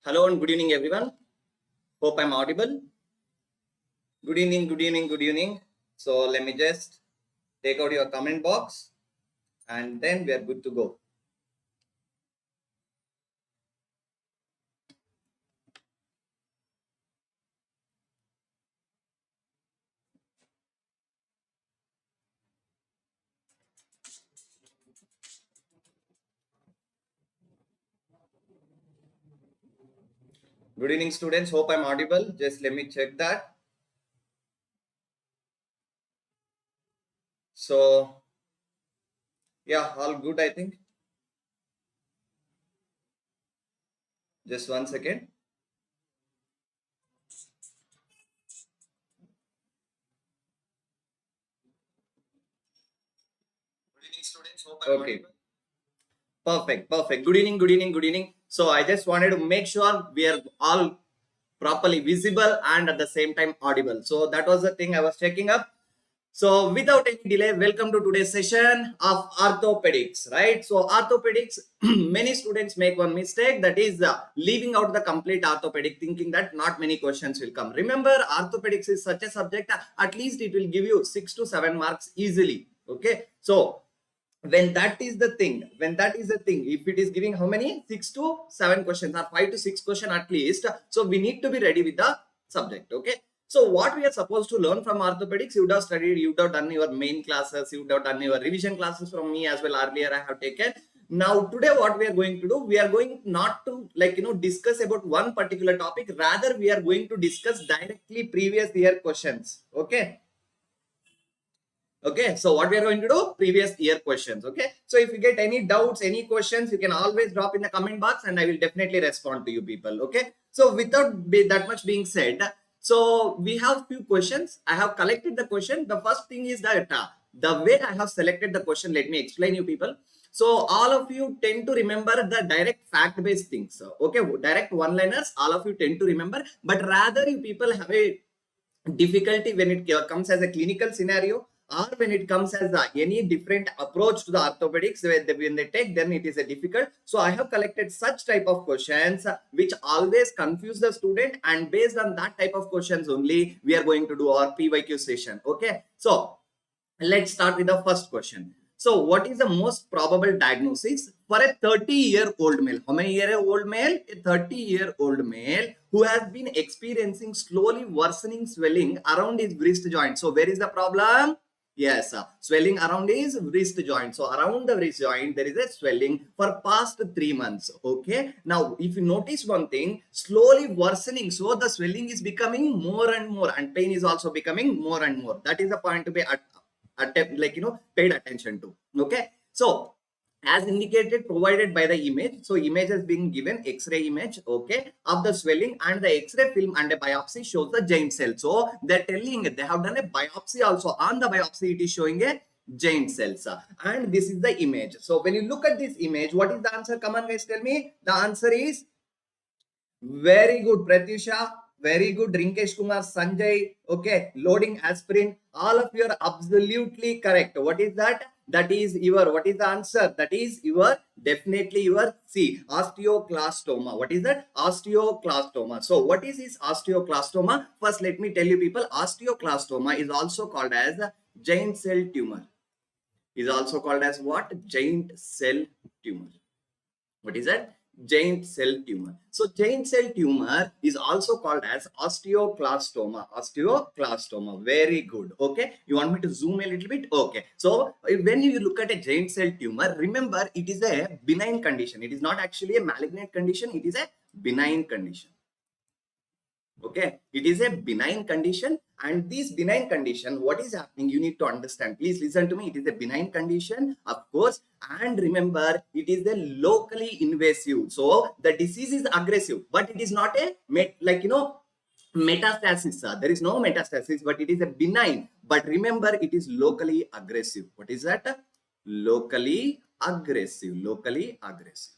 Hello and good evening, everyone. Hope I'm audible. Good evening, good evening, good evening. So let me just take out your comment box and then we are good to go. Good evening, students. Hope I'm audible. Just let me check that. So, yeah, all good, I think. Just 1 second. Good evening, students. Hope I'm audible. Perfect. Good evening, good evening, good evening. So I just wanted to make sure we are all properly visible and at the same time audible. So that was the thing I was checking up. So without any delay, welcome to today's session of orthopedics, right? So orthopedics, many students make one mistake, that is leaving out the complete orthopedic, thinking that not many questions will come. Remember, orthopedics is such a subject, at least it will give you 6 to 7 marks easily. Okay. So when that is the thing, if it is giving how many 6 to 7 questions or 5 to 6 questions at least, so we need to be ready with the subject. Okay, so what we are supposed to learn from orthopedics, you would have studied, you would have done your main classes, you would have done your revision classes from me as well. Earlier I have taken. Now today what we are going to do, we are going not to discuss about one particular topic, rather we are going to discuss directly previous year questions. Okay, so what we are going to do, previous year questions. Okay, so if you get any doubts, any questions, you can always drop in the comment box and I will definitely respond to you people. Okay, so without that much being said, so we have few questions. I have collected the question. The first thing is that the way I have selected the question, let me explain you people. So all of you tend to remember the direct fact-based things. Okay, direct one-liners, all of you tend to remember, but rather you people have a difficulty when it comes as a clinical scenario, or when it comes as any different approach to the orthopedics when they take, then it is a difficult. So I have collected such type of questions which always confuse the student, and based on that type of questions only we are going to do our PYQ session. Okay, so let's start with the first question. So what is the most probable diagnosis for a 30-year-old male? How many year old male? A 30-year-old male who has been experiencing slowly worsening swelling around his wrist joint. So where is the problem? Yes, swelling around his wrist joint. So around the wrist joint, there is a swelling for past 3 months. Okay. Now, if you notice one thing, slowly worsening. So the swelling is becoming more and more, and pain is also becoming more and more. That is the point to be paid attention to. Okay. So as indicated, provided by the image, so image has been given, X-ray image, okay, of the swelling, and the X-ray film and a biopsy shows the giant cell. So they're telling, they have done a biopsy also. On the biopsy it is showing a giant cells, and this is the image. So when you look at this image, what is the answer? Come on guys, tell me. The answer is very good, Pratyusha. Very good, Rinkesh Kumar, Sanjay. Okay, loading aspirin. All of you are absolutely correct. What is that? That is your, what is the answer? That is your, definitely your C, osteoclastoma. What is that? Osteoclastoma. So what is this osteoclastoma? First, let me tell you people, osteoclastoma is also called as a giant cell tumor. Is also called as what? Giant cell tumor. What is that? Giant cell tumor. So giant cell tumor is also called as osteoclastoma. Osteoclastoma. Very good. Okay. You want me to zoom a little bit? Okay. So when you look at a giant cell tumor, remember it is a benign condition. It is not actually a malignant condition. It is a benign condition. Okay, it is a benign condition, and this benign condition, what is happening, you need to understand. Please listen to me. It is a benign condition, of course, and remember it is a locally invasive. So the disease is aggressive, but it is not a metastasis. There is no metastasis, but it is a benign. But remember, it is locally aggressive. What is that? Locally aggressive. Locally aggressive.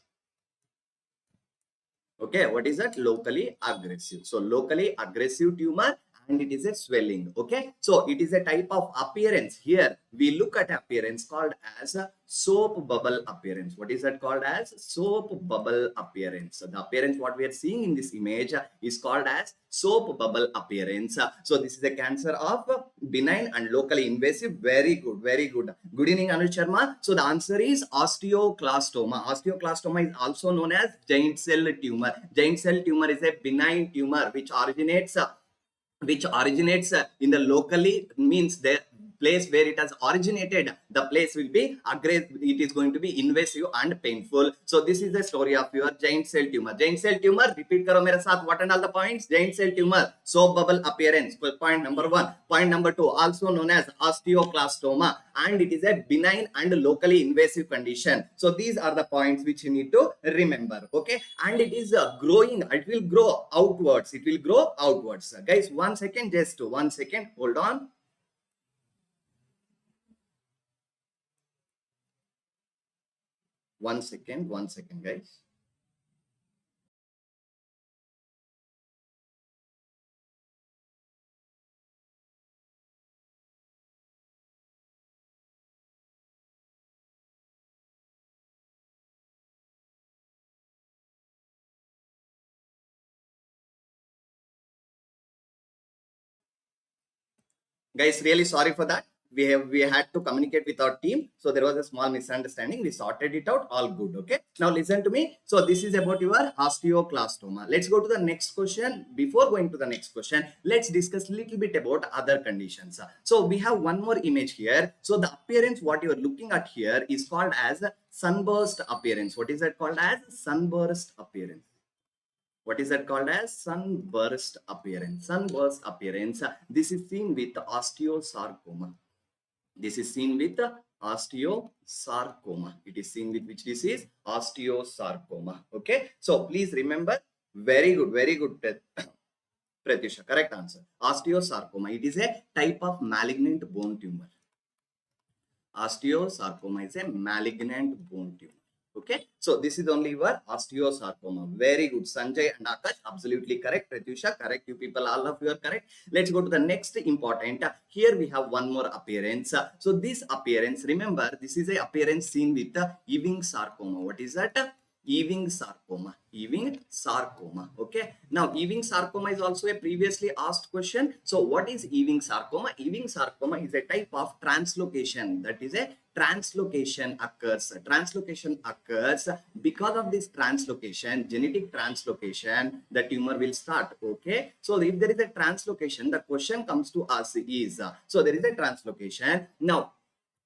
Okay, what is that? Locally aggressive. So locally aggressive tumor, and it is a swelling. Okay, so it is a type of appearance. Here we look at appearance called as a soap bubble appearance. What is that called as? Soap bubble appearance. So the appearance what we are seeing in this image is called as soap bubble appearance. So this is a cancer of benign and locally invasive. Very good, very good. Good evening, Anuj Sharma. So the answer is osteoclastoma. Osteoclastoma is also known as giant cell tumor. Giant cell tumor is a benign tumor which originates in the locally, means the place where it has originated, the place will be aggressive, it is going to be invasive and painful. So this is the story of your giant cell tumor. Giant cell tumor, repeat karo mere saath, what and all the points? Giant cell tumor, soap bubble appearance, point number 1. Point number 2, also known as osteoclastoma, and it is a benign and locally invasive condition. So these are the points which you need to remember. Okay, and it is growing, it will grow outwards, it will grow outwards. Guys, 1 second, just 1 second, hold on. One second, guys. Guys, really sorry for that. We had to communicate with our team, so there was a small misunderstanding. We sorted it out, all good. Okay, now listen to me. So this is about your osteoclastoma. Let's go to the next question. Before going to the next question, let's discuss a little bit about other conditions. So we have one more image here. So the appearance what you are looking at here is called as sunburst appearance. What is that called as? Sunburst appearance. What is that called as? Sunburst appearance. Sunburst appearance. This is seen with osteosarcoma. This is seen with osteosarcoma. It is seen with which disease? Osteosarcoma. Okay. So please remember. Very good. Very good. Pratyusha. Correct answer. Osteosarcoma. It is a type of malignant bone tumor. Osteosarcoma is a malignant bone tumor. Okay, so this is only your osteosarcoma. Very good, Sanjay and Akash, absolutely correct. Pratyusha, correct. You people, all of you are correct. Let's go to the next important. Here we have one more appearance. So this appearance, remember, this is a appearance seen with the Ewing sarcoma. What is that? Ewing sarcoma. Ewing sarcoma. Okay. Now, Ewing sarcoma is also a previously asked question. So, what is Ewing sarcoma? Ewing sarcoma is a type of translocation. That is a translocation occurs. Translocation occurs because of this translocation, genetic translocation, the tumor will start. Okay. So, if there is a translocation, the question comes to us is, so there is a translocation. Now,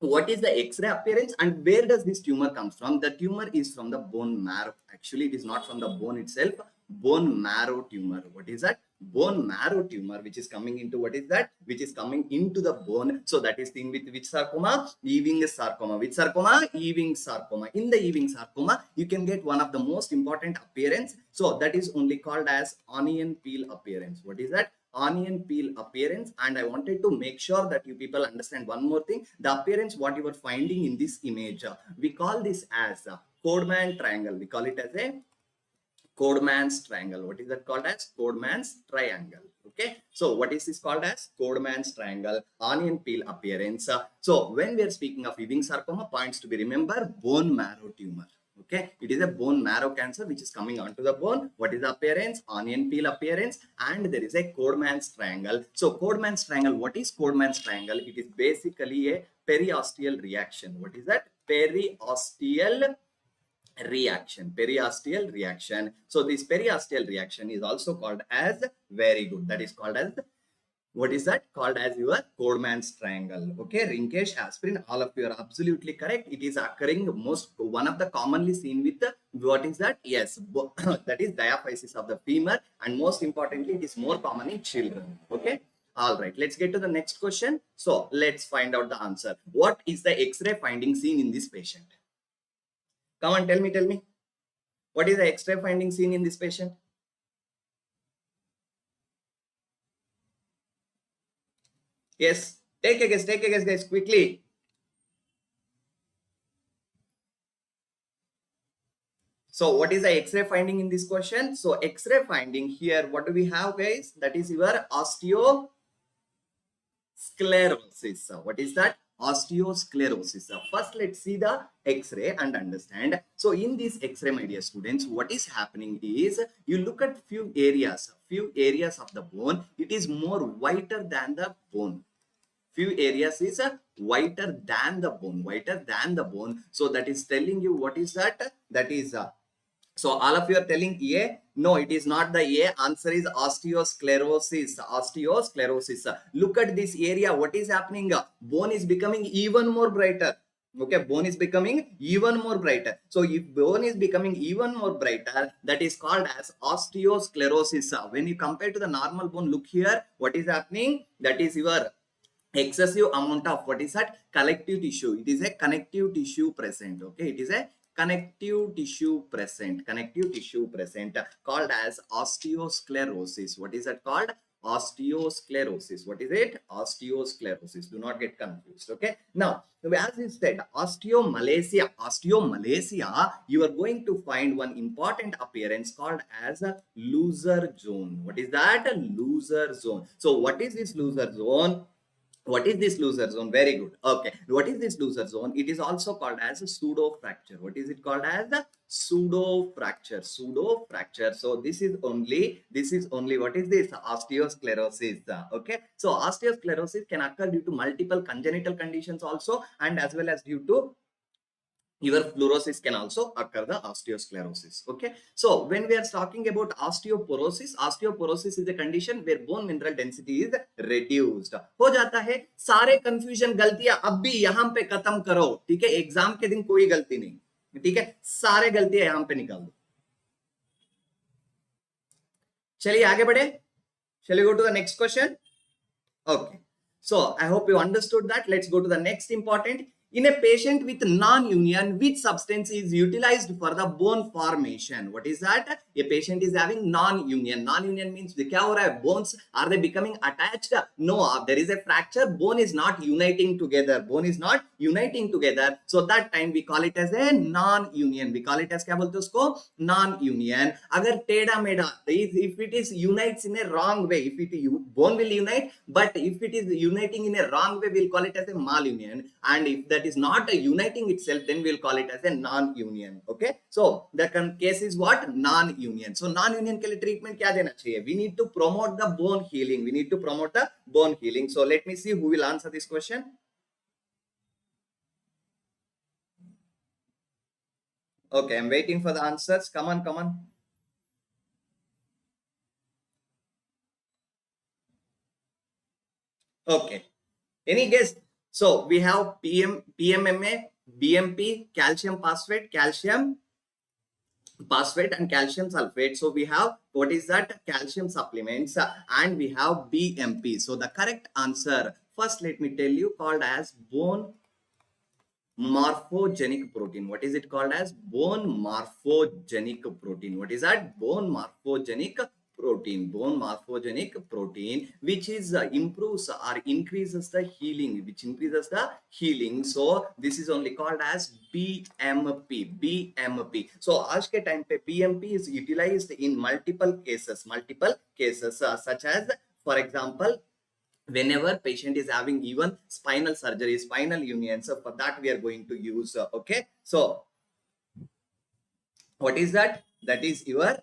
what is the X-ray appearance and where does this tumor comes from? The tumor is from the bone marrow. Actually, it is not from the bone itself. Bone marrow tumor. What is that? Bone marrow tumor, which is coming into, what is that? Which is coming into the bone. So that is seen with which sarcoma? Ewing sarcoma. Which sarcoma? Ewing sarcoma. In the Ewing sarcoma, you can get one of the most important appearance. So that is only called as onion peel appearance. What is that? Onion peel appearance. And I wanted to make sure that you people understand one more thing. The appearance what you are finding in this image, we call this as a Codman triangle. We call it as a Codman's triangle. What is that called as? Codman's triangle. Okay. So what is this called as? Codman's triangle, onion peel appearance. So when we are speaking of Ewing sarcoma, points to be remember, bone marrow tumor. Okay, it is a bone marrow cancer which is coming onto the bone. What is the appearance? Onion peel appearance, and there is a Codman's triangle. So Codman's triangle, what is Codman's triangle? It is basically a periosteal reaction. What is that? Periosteal reaction. Periosteal reaction. So this periosteal reaction is also called as, very good, that is called as, what is that? Called as your Codman's triangle. Okay, Rinkesh, aspirin, all of you are absolutely correct. It is occurring one of the commonly seen with the, what is that? Yes, that is diaphysis of the femur, and most importantly, it is more common in children. Okay. All right, let's get to the next question. So let's find out the answer. What is the X-ray finding seen in this patient? Come on, tell me. What is the X-ray finding seen in this patient? Yes, take a guess, guys, quickly. So what is the X-ray finding in this question? So X-ray finding here, what do we have, guys? That is your osteomyelitis. Sclerosis. What is that? Osteosclerosis. First, let's see the X-ray and understand. So in this X-ray, my dear students, what is happening is you look at few areas of the bone. It is more whiter than the bone. Few areas is whiter than the bone. So that is telling you what is that? That is so all of you are telling A. No, it is not the A. Answer is osteosclerosis. Look at this area. What is happening? Bone is becoming even more brighter. Okay, bone is becoming even more brighter. So if bone is becoming even more brighter, that is called as osteosclerosis. When you compare to the normal bone, look here. What is happening? That is your excessive amount of what is that? Connective tissue. It is a connective tissue present. Okay, it is a connective tissue present called as osteosclerosis. What is that called? Osteosclerosis. What is it? Osteosclerosis. Do not get confused. Okay, now as you said, osteomalacia, you are going to find one important appearance called as a loser zone. What is that? A loser zone. So what is this loser zone? Very good. Okay, what is this loser zone? It is also called as a pseudo fracture. What is it called as? The pseudo fracture. So this is only what is this? Osteosclerosis. Okay, so osteosclerosis can occur due to multiple congenital conditions also, and as well as due to your fluorosis can also occur the osteosclerosis. Okay, so when we are talking about osteoporosis is a condition where bone mineral density is reduced. हो जाता है. सारे confusion गलतियां अब भी यहां पे खत्म करो. ठीक है, एग्जाम के दिन कोई गलती नहीं. ठीक है, सारे गलतियां यहां पे निकाल दो. चलिए आगे बढ़े. Shall we go to the next question? Okay, so I hope you understood that. Let's go to the next important. In a patient with non-union, which substance is utilized for the bone formation? What is that? A patient is having non-union. Non-union means क्या हो रहा है? Bones, are they becoming attached? No, there is a fracture. Bone is not uniting together. So that time we call it as a non-union. We call it as क्या बोलते हैं उसको? Non-union. अगर टेढ़ा मेढ़ा, if it is unites in a wrong way, bone will unite, but if it is uniting in a wrong way, we'll call it as a malunion. And if that is not uniting itself, then we'll call it as a non-union. Okay, so the case is what? Non-union. So non-union के लिए treatment क्या देना चाहिए? We need to promote the bone healing. So let me see who will answer this question. Okay, I'm waiting for the answers. Come on. Okay, any guess? So we have PMMA, BMP, calcium phosphate, and calcium sulfate. So we have, what is that? Calcium supplements, and we have BMP. So the correct answer, first let me tell you, called as bone morphogenic protein. What is it called as? Bone morphogenic protein. What is that? Bone morphogenic protein, which is improves or increases the healing, So this is only called as BMP. So आज के time पे BMP is utilized in multiple cases, such as, for example, whenever patient is having even spinal surgery, spinal union. So for that we are going to use. Okay, so what is that? That is your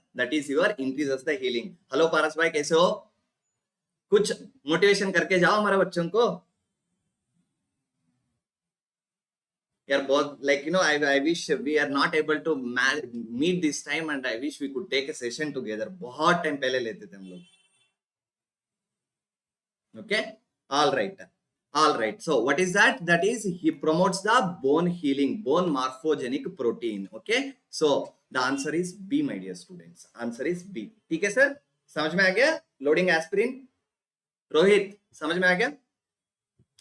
increases the healing. Hello Paras भाई, कैसे हो? कुछ motivation करके जाओ हमारे बच्चों को यार. बहुत I wish we are not able to meet this time, and I wish we could take a session together. बहुत टाइम पहले लेते थे हम लोग. Okay, all right. So what is that? That is, he promotes the bone healing, bone morphogenic protein. Okay, so the answer is B, my dear students. Answer is B. ठीक है sir, समझ में आ गया? Loading aspirin. रोहित, समझ में आ गया?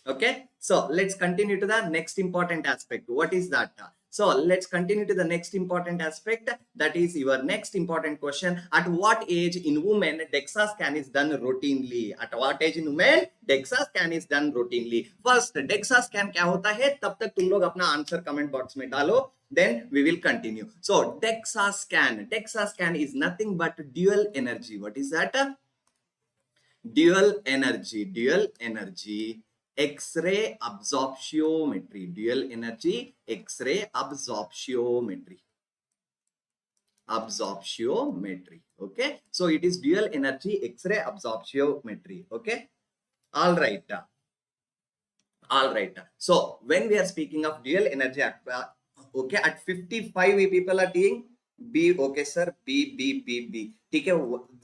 Okay, so let's continue to the next important aspect. What is that? So let's continue to the next important aspect. That is your next important question. At what age in women DEXA scan is done routinely? First, DEXA scan क्या होता है? तब तक तुम लोग अपना answer comment box में डालो. Then we will continue. So DEXA scan is nothing but dual energy. What is that? dual energy X-ray absorptiometry, dual energy X-ray absorptiometry. Okay, so it is dual energy X-ray absorptiometry. Okay, all right. So when we are speaking of dual energy, okay, at 55 we people are saying B. Okay, sir, B. Okay,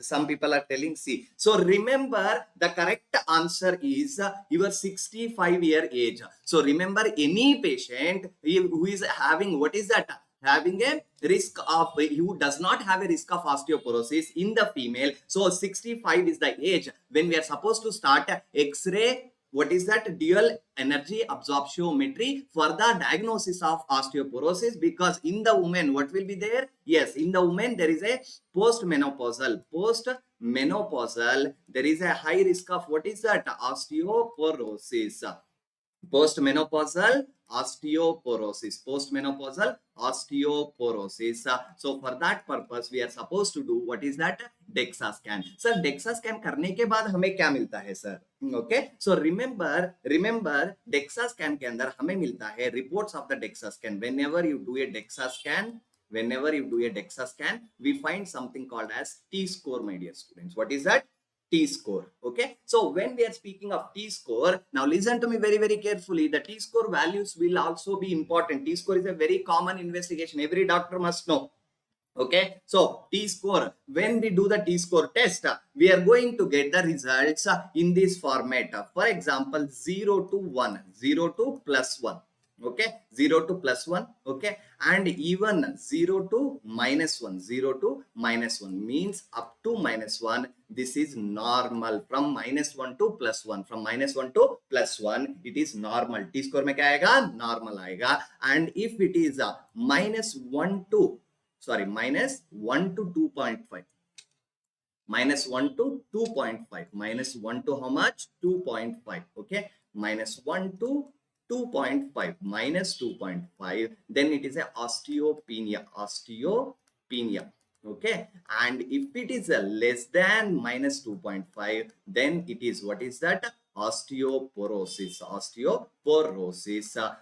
some people are telling C. So remember, the correct answer is your 65-year age. So remember, any patient who is having, what is that? Having a risk of, who does not have a risk of osteoporosis in the female. So 65 is the age when we are supposed to start X-ray. What is that? Dual energy absorptiometry for the diagnosis of osteoporosis, because in the woman, what will be there? Yes, in the woman there is a postmenopausal, there is a high risk of, what is that? Osteoporosis. Postmenopausal osteoporosis. So for that purpose we are supposed to do, what is that? DEXA scan. Sir, DEXA scan करने के बाद हमें क्या मिलता है sir? Okay, so remember DEXA scan के अंदर हमें मिलता है reports of the DEXA scan. Whenever you do a DEXA scan, we find something called as T-score, my dear students. What is that? T-score. Okay, so when we are speaking of T-score, now listen to me very carefully. The T-score values will also be important. T-score is a very common investigation. Every doctor must know. Okay, so T-score, when we do the T-score test, we are going to get the results in this format. For example, 0 to 1, 0 to +1. Okay, 0 to +1. Okay, and even 0 to -1. 0 to -1 means up to -1. This is normal. From -1 to +1. From -1 to +1, it is normal. T-score में क्या आएगा? Normal आएगा. And if it is -1 to 2.5. -1 to 2.5. -1 to how much? 2.5. Okay, -1 to 2.5, -2.5, then it is a osteopenia. Okay, and if it is a less than -2.5, then it is, what is that? Osteoporosis.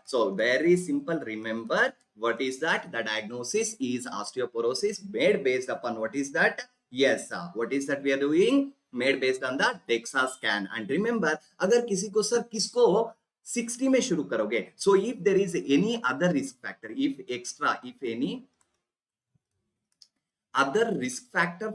So very simple. Remember, what is that? The diagnosis is osteoporosis made based upon, what is that? Yes, what is that we are doing? Made based on the DEXA scan. And remember, अगर किसी को sir किसको 60 में शुरू करोगे, so if there is any other risk factor, if any other risk factor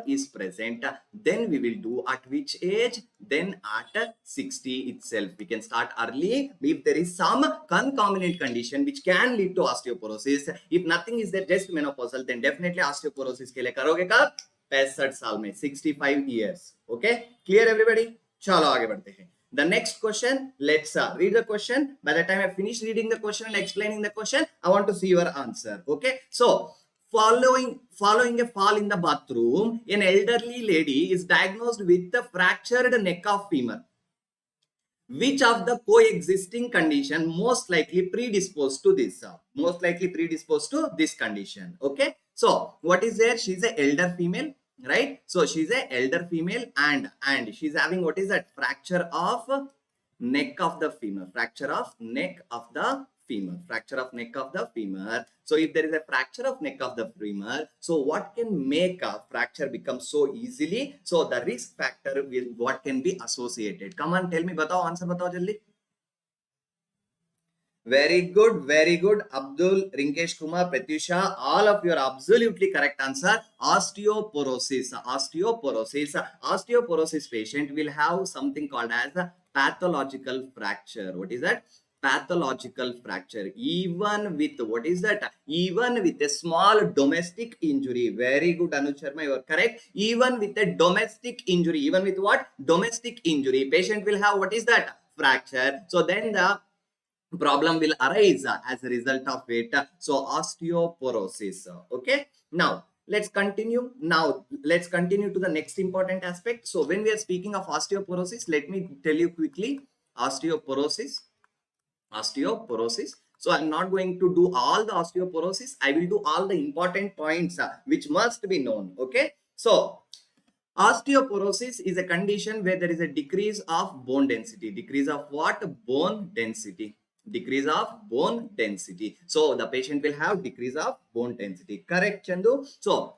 is present, then we will do at which age? Then at 60 itself. We can start early if there is some concomitant condition which can lead to osteoporosis. If nothing is there, just menopausal, then definitely osteoporosis के लिए करोगे कब? 65 साल में, 65 years. Okay, clear everybody? चलो आगे बढ़ते हैं. The next question, let's read the question. By the time I finish reading the question and explaining the question, I want to see your answer. Okay, so following a fall in the bathroom, an elderly lady is diagnosed with a fractured neck of femur. Which of the coexisting condition most likely predisposed to this? Condition. Okay, so what is there? She's an elder female, right? So she's an elder female and she's having, what is that? Fracture of neck of the femur. Fracture of neck of the femur. So if there is a fracture of neck of the femur, so what can make a fracture become so easily? So the risk factor will, what can be associated? Come on, tell me, batao, answer batao jaldi. Very good. Abdul, Rinkesh Kumar, Pratyusha, all of you are absolutely correct answer. Osteoporosis patient will have something called as a pathological fracture. What is that? Pathological fracture. Even with, what is that? Even with a small domestic injury. Very good, Anuj Sharma, you are correct. Even with a domestic injury. Even with what? Domestic injury. Patient will have, what is that? Fracture. So then the problem will arise as a result of it. So osteoporosis. Okay, now let's continue to the next important aspect. So when we are speaking of osteoporosis, let me tell you quickly. Osteoporosis. So I'm not going to do all the osteoporosis. I will do all the important points which must be known. Okay, so Osteoporosis is a condition where there is a decrease of bone density. Decrease of what? Bone density. Decrease of bone density. So the patient will have decrease of bone density. Correct, Chandu? So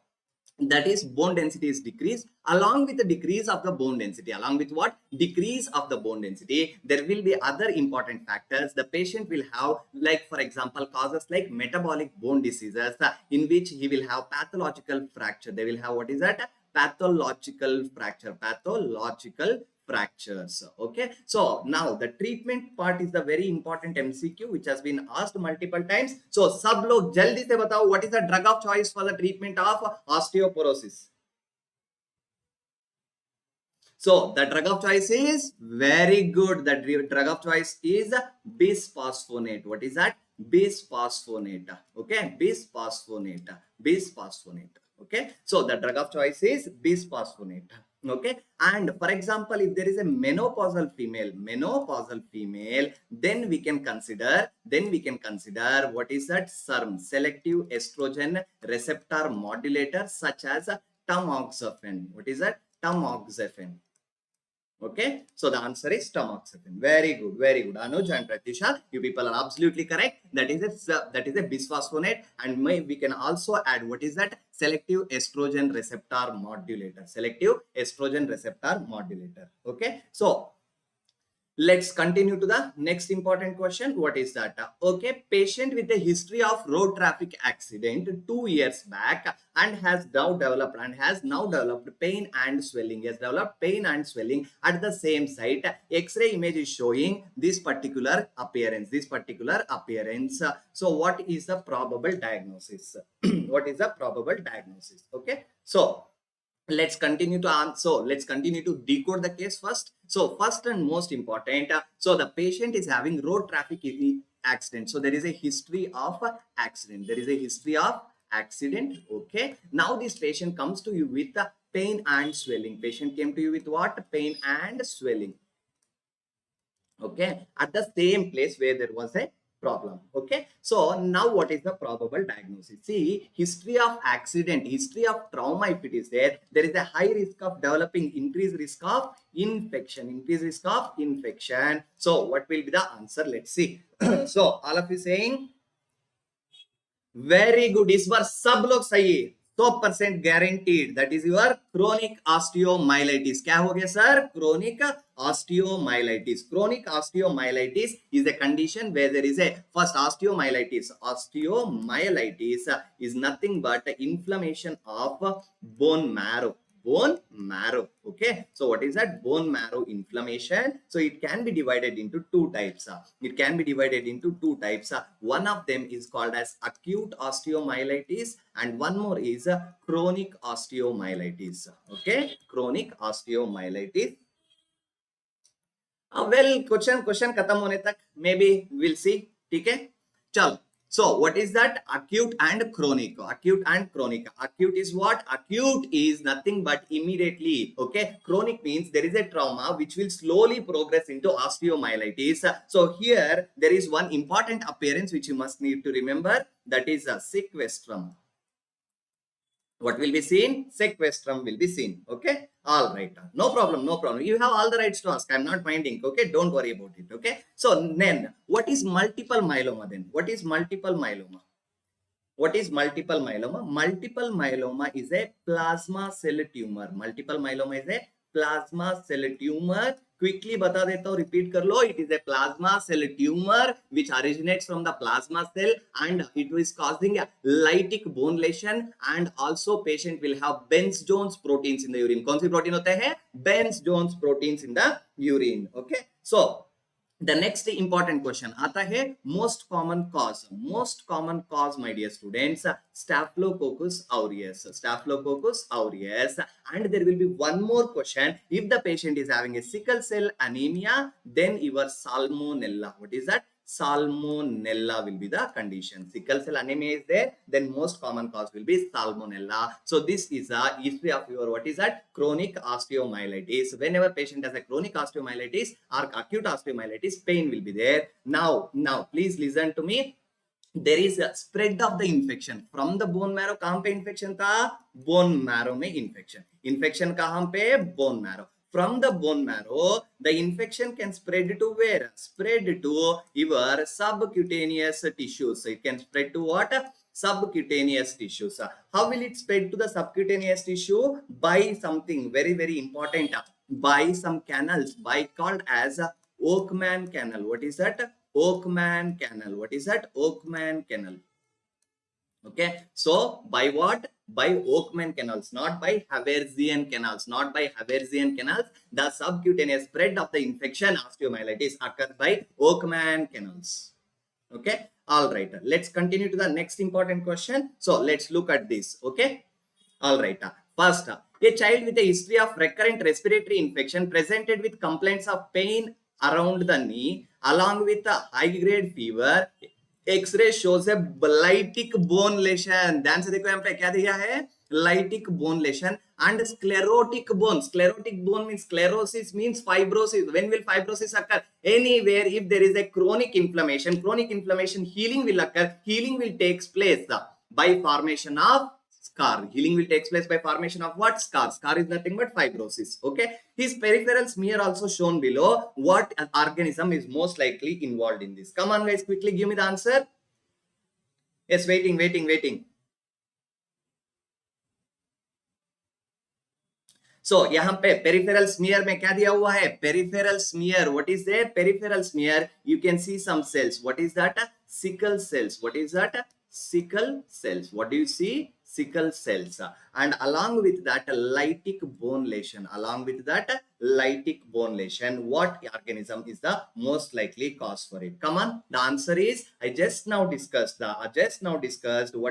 that is bone density is decreased. Along with the decrease of the bone density, along with what? Decrease of the bone density, there will be other important factors. The patient will have, like for example, causes like metabolic bone diseases, in which he will have pathological fracture. They will have, what is that? Pathological fracture. Pathological fractures. Okay, so now the treatment part is the very important MCQ which has been asked multiple times. So सब लोग जल्दी से बताओ, what is the drug of choice for the treatment of osteoporosis? So the drug of choice is very good. The drug of choice is bisphosphonate. What is that? Bisphosphonate. Okay, bisphosphonate. Bisphosphonate. Okay, so the drug of choice is bisphosphonate. Okay, and for example, if there is a menopausal female, then we can consider what is that? SERM, selective estrogen receptor modulator, such as tamoxifen. What is that? Tamoxifen. Okay, so the answer is tamoxifen. Very good, very good. Anuj and Pratyusha, you people are absolutely correct. That is a bisphosphonate, and we can also add, what is that? Selective estrogen receptor modulator. Selective estrogen receptor modulator. Okay, so let's continue to the next important question. What is that? Okay, patient with a history of road traffic accident 2 years back and has now developed pain and swelling. Has developed pain and swelling at the same site. X-ray image is showing this particular appearance. So what is the probable diagnosis? What is the probable diagnosis? Okay, so let's continue to answer. Let's continue to decode the case first. So first and most important, so the patient is having road traffic accident. So there is a history of accident. Okay, now this patient comes to you with pain and swelling. Patient came to you with what? Pain and swelling. Okay, at the same place where there was a problem. Okay, so now what is the probable diagnosis? See, history of accident, history of trauma, if it is there is a high risk of developing increased risk of infection. So what will be the answer? Let's see. So all of you saying very good. इस बार सब लोग सही है, 100% guaranteed. That is your chronic osteomyelitis. क्या हो गया sir? Chronic osteomyelitis. Chronic osteomyelitis is a condition where there is a first osteomyelitis. Osteomyelitis is nothing but inflammation of bone marrow. Okay, so what is that? Bone marrow inflammation. So it can be divided into two types. One of them is called as acute osteomyelitis, and one more is chronic osteomyelitis. Okay, chronic osteomyelitis. Well, question खत्म होने तक maybe we'll see. ठीक है, चल. So what is that? Acute and chronic. Acute is what? Acute is nothing but immediately. Okay, chronic means there is a trauma which will slowly progress into osteomyelitis. So here there is one important appearance which you must need to remember, that is a sequestrum. What will be seen? Sequestrum will be seen. Okay, all right, no problem. You have all the rights to ask. I'm not minding. Okay, don't worry about it. Okay, so then what is multiple myeloma? What is multiple myeloma? Multiple myeloma is a plasma cell tumor. Quickly बता देता हूँ, repeat कर लो. It is a plasma cell tumor which originates from the plasma cell, and it is causing a lytic bone lesion, and also patient will have Bence-Jones proteins in the urine. कौन सी protein होते हैं? Bence-Jones proteins in the urine. Okay, so the next important question आता है most common cause, my dear students, Staphylococcus aureus, and there will be one more question. If the patient is having a sickle cell anemia, then your salmonella. What is that? Salmonella will be the condition. Sickle cell anemia is there, then most common cause will be salmonella. So this is a history of your, what is that? Chronic osteomyelitis. Whenever patient has a chronic osteomyelitis or acute osteomyelitis, pain will be there. Now please listen to me. there is a spread of the infection from the bone marrow. कहाँ पे infection था? Bone marrow में infection कहाँ पे? Bone marrow. From the bone marrow, the infection can spread to where? Spread to your subcutaneous tissues. So it can spread to what? Subcutaneous tissues. How will it spread to the subcutaneous tissue? By something very, very important. By some canals, by called as Oakman canal. What is that? Oakman canal. What is that? Oakman canal. Okay, so by what? By Oakman canals, not by Haversian canals, not by Haversian canals. The subcutaneous spread of the infection osteomyelitis occurs by Oakman canals. Okay, all right. Let's continue to the next important question. So let's look at this. Okay, all right. First, a child with a history of recurrent respiratory infection presented with complaints of pain around the knee along with a high-grade fever. X-ray shows a lytic bone lesion. ध्यान से देखो यहाँ पे क्या दिया है? Lytic bone lesion and sclerotic bone. Sclerotic bone means sclerosis means fibrosis. When will fibrosis occur? Anywhere if there is a chronic inflammation. Chronic inflammation healing will occur. Healing will take place by formation of scar. Healing will take place by formation of what? Scar. Scar is nothing but fibrosis. Okay. His peripheral smear also shown below. What organism is most likely involved in this? Come on guys, quickly give me the answer. Yes, waiting. So यहाँ पे peripheral smear में क्या दिया हुआ है? Peripheral smear. What is there? Peripheral smear. You can see some cells. What is that? Sickle cells. What is that? Sickle cells. What do you see? Sickle cells. And along with that lytic bone lesion. Along with that lytic bone lesion. What organism is the most likely cause for it? Come on. The answer is, I just now discussed. What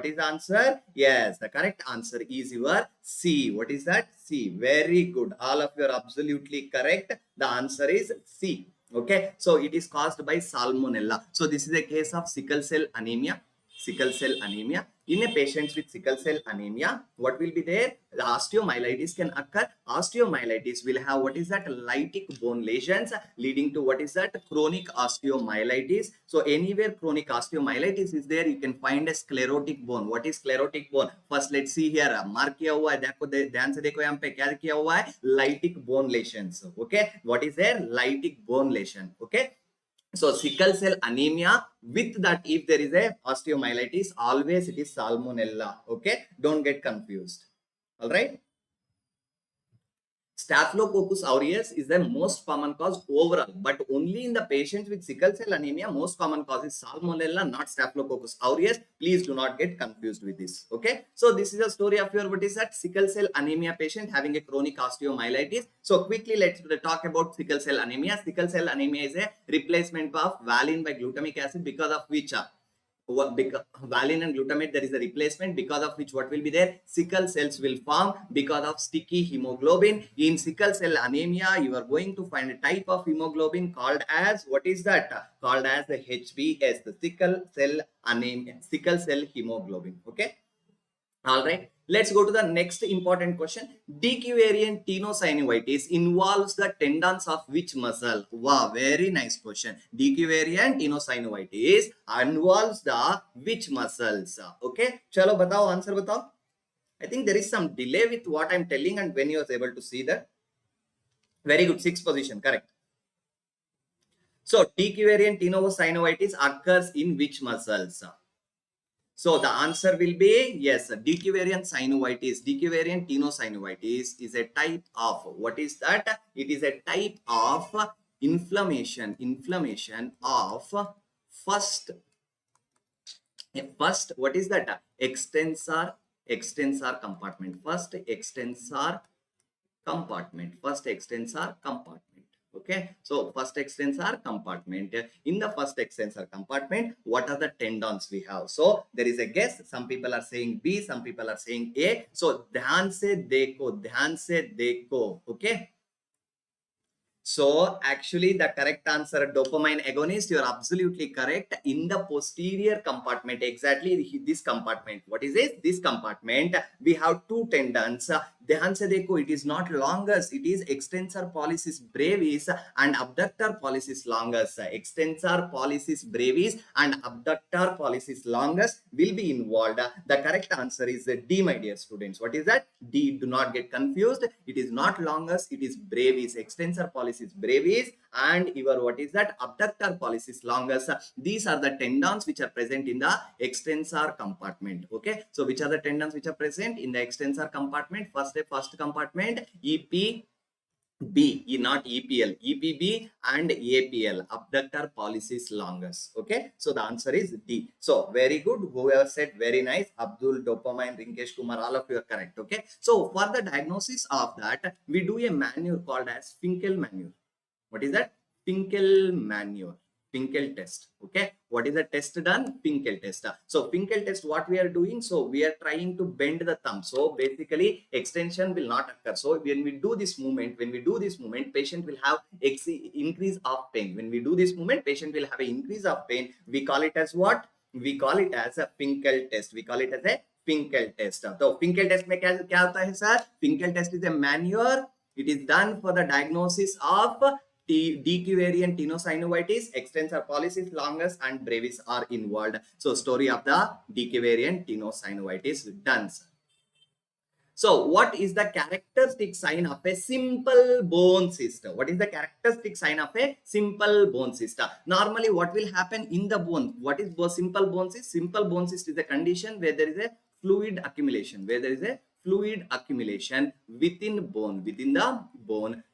is the answer? Yes, the correct answer is your C. What is that? C. Very good. All of you are absolutely correct. The answer is C. Okay. So it is caused by salmonella. So this is a case of sickle cell anemia. Sickle cell anemia. In a patient with sickle cell anemia, what will be there? The osteomyelitis can occur. Osteomyelitis will have what is that? Lytic bone lesions leading to what is that? Chronic osteomyelitis. So anywhere chronic osteomyelitis is there, you can find a sclerotic bone. What is sclerotic bone? First let's see here. Mark किया हुआ है. देखो ध्यान से देखो यहाँ पे क्या किया हुआ है? Lytic bone lesions. Okay. What is there? Lytic bone lesion. Okay. So sickle cell anemia, with that if there is a osteomyelitis, always it is salmonella. Okay, don't get confused. All right. Staphylococcus aureus is the most common cause overall, but only in the patients with sickle cell anemia, most common cause is salmonella, not Staphylococcus aureus. Please do not get confused with this. Okay, so this is a story of your what is that? Sickle cell anemia patient having a chronic osteomyelitis. So quickly let's talk about sickle cell anemia. Sickle cell anemia is a replacement of valine by glutamic acid, because of which valine and glutamate there is a replacement, because of which what will be there? Sickle cells will form because of sticky hemoglobin. In sickle cell anemia, you are going to find a type of hemoglobin called as, what is that? Called as the HbS, the sickle cell anemia, sickle cell hemoglobin. Okay. All right. Let's go to the next important question. DQ variant tenosynovitis involves the tendons of which muscle? Wow, very nice question. DQ variant tenosynovitis involves the which muscles? Okay, chalo batao, answer batao. I think there is some delay with what I'm telling and when you are able to see that. Very good, 6th position, correct. So DQ variant tenosynovitis occurs in which muscles? So the answer will be yes, DQ variant synovitis. DQ variant tenosynovitis is a type of, what is that? It is a type of inflammation of first, what is that? Extensor compartment. First extensor compartment. Okay, so first extensor compartment. In the first extensor compartment, what are the tendons we have? So there is a guess. Some people are saying B, some people are saying A. So ध्यान से देखो. Okay. So actually the correct answer, dopamine agonist, you are absolutely correct. In the posterior compartment, exactly this compartment. What is this? This compartment, we have two tendons. ध्यान से देखो, it is not longus, it is extensor pollicis brevis and abductor pollicis longus. Extensor pollicis brevis and abductor pollicis longus will be involved. The correct answer is D, my dear students. What is that? D. Do not get confused. It is not longus, it is brevis. Extensor pollicis brevis and your what is that? Abductor pollicis longus. These are the tendons which are present in the extensor compartment. Okay, so which are the tendons which are present in the extensor compartment? First compartment, EPB, not EPL, EPB and APL, abductor pollicis longus. Okay, so the answer is D. So very good, whoever said, very nice. Abdul, Dopamine, Rinkesh Kumar, all of you are correct. Okay, so for the diagnosis of that, we do a manure called as Finkel manure. What is that? Finkel manure. Finkel test. Okay, what is the test done? Finkel test. So Finkel test, what we are doing? So we are trying to bend the thumb. So basically extension will not occur. So when we do this movement, patient will have increase of pain. When we do this movement, patient will have an increase of pain. We call it as what? We call it as a Finkel test. We call it as a Finkel test. So Finkel test में क्या होता है sir? Finkel test is a manure. It is done for the diagnosis of DQ variant tenosynovitis, extensor pollicis longus and brevis are involved. So story of the DQ variant tenosynovitis done. So what is the characteristic sign of a simple bone cyst? What is the characteristic sign of a simple bone cyst? Normally what will happen in the bone? What is simple bone cyst? Simple bone cyst is a condition where there is a fluid accumulation, within the bone.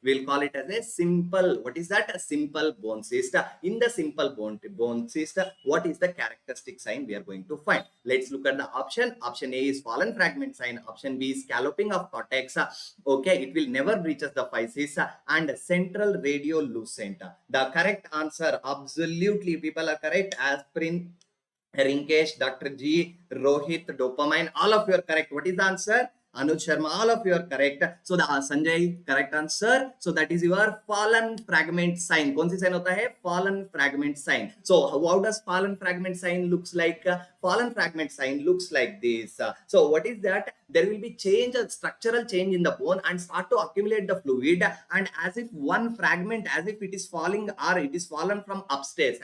We'll call it as a simple, what is that? A simple bone cyst. In the simple bone cyst, what is the characteristic sign we are going to find? Let's look at the option. Option A is fallen fragment sign. Option B is scalloping of cortex. Okay, it will never reaches the physis and central radiolucent. The correct answer, absolutely people are correct. Aspirin, Rinkesh, Dr. G, Rohit, Dopamine, all of you are correct. What is the answer? Anuj Sharma, all of you are correct. So the Sanjay, correct answer. So that is your fallen fragment sign. कौन सी sign होता है? Fallen fragment sign. So how does fallen fragment sign looks like? Fallen fragment sign looks like this. So what is that? There will be change, a structural change in the bone and start to accumulate the fluid, and as if one fragment, as if it is falling or it is fallen from upstairs,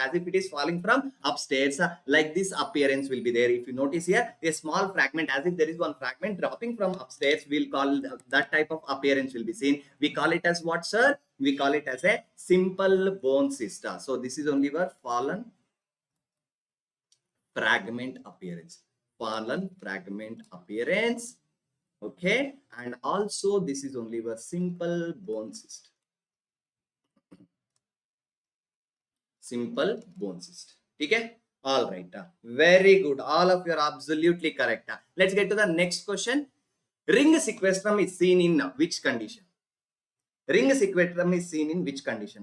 like this appearance will be there. If you notice here, a small fragment, as if there is one fragment dropping from upstairs, we'll call that type of appearance will be seen. We call it as what, sir? We call it as a simple bone cyst. So this is only where fallen fragment appearance. Okay, and also this is only a simple bone cyst. Okay, all right, very good, all of you are absolutely correct. Let's get to the next question. Ring sequestrum is seen in which condition?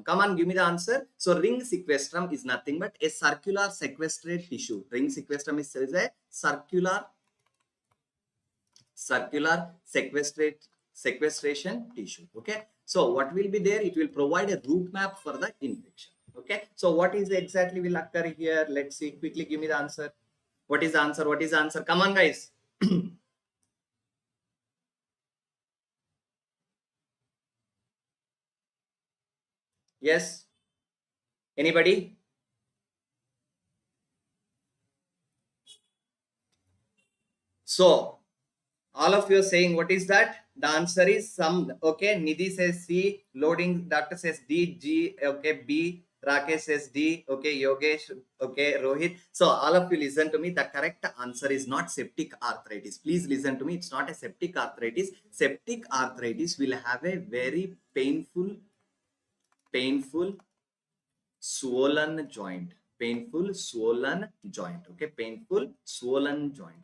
Come on, give me the answer. So ring sequestrum is nothing but a circular sequestrate tissue. Ring sequestrum is a circular sequestration tissue. Okay, so what will be there? It will provide a route map for the infection. Okay, so what is exactly will occur here? Let's see, quickly give me the answer. What is the answer? Come on, guys. Yes, anybody? So all of you are saying what is that? The answer is some. Okay, Nidhi says C, loading, doctor says D, G, okay, B, Rakesh says D, okay, Yogesh, okay, Rohit. So all of you listen to me. The correct answer is not septic arthritis. Please listen to me. It's not a septic arthritis. Septic arthritis will have a very painful swollen joint. Okay, painful swollen joint.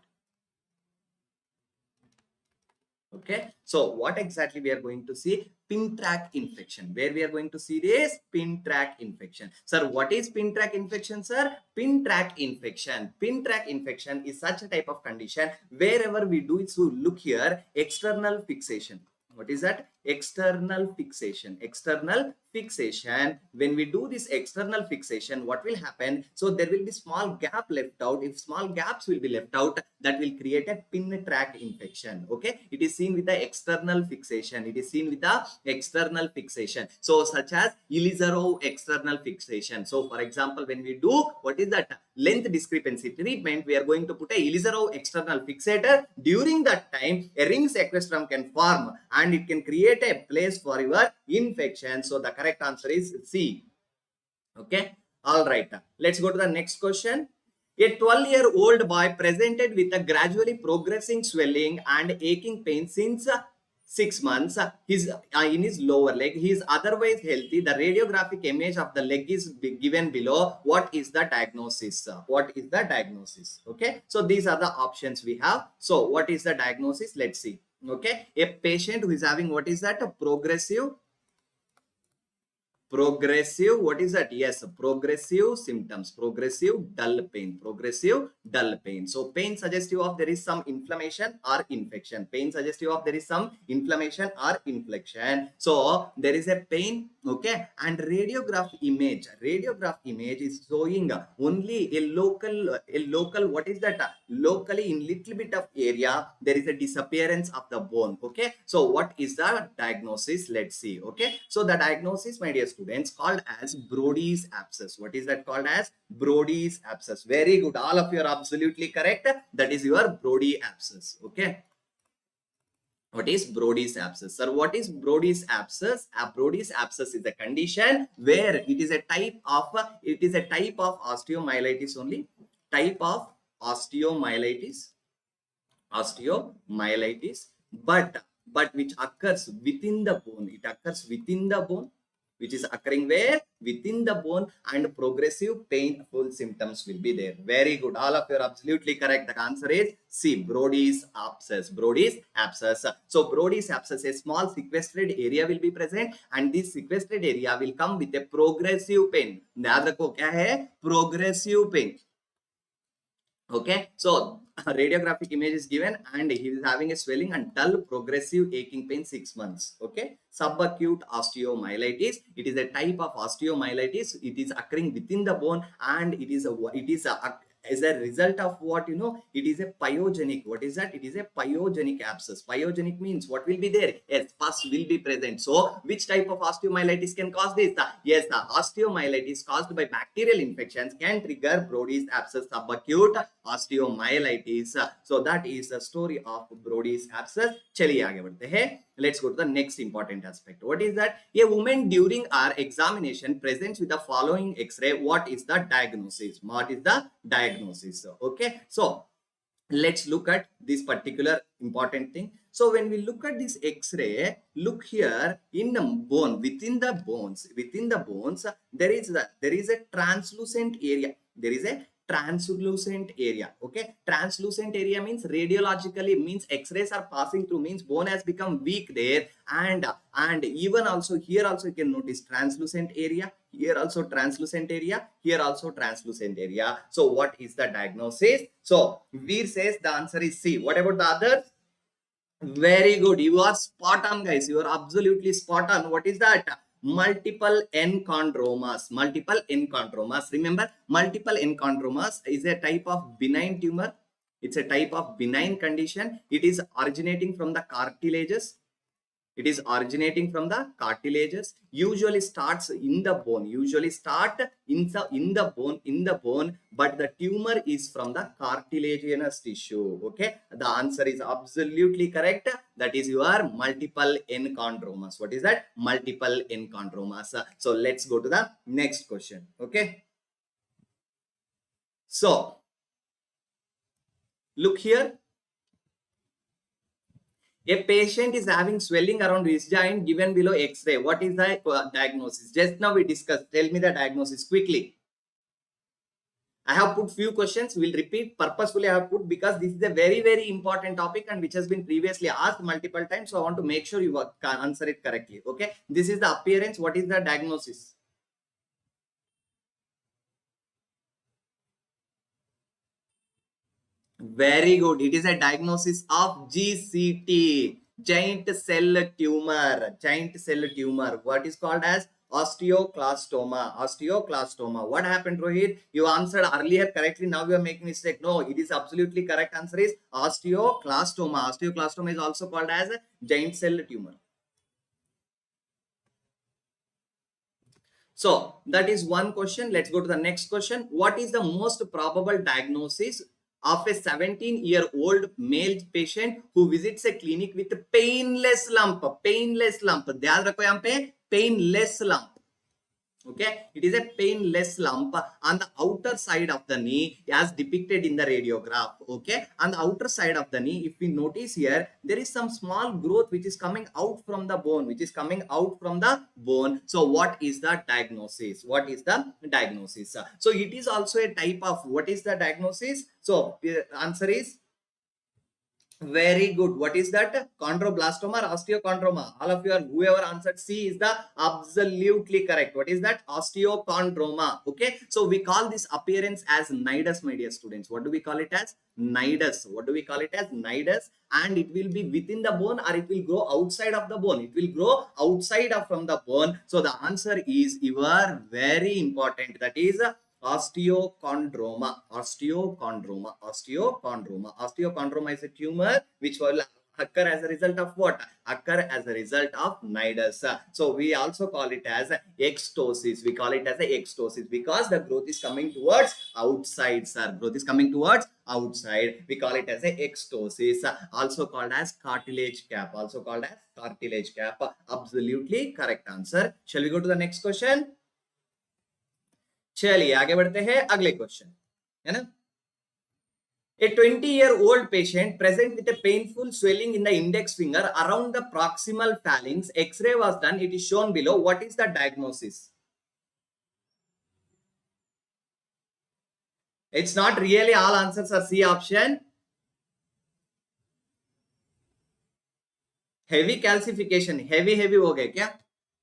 Okay, so what exactly we are going to see? Pin track infection. Where we are going to see this? Pin track infection. Sir, what is pin track infection, sir? Pin track infection is such a type of condition wherever we do it. So look here, external fixation. What is that? external fixation. External fixation. When we do this external fixation, what will happen? So there will be small gap left out. If small gaps will be left out, that will create a pin track infection. Okay, it is seen with the external fixation. It is seen with the external fixation. So such as Ilizarov external fixation. So for example, when we do what is that length discrepancy treatment, we are going to put a Ilizarov external fixator. During that time, a ring sequestrum can form and it can create a place for your infection. So the correct answer is C. Okay, all right, let's go to the next question. A 12-year-old boy presented with a gradually progressing swelling and aching pain since 6 months. In his lower leg. He is otherwise healthy. The radiographic image of the leg is given below. What is the diagnosis? What is the diagnosis? Okay, so these are the options we have. So what is the diagnosis? Let's see. Okay, a patient who is having what is that? A progressive, what is that? Yes, progressive symptoms, progressive dull pain, progressive dull pain. So pain suggestive of there is some inflammation or infection. Pain suggestive of there is some inflammation or infection. So there is a pain. Okay, and radiograph image is showing only a local what is that? Locally in little bit of area there is a disappearance of the bone. Okay, so what is the diagnosis? Let's see. Okay, so the diagnosis, my dear students, called as Brody's abscess. What is that called as? Brody's abscess. Very good, all of you are absolutely correct. That is your Brody abscess. Okay, what is Brody's abscess? Sir, what is Brody's abscess? Brody's abscess is a condition where it is a type of osteomyelitis only. Type of osteomyelitis, but which occurs within the bone. It occurs within the bone, which is occurring where? Within the bone, and progressive painful symptoms will be there. Very good, all of you are absolutely correct. The answer is C, Brody's abscess. Brody's abscess. So Brody's abscess, a small sequestered area will be present, and this sequestered area will come with a progressive pain. याद रखो क्या है? Progressive pain. Okay, so radiographic image is given and he is having a swelling and dull progressive aching pain 6 months. Okay, subacute osteomyelitis, it is a type of osteomyelitis. It is occurring within the bone, and it is as a result of what? You know, it is a pyogenic. What is that? It is a pyogenic abscess. Pyogenic means what will be there? Yes, pus will be present. So which type of osteomyelitis can cause this? Yes, the osteomyelitis caused by bacterial infections can trigger Brody's abscess, subacute osteomyelitis. So that is the story of Brody's abscess. चलिए आगे बढ़ते हैं. Let's go to the next important aspect. What is that? A woman during our examination presents with the following X-ray. What is the diagnosis? What is the diagnosis? Okay, so let's look at this particular important thing. So when we look at this X-ray, look here in the bone, within the bones, there is a translucent area. There is a translucent area. Okay, translucent area means radiologically means X-rays are passing through, means bone has become weak there, and even also here also you can notice translucent area, here also translucent area, here also translucent area. So what is the diagnosis? So Veer says the answer is C. What about the others? Very good, you are spot on, guys. You are absolutely spot on. What is that? Multiple enchondromas. Multiple enchondromas. Remember, multiple enchondromas is a type of benign tumor. It's a type of benign condition. It is originating from the cartilages. It is originating from the cartilages. Usually starts in the bone. Usually start in the bone, but the tumor is from the cartilaginous tissue. Okay, the answer is absolutely correct. That is your multiple enchondromas. What is that? Multiple enchondromas. So let's go to the next question. Okay, so look here. A patient is having swelling around his joint given below X-ray. What is the diagnosis? Just now we discussed. Tell me the diagnosis quickly. I have put few questions. We'll repeat purposefully. I have put because this is a very, very important topic and which has been previously asked multiple times. So I want to make sure you can answer it correctly. Okay. This is the appearance. What is the diagnosis? Very good. It is a diagnosis of GCT. Giant cell tumor. Giant cell tumor. What is called as osteoclastoma. Osteoclastoma. What happened, Rohit? You answered earlier correctly. Now you are making mistake. No, it is absolutely correct. Answer is osteoclastoma. Osteoclastoma is also called as a giant cell tumor. So that is one question. Let's go to the next question. What is the most probable diagnosis of a 17-year-old male patient who visits a clinic with a painless lump? Painless lump. ध्यान रखो यहाँ पे painless lump. Okay, it is a painless lump on the outer side of the knee as depicted in the radiograph. Okay, on the outer side of the knee, if we notice here, there is some small growth which is coming out from the bone, So what is the diagnosis? What is the diagnosis? So it is also a type of, what is the diagnosis? So answer is very good. What is that? Chondroblastoma or osteochondroma? All of you are, whoever answered C is the absolutely correct. What is that? Osteochondroma. Okay. So we call this appearance as nidus, my dear students. What do we call it as? Nidus. What do we call it as? Nidus. And it will be within the bone or it will grow outside of the bone. It will grow outside of from the bone. So the answer is your very important. That is Osteochondroma. Osteochondroma is a tumor which will occur as a result of what? Occur as a result of nidus. So we also call it as extosis. We call it as a extosis because the growth is coming towards outside, sir. Growth is coming towards outside. We call it as a extosis. Also called as cartilage cap. Absolutely correct answer. Shall we go to the next question? चलिए आगे बढ़ते हैं अगले question है ना. A 20-year-old patient present with a painful swelling in the index finger around the proximal phalanx. X-ray was done. It is shown below. What is the diagnosis? It's not really all answers are C option. Heavy calcification. Heavy हो गए क्या?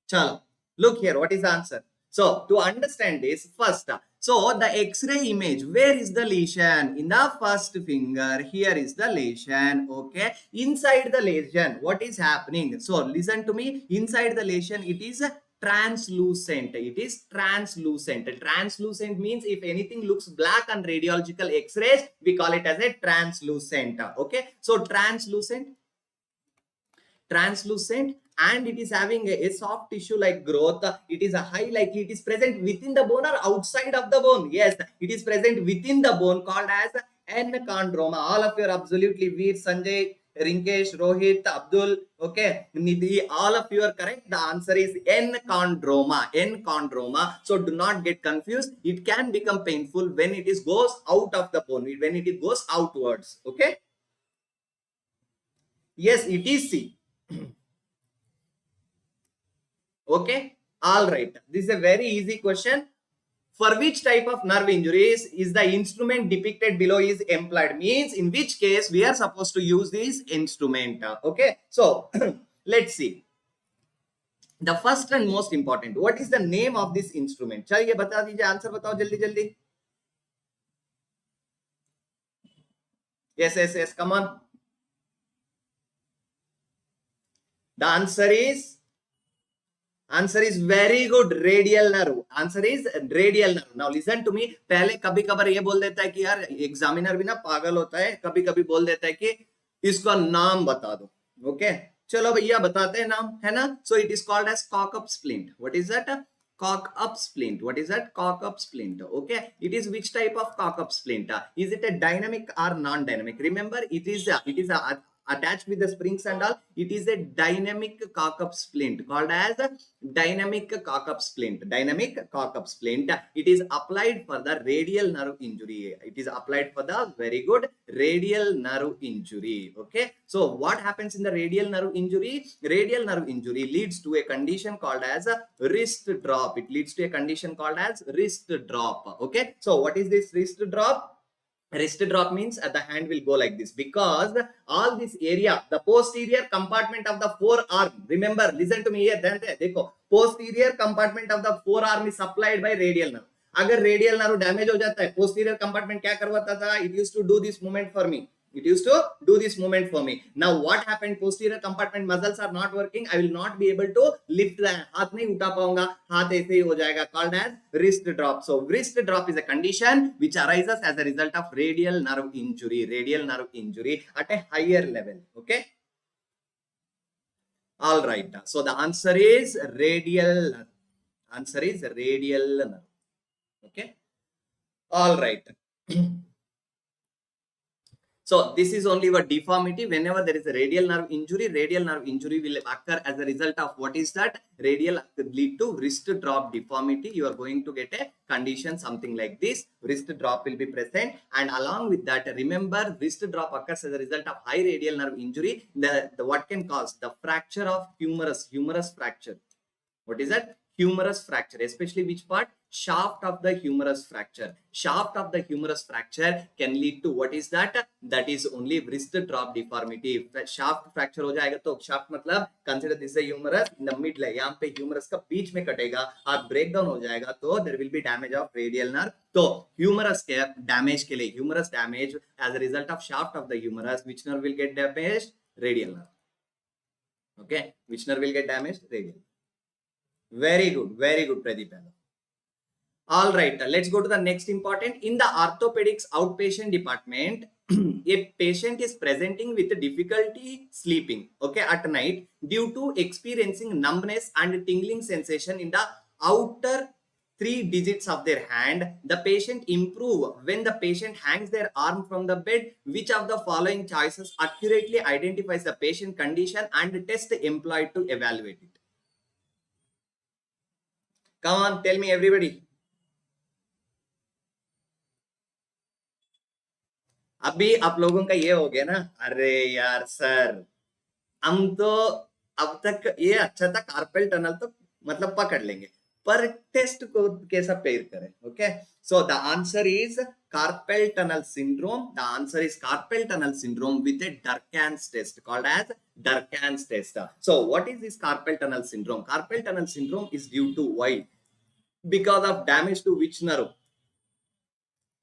चलो. Look here. What is the answer? So to understand this, first, so the X-ray image, where is the lesion? In the first finger, here is the lesion. Okay, inside the lesion, what is happening? So listen to me. Inside the lesion, it is translucent. It is translucent. Translucent means if anything looks black on radiological X-rays, we call it as a translucent. Okay, so translucent, and it is having a soft tissue like growth. It is a high likely it is present within the bone or outside of the bone. Yes, it is present within the bone, called as enchondroma. All of you are absolutely Veer, Sanjay, Rinkesh, Rohit, Abdul, okay, Nidhi, all of you are correct. The answer is enchondroma. So do not get confused. It can become painful when it is goes out of the bone, when it goes outwards. Okay, yes, it is C. Okay, all right. This is a very easy question. For which type of nerve injuries is the instrument depicted below is employed? Means in which case we are supposed to use this instrument. Okay, so let's see. The first and most important, what is the name of this instrument? चलिए बता दीजिए, answer बताओ जल्दी जल्दी. Yes, come on. The answer is very good. Radial nerve. Answer is radial nerve. Now listen to me. पहले कभी कभार ये बोल देता है कि यार एग्जामिनर भी ना पागल होता है, कभी कभी बोल देता है कि इसका नाम बता दो. Okay, चलो भैया बताते हैं नाम, है ना. So it is called as cock-up splint. What is that? Cock-up splint. What is that? Cock-up splint. Okay, it is which type of cock-up splint? Is it a dynamic or non-dynamic? Remember, it is attached with the springs and all. It is a dynamic cock-up splint, called as dynamic cock-up splint. It is applied for the radial nerve injury. Very good, radial nerve injury. Okay, so what happens in the radial nerve injury? Radial nerve injury leads to a condition called as a wrist drop. Okay, so what is this wrist drop? Wrist drop means the hand will go like this, because all this area, the posterior compartment of the forearm, remember, listen to me here, देखो, posterior compartment of the forearm is supplied by radial nerve. अगर radial nerve damage हो जाता है, posterior compartment क्या करवाता था? It used to do this movement for me. It used to do this movement for me. Now what happened? Posterior compartment muscles are not working. I will not be able to lift the हाथ नहीं उठा पाऊंगा, हाथ ऐसे ही हो जाएगा, called as wrist drop. So wrist drop is a condition which arises as a result of radial nerve injury at a higher level. Okay. All right. So the answer is radial. Answer is radial nerve. Okay. All right. So this is only a deformity. Whenever there is a radial nerve injury will occur as a result of what is that? Radial lead to wrist drop deformity. You are going to get a condition something like this. Wrist drop will be present, and along with that, remember, wrist drop occurs as a result of high radial nerve injury. The what can cause the fracture of humerus fracture. What is that? Humerus fracture, especially which part? Shaft of the humerus fracture. Shaft of the humerus fracture can lead to what is that? That is only wrist drop deformity. If shaft fracture हो जाएगा तो shaft मतलब consider this a humerus in the middle है, यहाँ पे humerus का बीच में कटेगा और breakdown हो जाएगा तो there will be damage of radial nerve. तो humerus के damage के लिए humerus damage as a result of shaft of the humerus, which nerve will get damaged? Radial nerve. Okay, which nerve will get damaged? Radial. Very good, Pradeep. All right, let's go to the next important. In the orthopedics outpatient department, a patient is presenting with difficulty sleeping, okay, at night due to experiencing numbness and tingling sensation in the outer 3 digits of their hand. The patient improve when the patient hangs their arm from the bed. Which of the following choices accurately identifies the patient condition and test employed to evaluate it? Come on, tell me everybody. अभी आप लोगों का ये हो गया ना, अरे यार सर हम तो अब तक ये अच्छा था, कार्पेल टनल तो मतलब पकड़ लेंगे, पर टेस्ट को कैसा पेयर करें? Okay, so the answer is carpel tunnel syndrome. The answer is carpel tunnel syndrome with a Durkheim's test called as Durkheim's test. So what is this carpal tunnel syndrome? Carpal tunnel syndrome is due to why? Because of damage to which nerve?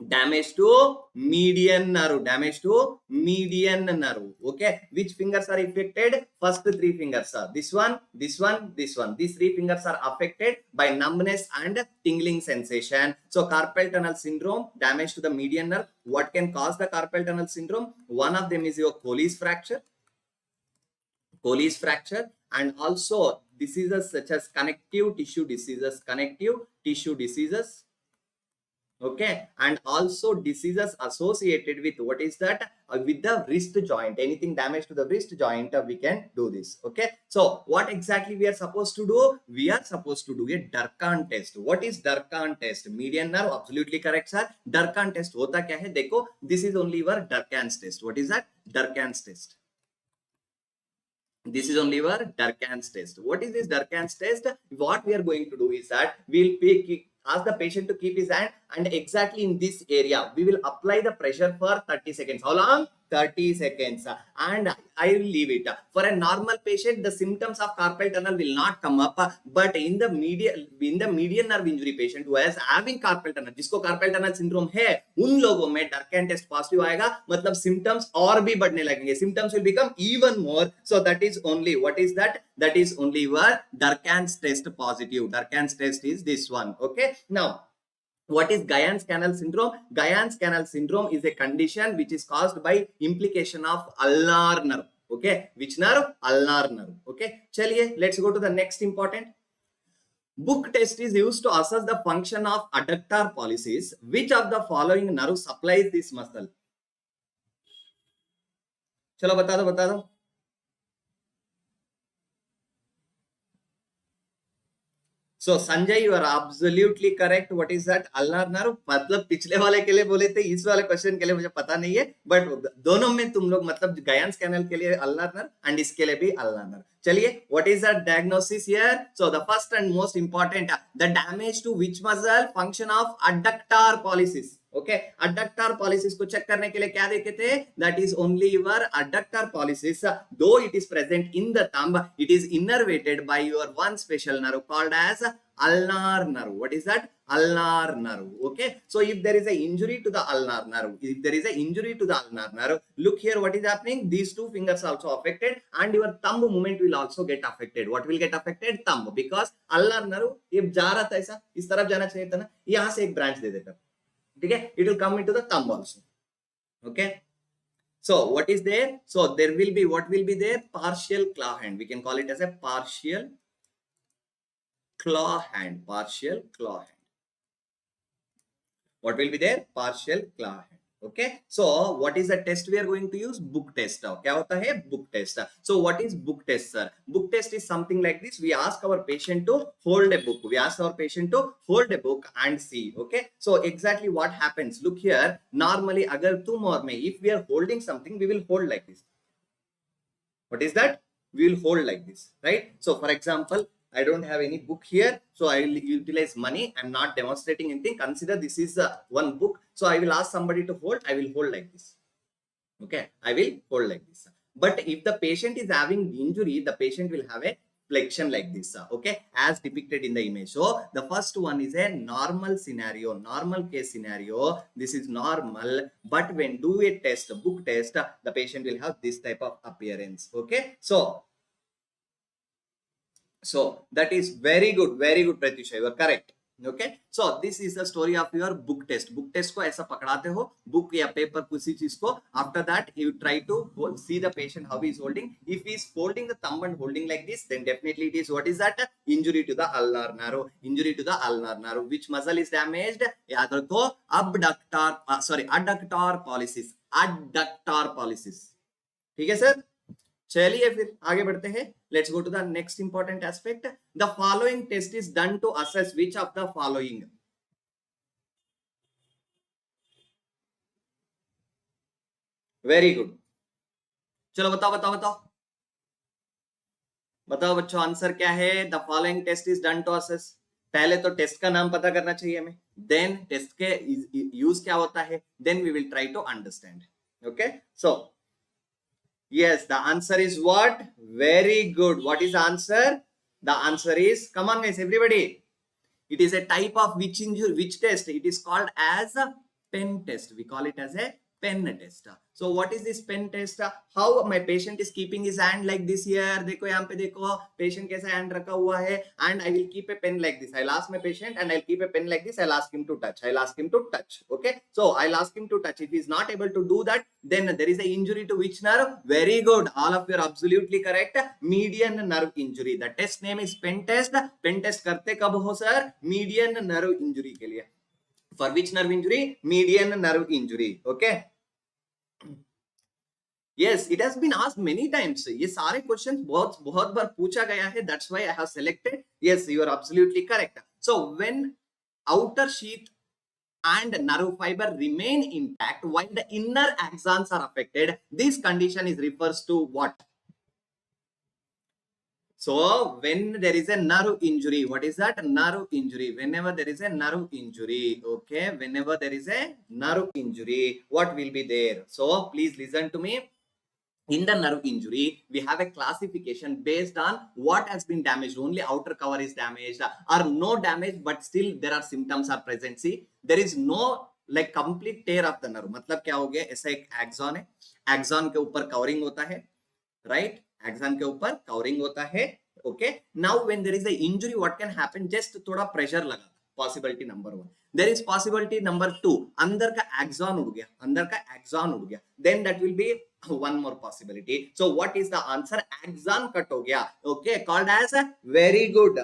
Damage to median nerve. Damage to median nerve. Okay, which fingers are affected? First 3 fingers are this one, this one, this one. These 3 fingers are affected by numbness and tingling sensation. So carpal tunnel syndrome, damage to the median nerve. What can cause the carpal tunnel syndrome? One of them is your Colles fracture. Colles fracture, and also diseases such as connective tissue diseases, okay, and also diseases associated with what is that? With the wrist joint. Anything damage to the wrist joint, we can do this. Okay, so what exactly we are supposed to do? We are supposed to do a Durkheim test. What is Durkheim test? Median nerve, absolutely correct sir. Durkheim test होता क्या है? देखो, this is only your Durkheim's test. What is that? Durkheim's test. This is only your Durkheim's test. What is this Durkheim's test? What we are going to do is that we'll ask the patient to keep his hand, and exactly in this area we will apply the pressure for 30 seconds. How long? 30 seconds, and I will leave it. For a normal patient, the symptoms of carpal tunnel will not come up, but in the median nerve injury patient who is having carpal tunnel, जिसको carpal tunnel syndrome है, उन लोगों में Durkheim test positive आएगा, मतलब symptoms और भी बढ़ने लगेंगे. Symptoms will become even more. So that is only, what is that? That is only your Durkheim's test positive. Durkheim's test is this one. Okay, now what is Guyan's canal syndrome? Guyan's canal syndrome is a condition which is caused by implication of ulnar nerve. Okay, which nerve? Ulnar nerve. Okay, chaliye, let's go to the next important. Book test is used to assess the function of adductor pollicis. Which of the following nerve supplies this muscle? चलो बता दो. So Sanjay, you are absolutely correct. What is that? Ulnar nerve. मतलब पिछले वाले के लिए बोले थे, इस वाले क्वेश्चन के लिए मुझे पता नहीं है, बट दोनों में तुम लोग मतलब Guyan's canal के लिए ulnar nerve and इसके लिए भी ulnar nerve. चलिए, what is the diagnosis here? So the first and most important, the damage to which muscle? Function of adductor pollicis. Okay, adductor pollicis को चेक करने के लिए क्या देखे थे? That is only your adductor pollicis. Though it is present in the thumb, it is innervated by your one special nerve called as Ulnar nerve. What is that? Ulnar nerve. Okay. So if there is a injury to the ulnar nerve, look here what is happening. These two fingers also affected and your thumb movement will also get affected. What will get affected? Thumb. Because ulnar nerve ये जा रहा था ऐसा, इस तरफ जाना चाहिए था ना, यहाँ से एक ब्रांच दे देता, ठीक है? It will come into the thumb also. Okay. So what is there? So there will be, what will be there? Partial claw hand. We can call it as a partial claw hand. Partial claw hand. What will be there? Partial claw hand. Okay. So what is the test we are going to use? Book test. क्या होता है? Book test. So what is book test, sir? Book test is something like this. We ask our patient to hold a book. We ask our patient to hold a book and see. Okay. So exactly what happens? Look here. Normally, अगर तुम और मैं, if we are holding something, we will hold like this. What is that? We will hold like this, right? So for example, I don't have any book here, so I will utilize money. I'm not demonstrating anything. Consider this is one book. So I will ask somebody to hold. I will hold like this. Okay, I will hold like this. But if the patient is having injury, the patient will have a flexion like this. Okay, as depicted in the image. So the first one is a normal scenario, normal case scenario. This is normal. But when do a test, book test, the patient will have this type of appearance. Okay, so that is very good, Pratyusha. You are correct. Okay, so this is the story of your book test. Book test को ऐसा पकड़ाते हो, book या paper किसी चीज को. After that, you try to see the patient how he is holding. If he is folding the thumb and holding like this, then definitely it is, what is that? Injury to the ulnar nerve. Injury to the ulnar nerve. Which muscle is damaged? याद रखो, adductor pollicis. Adductor pollicis. ठीक है sir? चलिए फिर आगे बढ़ते हैं. Let's go to the next important aspect. The following test is done to assess which of the following. Very good. चलो बताओ बच्चों, आंसर क्या है? The following test is done to assess. पहले तो टेस्ट का नाम पता करना चाहिए हमें, देन टेस्ट के यूज क्या होता है, then we will try to understand. Okay, so yes, the answer is what? Very good. What is the answer? The answer is, come on guys, everybody. It is a type of which injury, which test? It is called as a pen test. We call it as a pen test. So what is this pen test? How my patient is keeping his hand like this here. देखो यहाँ पे देखो patient कैसा hand रखा हुआ है, and I will keep a pen like this. I'll ask my patient and I'll keep a pen like this. I'll ask him to touch. Okay. So I'll ask him to touch. If he's not able to do that, then there is an injury to which nerve? Very good. All of you are absolutely correct. Median nerve injury. The test name is pen test. Pen test करते कब हो sir? Median nerve injury के लिए. For which nerve injury? Median nerve injury. Okay. Yes, it has been asked many times. ये सारे questions बहुत बार पूछा गया है. That's why I have selected. Yes, you are absolutely correct. So when outer sheath and nerve fiber remain intact while the inner axons are affected, this condition is refers to what? So when there is a nerve injury, what is that? Nerve injury. Whenever there is a nerve injury, okay, whenever there is a nerve injury, what will be there? So please listen to me. In the nerve injury, we have a classification based on what has been damaged. Only outer cover is damaged or no damage, but still there are symptoms are present. See, there is no like complete tear of the nerve. मतलब क्या हो गया? ऐसा एक axon है, axon के ऊपर covering होता है, right? Axon के ऊपर covering होता है. Okay. Now when there is a injury, what can happen? Just थोड़ा pressure लगा. Possibility number 1. There is possibility number 2. अंदर का axon उड़ गया. Then that will be one more possibility. So what is the answer? Axon cut हो गया. Okay, called as very good.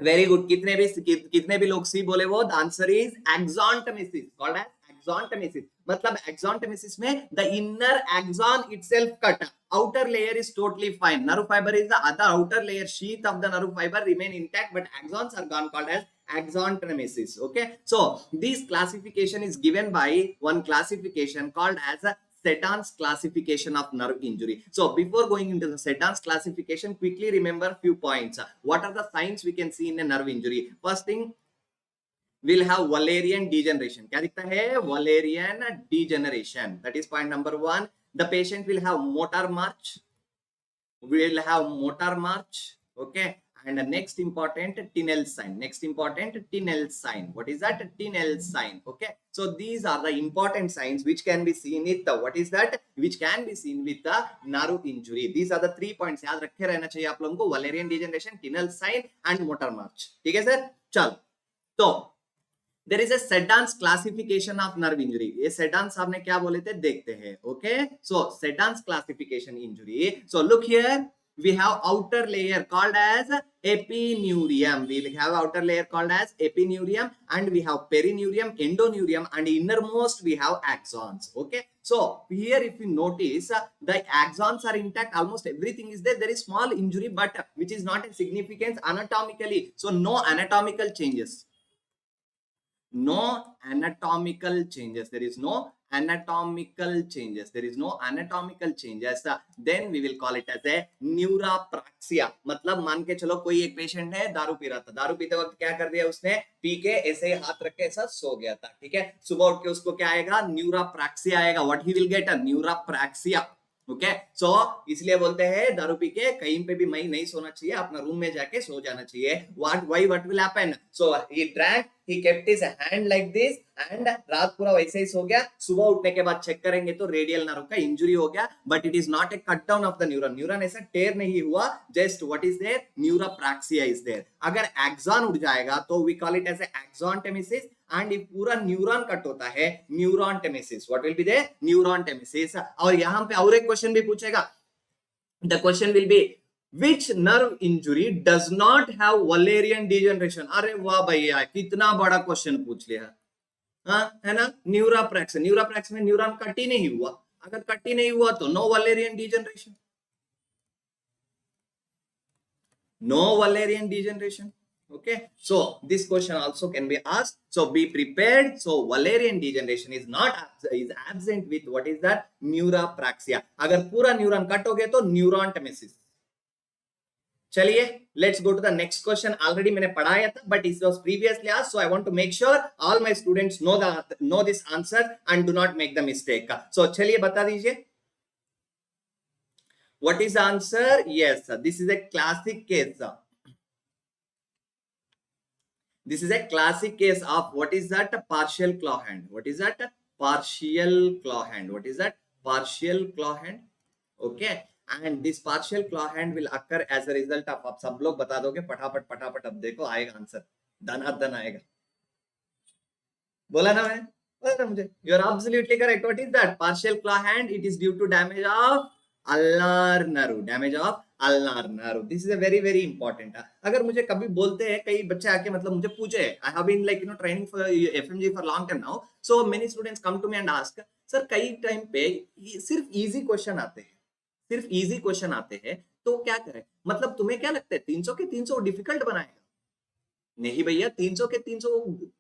Very good. कितने भी लोग सी बोले वो, the answer is axontomesis. Called as axontomesis. मतलब axontomesis में the inner axon itself cut. Outer layer is totally fine. Nerve fiber is the other outer layer. Sheath of the nerve fiber remain intact, but axons are gone, called as axontomesis. Okay. So this classification is given by one classification called as a Seddon's classification of nerve injury. So before going into the Seddon's classification, quickly remember few points. What are the signs we can see in a nerve injury? First thing, we'll have Wallerian degeneration. क्या दिखता है? Wallerian degeneration. That is point number 1. The patient will have motor march. Okay, And the next important Tinel sign. Next important Tinel sign. What is that? Tinel sign. Okay. So these are the important signs which can be seen with the, what is that? Which can be seen with the narrow injury. These are the 3 points. याद रखे रहना चाहिए आप लोगों को. Valerian degeneration, Tinel sign and motor march. ठीक है sir? चलो. तो there is a Sedan's classification of nerve injury. ये Sedan साहब ने क्या बोले थे देखते हैं. Okay. So Sedan's classification injury. So look here. We have outer layer called as epineurium. We have outer layer called as epineurium, and we have perineurium, endoneurium, and innermost we have axons. Okay. So here if you notice, the axons are intact. Almost everything is there. There is small injury, but which is not a significance anatomically. So no anatomical changes. No anatomical changes. There is no anatomical changes. There is no anatomical changes. Then we will call it as a neurapraxia. मतलब मान के चलो कोई एक patient है, दारू P रहा था, दारू पीते वक्त क्या कर दिया उसने, पी के ऐसे हाथ रख के ऐसा सो गया था. ठीक है. सुबह उठ के उसको क्या आएगा, न्यूराप्रैक्सिया आएगा. What he will get, a neurapraxia. Okay. So इसलिए बोलते हैं दारू पी के कहीं पे भी मई नहीं सोना चाहिए, अपना रूम में जाके सो जाना चाहिए. what will happen? So he drank, he kept his hand like this and रात पूरा वैसे ही सो गया. सुबह उठने के बाद चेक करेंगे तो रेडियल नर्व का इंजरी हो गया, but it is not a cut down of the neuron. Neuron ऐसा टेयर नहीं हुआ, just what is there, neurapraxia is there. अगर एक्सॉन उठ जाएगा तो we call it as axonotmesis. And if पूरा न्यूरॉन कट होता है, neurotmesis. What will be there, neurotmesis. और यहां पे और एक क्वेश्चन भी पूछेगा. The question will be which nerve injury does not have Valerian degeneration. अरे वाह भैया, कितना बड़ा क्वेश्चन पूछ लिया. हाँ है ना. न्यूराप्रैक्स, न्यूराप्रैक्स में न्यूरॉन कट ही नहीं हुआ. अगर कट ही नहीं हुआ तो no Valerian degeneration. No Valerian degeneration. Okay. So this question also can be asked. So be prepared. So Valerian degeneration is absent with what is that, neurapraxia. अगर पूरा न्यूरॉन कट हो गया तो न्यूरॉन्टेमेसिस. चलिए let's go to the next question. Already मैंने पढ़ाया था, but it was previously asked, so I want to make sure all my students know this answer and do not make the mistake. So चलिए बता दीजिए, what is answer. Yes, this is a classic case. This is a classic case of what is that, partial claw hand. What is that, partial claw hand. What is that, partial claw hand. Okay. And this partial claw hand will occur as a result of, आप सब लोग बता दोगे फटाफट फटाफट. अब देखो आएगा आंसर, धनाधन आएगा. बोला ना मैंने, बोला ना मुझे. You are absolutely correct. What is that, partial claw hand? It is due to damage of ulnar nerve. Damage of ulnar nerve. This is a very very important. अगर मुझे कभी बोलते हैं कई बच्चे आके, मतलब मुझे पूछे, I have been like training for FMGE for long time now. So many students come to me and ask, sir कई टाइम पे सिर्फ इजी क्वेश्चन आते हैं, सिर्फ इजी क्वेश्चन आते हैं, तो क्या करें. मतलब तुम्हें क्या लगता है 300 के 300 डिफिकल्ट बनाएगा? नहीं भैया, 300 के 300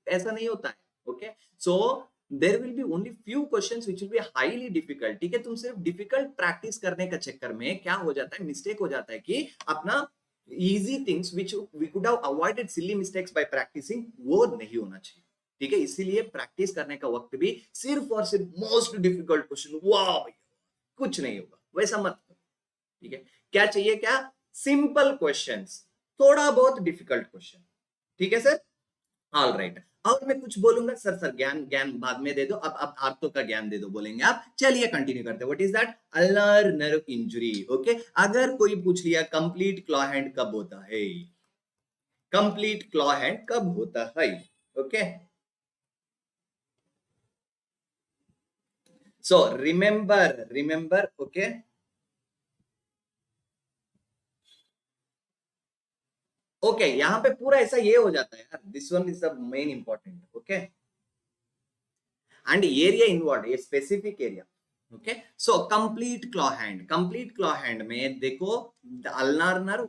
ऐसा नहीं होता है. Okay. So there will be only few questions which will be highly difficult. ठीक है. तुम सिर्फ डिफिकल्ट प्रैक्टिस करने के चक्कर में क्या हो जाता है, मिस्टेक हो जाता है कि अपना easy things which we could have avoided silly mistakes by practising, वो नहीं होना चाहिए. ठीक है. इसीलिए प्रैक्टिस करने का वक्त भी सिर्फ और सिर्फ मोस्ट डिफिकल्ट क्वेश्चन, वाह भैया कुछ नहीं होगा, वैसा मत. ठीक है. क्या चाहिए, क्या, सिंपल क्वेश्चंस, थोड़ा बहुत डिफिकल्ट क्वेश्चन. ठीक है सर. All right. और मैं कुछ बोलूंगा सर ज्ञान बाद में दे दो, अब आर्थो का ज्ञान दे दो बोलेंगे आप. चलिए कंटिन्यू करते हैं. What is that, ulnar nerve injury. Okay. अगर कोई पूछ लिया कंप्लीट क्लॉ हैंड कब होता है, कंप्लीट क्लॉ हैंड कब होता है. Okay. So remember. Okay. Okay. यहाँ पे पूरा ऐसा ये हो जाता है यार. This one is the main important. Okay. And area involve, ये specific area. Okay. So complete claw hand में देखो ulnar nerve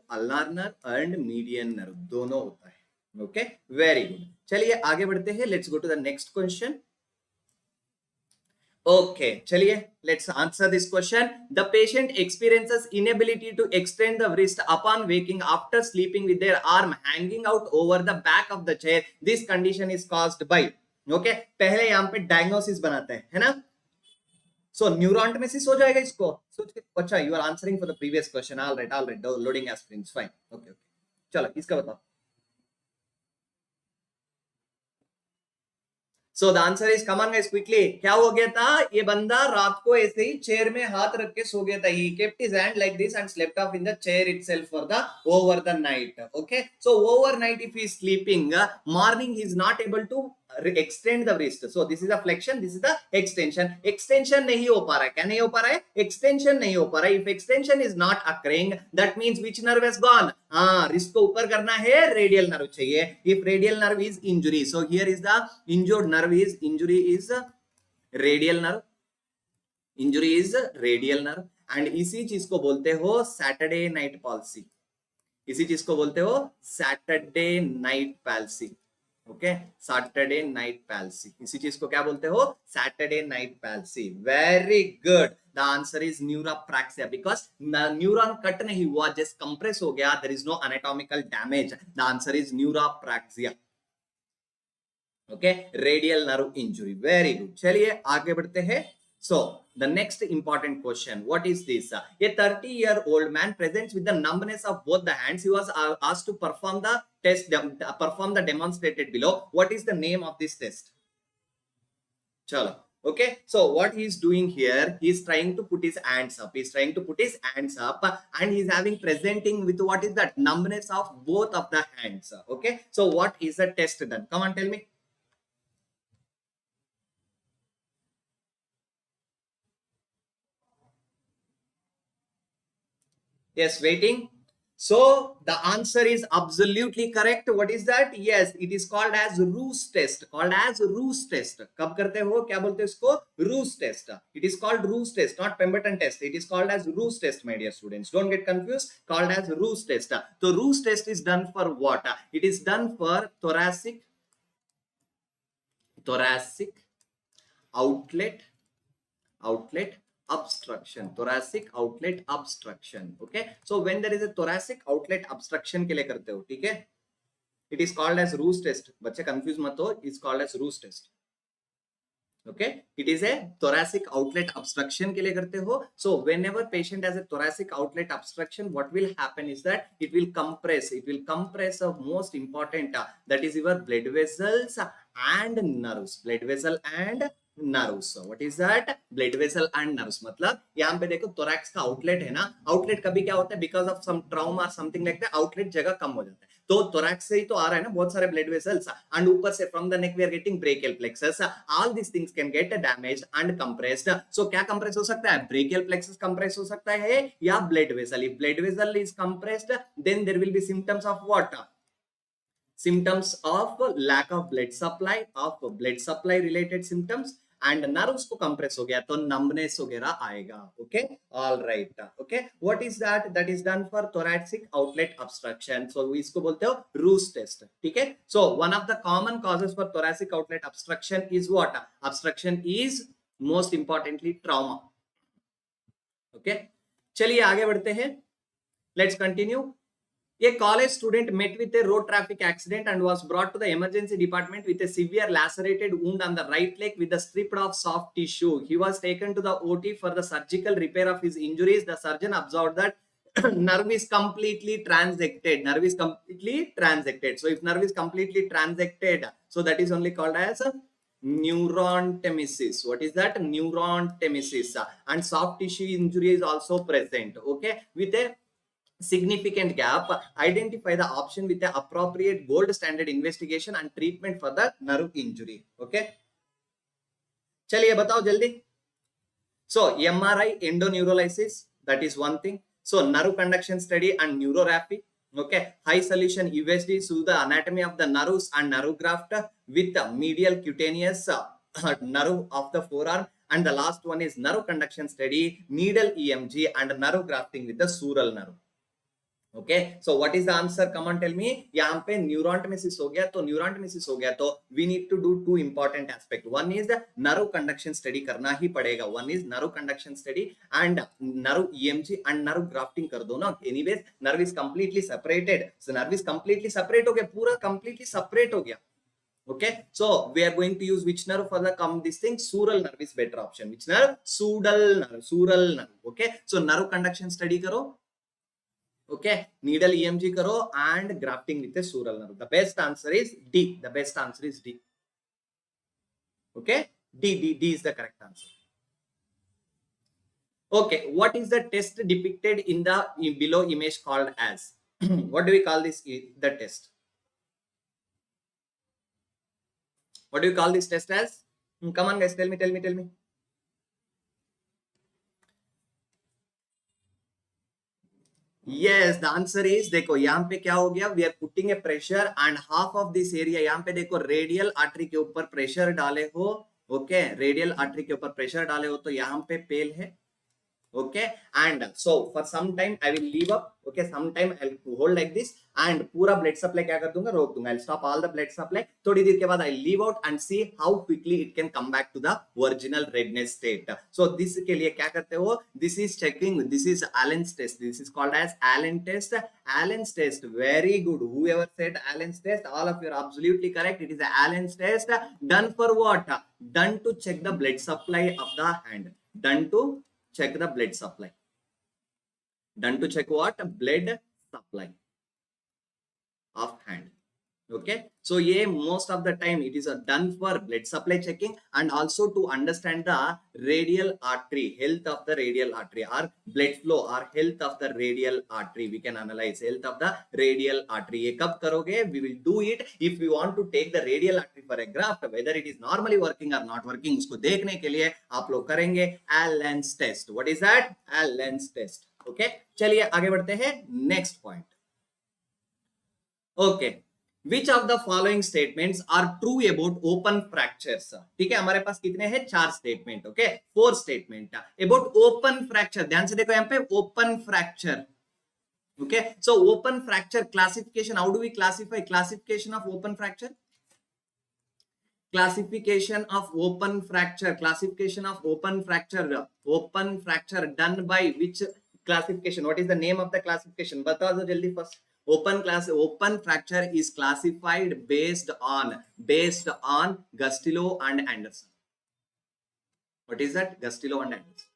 and median nerve दोनों होता है. ओके. Very good. चलिए आगे बढ़ते हैं. Let's go to the next question. Okay, चलिए let's answer this question. The patient experiences inability to extend the wrist upon waking after sleeping with their arm hanging out over the back of the chair. This condition is caused by. Okay, पहले यहाँ पे diagnosis बनाते हैं, है ना. So न्यूरॉन्टेमेसिस हो जाएगा इसको. So अच्छा, you are answering for the previous question. All right, loading aspirins, fine. Okay. चलो इसका बताओ. So the answer is, come on guys quickly. क्या हो गया था? ये बंदा रात को ऐसे ही चेयर में हाथ रख के सो गया था. He kept his hand like this and slept off in the chair itself for the over the night. Okay. So overnight if he is sleeping, morning he is not able to extend the wrist. So this is a flexion, this is the extension. Extension नहीं हो पा रहा है. क्या नहीं हो पा रहा है? Extension नहीं हो पा रहा है. If extension is not occurring, that means which nerve has gone? हाँ, wrist को ऊपर करना है, radial nerve चाहिए. If radial nerve is injury, so here is the injured nerve is, injury is radial nerve. Injury is radial nerve. And इसी चीज को बोलते हो Saturday night palsy. इसी चीज को बोलते हो Saturday night palsy. Okay, Saturday night palsy. इसी चीज को क्या बोलते हो? Saturday night palsy. Very good. The answer is neuropraxia because neuron cut नहीं हुआ, जस्ट कंप्रेस हो गया. There is no anatomical damage. The answer is neuropraxia. Okay, radial nerve injury. Very good. चलिए आगे बढ़ते हैं. So the next important question, what is this? A 30-year-old man presents with the numbness of both the hands. He was asked to perform the test, perform the demonstrated below. What is the name of this test? Chalo. Okay, so what he is doing here, he is trying to put his hands up. He is trying to put his hands up and he is having presenting with what is that? Numbness of both of the hands. Okay, so what is the test done? Come on, tell me. Yes, waiting. So the answer is absolutely correct. What is that? Yes, it is called as Roos test. Called as Roos test. कब करते हो? क्या बोलते हैं इसको? Roos test. It is called Roos test, not Pemberton test. It is called as Roos test, my dear students. Don't get confused. Called as Roos test. So Roos test is done for what? It is done for thoracic outlet obstruction. Thoracic outlet obstruction. Okay, so when there is a thoracic outlet obstruction के लिए करते हो, ठीक है? It is called as Roos test. बच्चे confuse मत हो. It's called as Roos test. Okay, it is a thoracic outlet obstruction के लिए करते हो. So whenever patient has a thoracic outlet obstruction, what will happen is that it will compress. It will compress of most important that is your blood vessels and nerves. Blood vessel and nerves. What is that? Blood vessel and nerves. मतलब यहाँ पे देखो thorax का outlet है ना, outlet कभी क्या होता है? Because of some trauma or something like that, outlet जगह कम हो जाता है. तो thorax से ही तो आ रहा है ना बहुत सारे blood vessels, and ऊपर से from the neck we are getting brachial plexus. All these things can get damaged and compressed. So क्या compress हो सकता है? Brachial plexus compress हो सकता है या blood vessel. If blood vessel is compressed, then there will be symptoms of what? Symptoms of lack of blood supply related symptoms. And nerves को compress हो गया तो numbness वगैरह आएगा. Okay, all right. Okay, what is that? That is done for thoracic outlet obstruction. So इसको बोलते हो Roos test. ठीक है? So one of the common causes for thoracic outlet obstruction is what? Obstruction is most importantly trauma. Okay, चलिए आगे बढ़ते हैं. Let's continue. A college student met with a road traffic accident and was brought to the emergency department with a severe lacerated wound on the right leg with a stripped off soft tissue. He was taken to the OT for the surgical repair of his injuries. The surgeon observed that nerve is completely transected. Nerve is completely transected. So if nerve is completely transected, so that is only called as neurontemesis. What is that? Neurontemesis. And soft tissue injury is also present. Okay, with a significant gap. Identify the option with the appropriate gold standard investigation and treatment for the nerve injury. Okay, चलिए बताओ जल्दी. So MRI endoneurolysis, that is one thing. So nerve conduction study and neuroraphy. Okay, high solution USD to the anatomy of the nerves and nerve graft with the medial cutaneous nerve of the forearm. And the last one is nerve conduction study, needle EMG and nerve grafting with the sural nerve. Okay, so what is the answer? Come on, tell me. यहाँ पे neurontemesis हो गया तो we need to do two important aspect. One is the nerve conduction study करना ही पड़ेगा. One is nerve conduction study and nerve EMG and nerve grafting कर दो ना. Anyways, nerve is completely separated. So nerve is completely separate हो गया, पूरा completely separate हो गया. Okay, so we are going to use which nerve for the this thing? Sural nerve is better option. Which nerve? Sural nerve. Okay, so nerve conduction study करो. Okay, needle EMG karo and grafting with a sural nerve. The best answer is D. The best answer is D. Okay, D is the correct answer. Okay, what is the test depicted in the below image called as? What do we call this? The test. What do you call this test as? Come on, guys, tell me. Yes, the answer is, देखो यहाँ पे क्या हो गया, we are putting a pressure and half of this area, यहाँ पे देखो radial artery के ऊपर प्रेशर डाले हो, ओके, रेडियल आर्टरी के ऊपर प्रेशर डाले हो तो यहाँ पे पेल है, okay, and so for some time I will leave up, okay, sometime I'll hold like this and पूरा blood supply क्या कर दूंगा, रोक दूंगा, I'll stop all the blood supply, थोड़ी देर के बाद I'll leave out and see how quickly it can come back to the original redness state. So this के लिए क्या करते हो, this is checking, this is Allen's test, this is called as Allen test. Allen's test, very good, whoever said Allen's test, all of you are absolutely correct. It is a Allen's test, done for what? Done to check the blood supply of the hand, done to check the blood supply. Done to check what? Blood supply of hand. Okay, so yeah, most of the time it is done for blood supply checking and also to understand the radial artery, health of the radial artery, or blood flow or health of the radial artery. We can analyze health of the radial artery. ये कब करोगे? We will do it if we want to take the radial artery for a graft, whether it is normally working or not working. उसको देखने के लिए आप लोग करेंगे Allen's test. What is that? Allen's test. Okay, चलिए आगे बढ़ते हैं. Next point. Okay. Which of the following statements are true about open fractures? ठीक है, हमारे पास कितने हैं? 4 statement. Okay, 4 statement about open fracture. ध्यान से देखो यहाँ पे open fracture. Okay, so open fracture classification. How do we classify? Classification of open fracture. Classification of open fracture. Classification of open fracture. Open fracture done by which classification? What is the name of the classification? बताओ तो जल्दी first. Open fracture is classified based on Gustillo and Anderson. What is that? Gustillo and Anderson.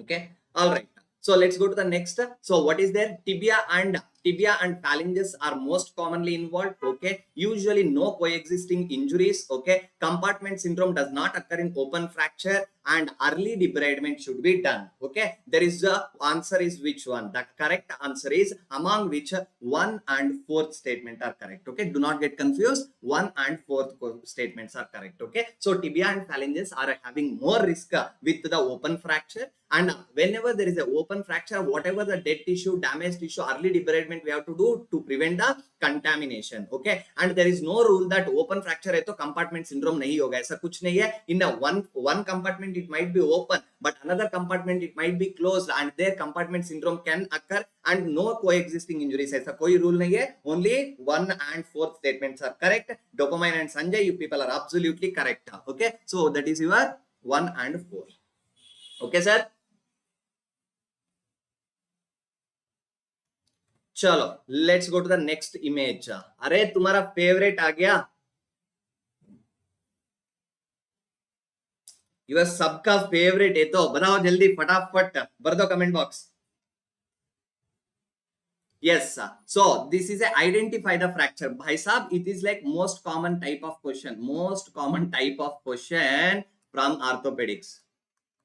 Okay, all right. So let's go to the next. So what is there? Tibia and phalanges are most commonly involved. Okay, usually no coexisting injuries. Okay, compartment syndrome does not occur in open fracture and early debridement should be done. Okay, there is the answer is which one? The correct answer is among which 1 and 4th statement are correct. Okay, do not get confused. 1 and 4th statements are correct. Okay, so tibia and phalanges are having more risk with the open fracture, and whenever there is a open fracture, whatever the dead tissue, damaged tissue, early debridement we have to do to prevent the contamination. Okay, and there is no rule that open fracture है तो compartment syndrome नहीं होगा, ऐसा कुछ नहीं है. In a one compartment it might be open, but another compartment it might be closed, and there compartment syndrome can occur and no coexisting injuries. ऐसा कोई rule नहीं है. Only 1 and 4th statements are correct. Dopamine and Sanjay, you people are absolutely correct. Okay, so that is your 1 and 4. Okay, sir. चलो let's go to the next image. अरे तुम्हारा favourite आ गया, you सबका favourite है तो बताओ जल्दी फटाफट भर दो comment box. Yes, so this is a identify the fracture. Bhai sahab, it is like most common type of question from orthopedics.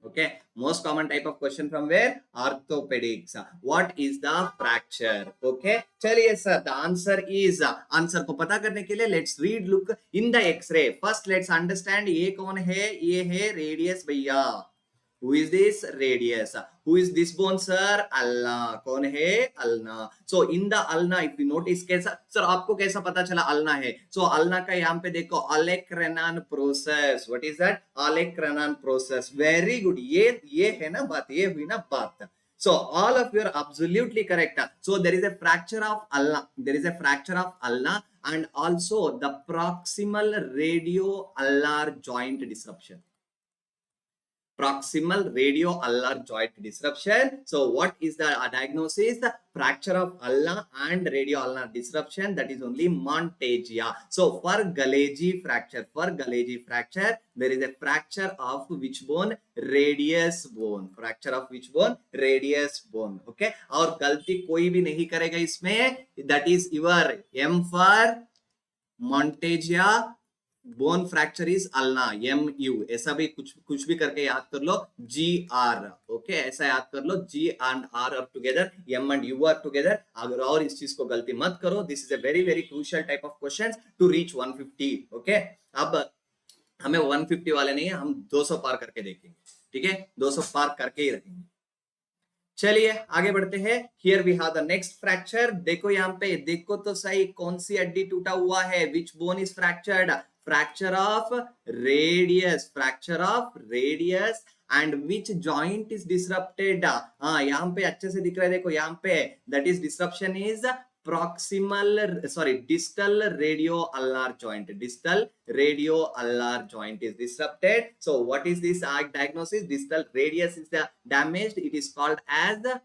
Okay, most common type of question from where? Orthopedics. What is the fracture? Okay, चलिए sir, the answer is answer को पता करने के लिए let's read, look in the X-ray. First let's understand ये कौन है? ये है radius भैया. Who is this? Radius. Who is this bone, sir? Ulnar. कौन है? Ulnar. So in the ulnar, if you notice, कैसा sir आपको कैसा पता चला ulnar है? So ulnar का यहाँ पे देखो olecranon process. What is that? Olecranon process. Very good. ये है ना बात, ये हुई ना बात. So all of you are absolutely correct. So there is a fracture of ulnar. There is a fracture of ulnar and also the proximal radio ulnar joint disruption. proximal radio-ulnar joint disruption. So what is the diagnosis? The fracture of ulna and radio-ulnar disruption, that is only Monteggia. So for Galegi fracture, there is a fracture of which bone? Radius bone. Fracture of which bone? Radius bone. Okay, और गलती कोई भी नहीं करेगा इसमें, that is your M for Monteggia, bone fracture is ulna, MU, ऐसा भी कुछ भी करके याद कर लो, GR, ओके, ऐसा याद कर लो, G and R are together, M and U are together. अगर और इस चीज को गलती मत करो, this is a very very crucial type of questions to reach 150. Okay, अब हमें 150 वाले नहीं है, हम 200 पार करके देखेंगे, ठीक है, 200 पार करके ही रहेंगे. चलिए आगे बढ़ते हैं. Here we have the next fracture. देखो यहाँ पे, देखो तो सही, कौन सी हड्डी टूटा हुआ है? Which bone is fractured? Fracture of radius, fracture of radius. And which joint is disrupted? हाँ, यहाँ पे अच्छे से दिख रहा है, देखो यहाँ पे, that is disruption is distal radio-ulnar joint. Distal radio-ulnar joint is disrupted. So what is this diagnosis? Distal radius is the damaged. It is called as the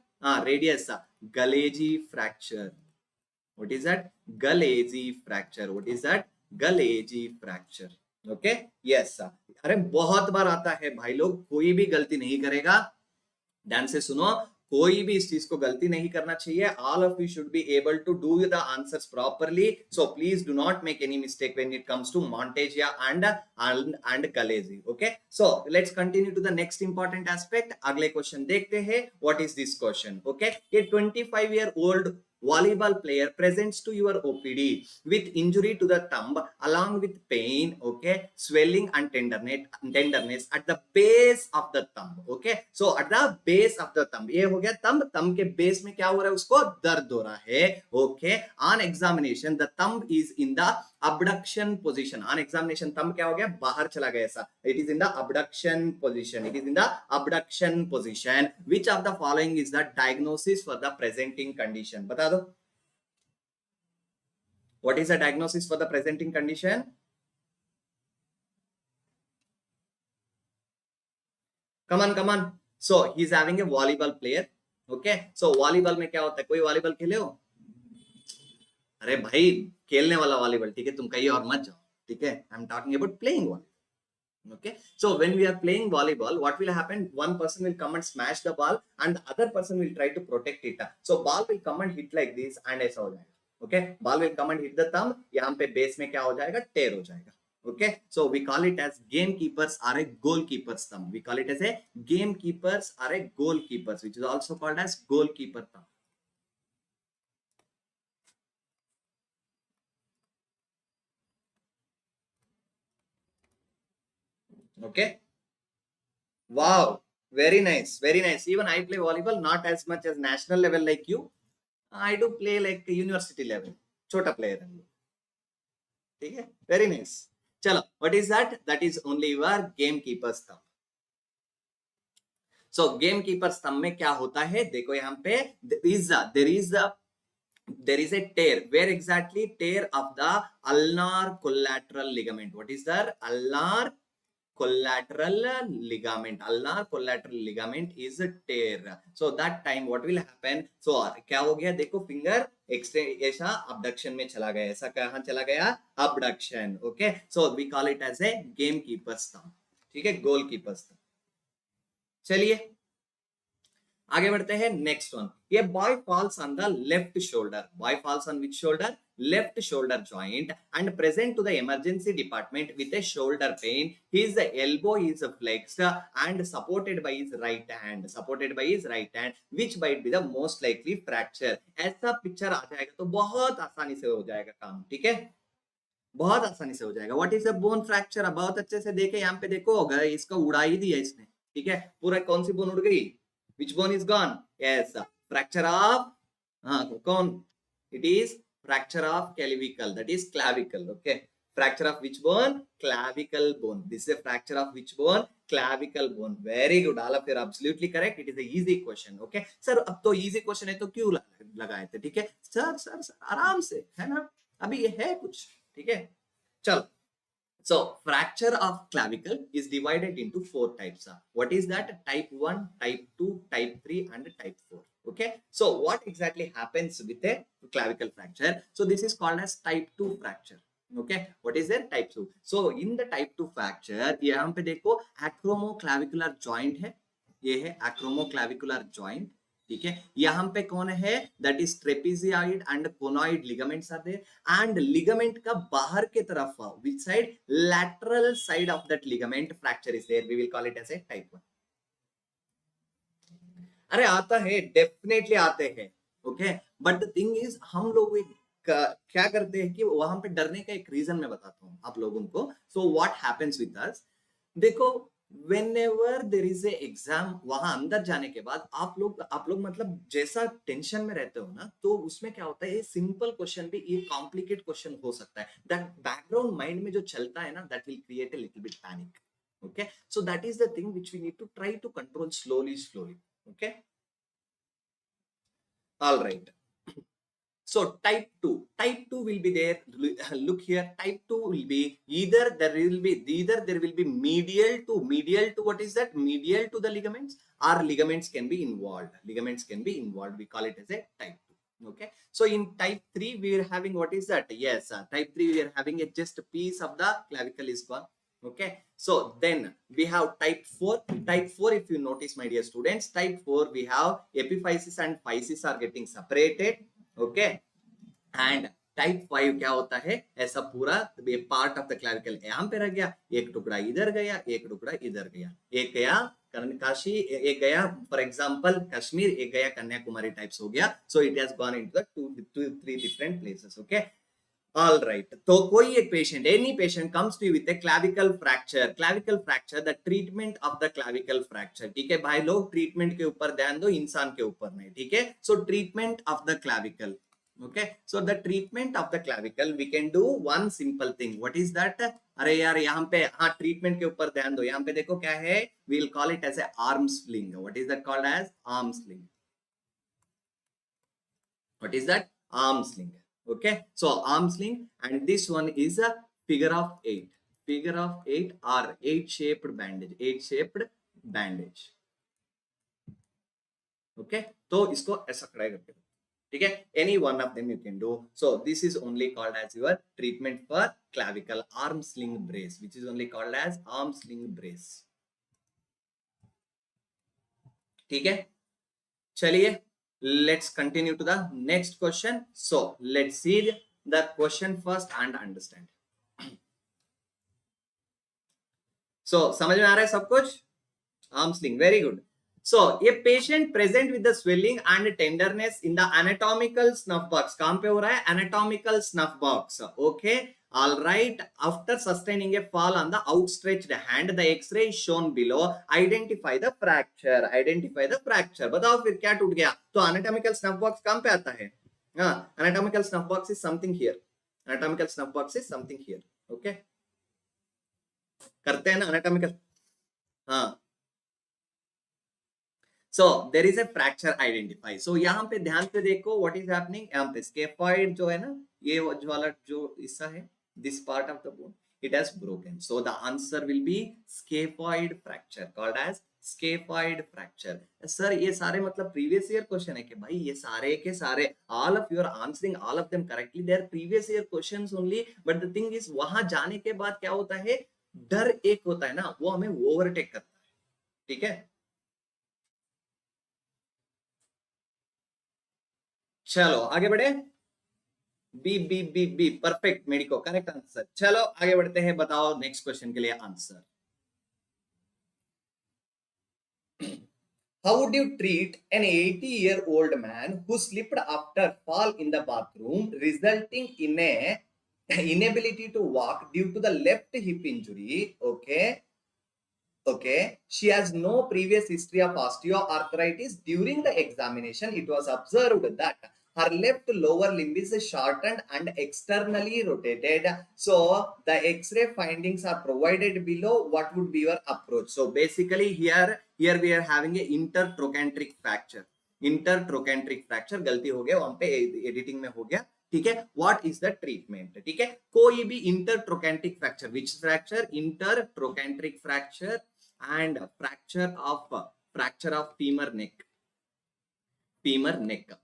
radius Galegi fracture. What is that? Galegi fracture. What is that? Galegi fracture. Okay, yes. अरे बहुत बार आता है भाई लोग, कोई भी गलती नहीं करेगा. ध्यान से सुनो, कोई भी इस चीज को गलती नहीं करना चाहिए. All of you should be able to do the answers properly. So please do not make any mistake when it comes to Monteggia and Galegi. Okay. So let's continue to the next important aspect. अगले question देखते हैं. What is this question? Okay. A 25-year-old volleyball player presents to your OPD with injury to the thumb along with pain, okay, swelling and tenderness at the base of the thumb. Okay, so at the base of the thumb, ये हो गया thumb के base में क्या हो रहा है? उसको दर्द हो रहा है. Okay, on examination the thumb is in the abduction position. On examination thumb क्या हो गया? बाहर चला गया ऐसा. It is in the abduction position. It is in the abduction position. Which of the following is the diagnosis for the presenting condition? बता दो. What is the diagnosis for the presenting condition? Come on. So he is having a volleyball player. Okay. So volleyball में क्या होता है? कोई volleyball खेले हो? अरे भाई, खेलने वाला वॉलीबॉल, ठीक है, तुम कहीं और मत जाओ, ठीक है. I am talking about playing volleyball. Okay, so when we are playing volleyball, what will happen? One person will come and smash the ball and the other person will try to protect it. So ball will come and hit like this and ऐसा हो जाएगा. Okay, ball will come and hit the thumb. यहाँ पे base में क्या हो जाएगा? tear हो जाएगा. Okay, so we call it as gamekeepers or a goalkeeper's thumb. We call it as a gamekeepers or a goalkeepers, which is also called as goalkeeper thumb. Okay, wow, very nice, very nice. Even I play volleyball, not as much as national level like you. I do play like university level, छोटा player है, ठीक है. Very nice. चलो, what is that? That is only your gamekeeper's thumb. So gamekeeper's thumb में क्या होता है? देखो यहाँ पे there is a tear. Where exactly? Tear of the ulnar collateral ligament. What is that? Ulnar collateral ligament. Ulnar collateral ligament is a tear. So that time what will happen? So क्या हो गया? देखो finger extend, ऐसा abduction में चला गया. ऐसा कहाँ चला गया? Abduction. Okay. So we call it as a gamekeeper's thumb. ठीक है, goalkeeper's thumb. चलिए आगे बढ़ते हैं. Next one. ये boy falls on the left shoulder. Boy falls on which shoulder? Left shoulder joint and present to the emergency department with a shoulder pain. His elbow is flexed and supported by his right hand. Supported by his right hand, which might be the most likely fracture. ऐसा picture आ जाएगा तो बहुत आसानी से हो जाएगा काम, ठीक है, बहुत आसानी से हो जाएगा. What is a bone fracture? बहुत अच्छे से देखे, यहाँ पे देखो, इसका उड़ा ही दिया इसने, ठीक है. पूरा कौन सी बोन उड़ गई? Which bone is gone? Yes, fracture of कौन? It is fracture of clavicle, that is clavicle. Okay, fracture of which bone? Clavicle bone. This is a fracture of which bone? Clavicle bone. Very good, all of you are absolutely correct. It is a easy question. Okay sir, अब तो easy question है तो क्यों लगाए थे? ठीक है sir, आराम से, है ना, अभी ये है कुछ, ठीक है. चलो So fracture of clavicle is divided into 4 types. What is that? Type 1, type 2, type 3 and type 4. Okay, so what exactly happens with a clavicle fracture? So this is called as type 2 fracture. Okay, what is that? Type 2. So in the type 2 fracture, यहाँ पे देखो acromoclavicular joint है, ये है acromoclavicular joint. ठीक है, यहाँ पे कौन है? That is trapezoid and conoid ligaments are there, and ligament का बाहर के तरफ which side? Lateral side of that ligament fracture is there, we will call it as a type 1. अरे आता है, डेफिनेटली आते हैं. Okay, but the thing is हम लोग क्या करते हैं कि वहां पे डरने का एक रीजन मैं बताता हूँ आप लोगों को. So what happens with us, देखो whenever there is a exam, वहां अंदर जाने के बाद आप लोग मतलब जैसा टेंशन में रहते हो ना, तो उसमें क्या होता है, ये सिंपल क्वेश्चन भी ये कॉम्प्लिकेट क्वेश्चन हो सकता है. दैट बैकग्राउंड माइंड में जो चलता है ना, that will create a little bit panic. Okay, so that is the thing which we need to try to control slowly. Okay, all right. So type 2 will be there. Look here, type 2 will be either there will be medial to what is that? Medial to the ligaments, or ligaments can be involved. We call it as a type 2. Okay, so in type 3 we are having what is that? Yes, type 3 we are having just a piece of the clavicle is gone. Okay, so then we have type 4. If you notice, my dear students, type 4 we have epiphysis and physis are getting separated. Okay, and type 5 क्या होता है? ऐसा पूरा part of the clavicle यहाँ पे रह गया, एक टुकड़ा इधर गया, एक टुकड़ा इधर गया, एक गया काशी, एक गया फॉर एग्जांपल कश्मीर, एक गया कन्याकुमारी टाइप्स हो गया. So it has gone into the 2-3 different places. Okay, all right. तो कोई एक patient, any patient comes to with a clavicle fracture, the treatment of the clavicle fracture. ठीक है भाई लोग, ट्रीटमेंट के ऊपर ध्यान दो, इंसान के ऊपर नहीं. ठीक है, सो treatment of the clavicle. Okay, so the treatment of the clavicle we can do one simple thing. What is that? अरे यार यहाँ पे हाँ ट्रीटमेंट के ऊपर ध्यान दो. यहाँ पे देखो क्या है, we will call it as a arm sling. What is that called as? Arm sling. What is that? Arm sling. Okay, so arm sling, and this one is a figure of 8 or 8 shaped bandage. Okay, तो इसको ऐसा खड़ा करके दो. ठीक है, any one of them you can do. So this is only called as your treatment for clavicle, arm sling brace, which is only called as arm sling brace. ठीक है, चलिए let's continue to the next question. So let's see the question first and understand. So समझ में आ रहा है सब कुछ? Arm sling, very good. So a patient present with the swelling and tenderness in the anatomical snuff box. कहाँ पे हो रहा है? Anatomical snuff box. Okay, all right. After sustaining a fall on the outstretched hand, the X-ray is shown below. Identify the fracture. बताओ फिर क्या टूट गया? तो anatomical snuff box कहाँ पे आता है? हाँ, anatomical snuff box is something here. Okay, करते हैं ना anatomical. हाँ. So there is a fracture identify. So यहाँ पे ध्यान से देखो what is happening. यहाँ पे scaphoid जो है ना, ये जो वाला जो हिस्सा है, this part of the bone, it has broken. So the answer will be scaphoid fracture, called as scaphoid fracture. Sir ये सारे मतलब previous year question है कि भाई ये सारे के सारे all of you are answering all of them correctly. They are previous year questions only. But the thing is वहां जाने के बाद क्या होता है, डर एक होता है ना, वो हमें overtake करता है. ठीक है, चलो आगे बढ़े. Be perfect medico, correct answer. चलो आगे बढ़ते हैं, बताओ नेक्स्ट क्वेश्चन के लिए answer. How would you treat an 80-year-old man who slipped after fall in the bathroom, resulting in a inability to walk due to the left hip injury? Okay, she has no previous history of osteoarthritis. During the examination, it was observed that her left lower limb is shortened and externally rotated. So the X-ray findings are provided below. What would be your approach? So basically here we are having a intertrochanteric fracture. गलती हो गया, वहां पे editing में हो गया. ठीक है, व्हाट इज द ट्रीटमेंट, ठीक है। कोई भी intertrochanteric fracture, which fracture, intertrochanteric fracture and fracture of femur neck,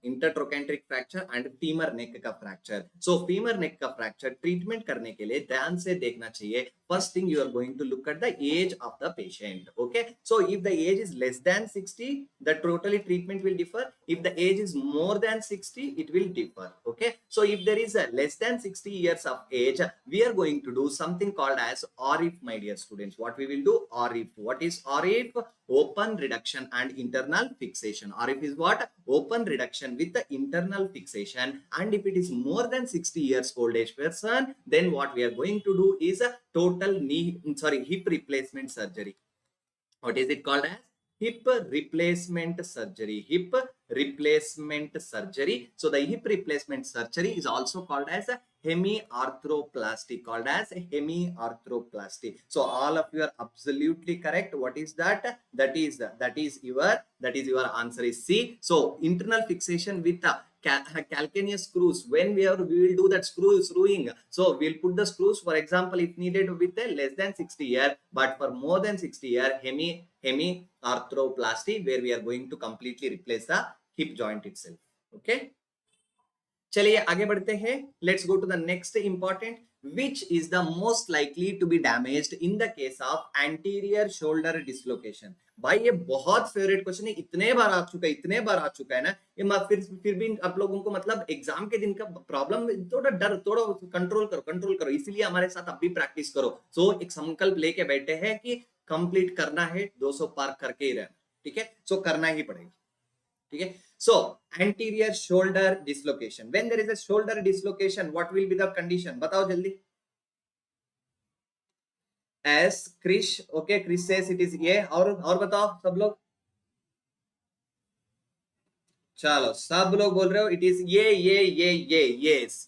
intertrochanteric fracture and femur neck का फ्रैक्चर। सो फीमर नेक का फ्रैक्चर ट्रीटमेंट करने के लिए ध्यान से देखना चाहिए। First thing, you are going to look at the age of the patient, okay. So if the age is less than 60, the totally treatment will differ. If the age is more than 60, it will differ, okay. So if there is a less than 60 years of age, we are going to do something called as ORIF, my dear students. What we will do? ORIF. What is ORIF? Open reduction and internal fixation. ORIF is what? Open reduction with the internal fixation. And if it is more than 60 years old age person, then what we are going to do is a total hip replacement surgery. What is it called as? Hip replacement surgery. Hip replacement surgery. So the hip replacement surgery is also called as a hemiarthroplasty. Called as hemiarthroplasty. So all of you are absolutely correct. What is that? That is your answer is C. So internal fixation with calcaneus screws. When we will do that screwing, so we'll put the screws, for example, if needed with a less than 60 year, but for more than 60 year, hemiarthroplasty, where we are going to completely replace the hip joint itself, okay. चलिए आगे बढ़ते हैं. Let's go to the next important. Which is the most likely to be damaged in the case of anterior shoulder dislocation? भाई ये बहुत favourite question है, इतने बार आ चुका है ना ये, फिर भी आप लोगों को मतलब एग्जाम के दिन का प्रॉब्लम, थोड़ा डर, थोड़ा कंट्रोल करो, इसीलिए हमारे साथ अब भी प्रैक्टिस करो. सो एक संकल्प लेके बैठे हैं कि कंप्लीट करना है, 200 पार करके ही रहना, ठीक है. सो करना ही पड़ेगा, ठीक है. So anterior shoulder dislocation. When there is a shoulder dislocation, what will be the condition? बताओ जल्दी. As Krish, okay, Krish says it is ये, और बताओ सब लोग. चलो सब लोग बोल रहे हो इट इज ये.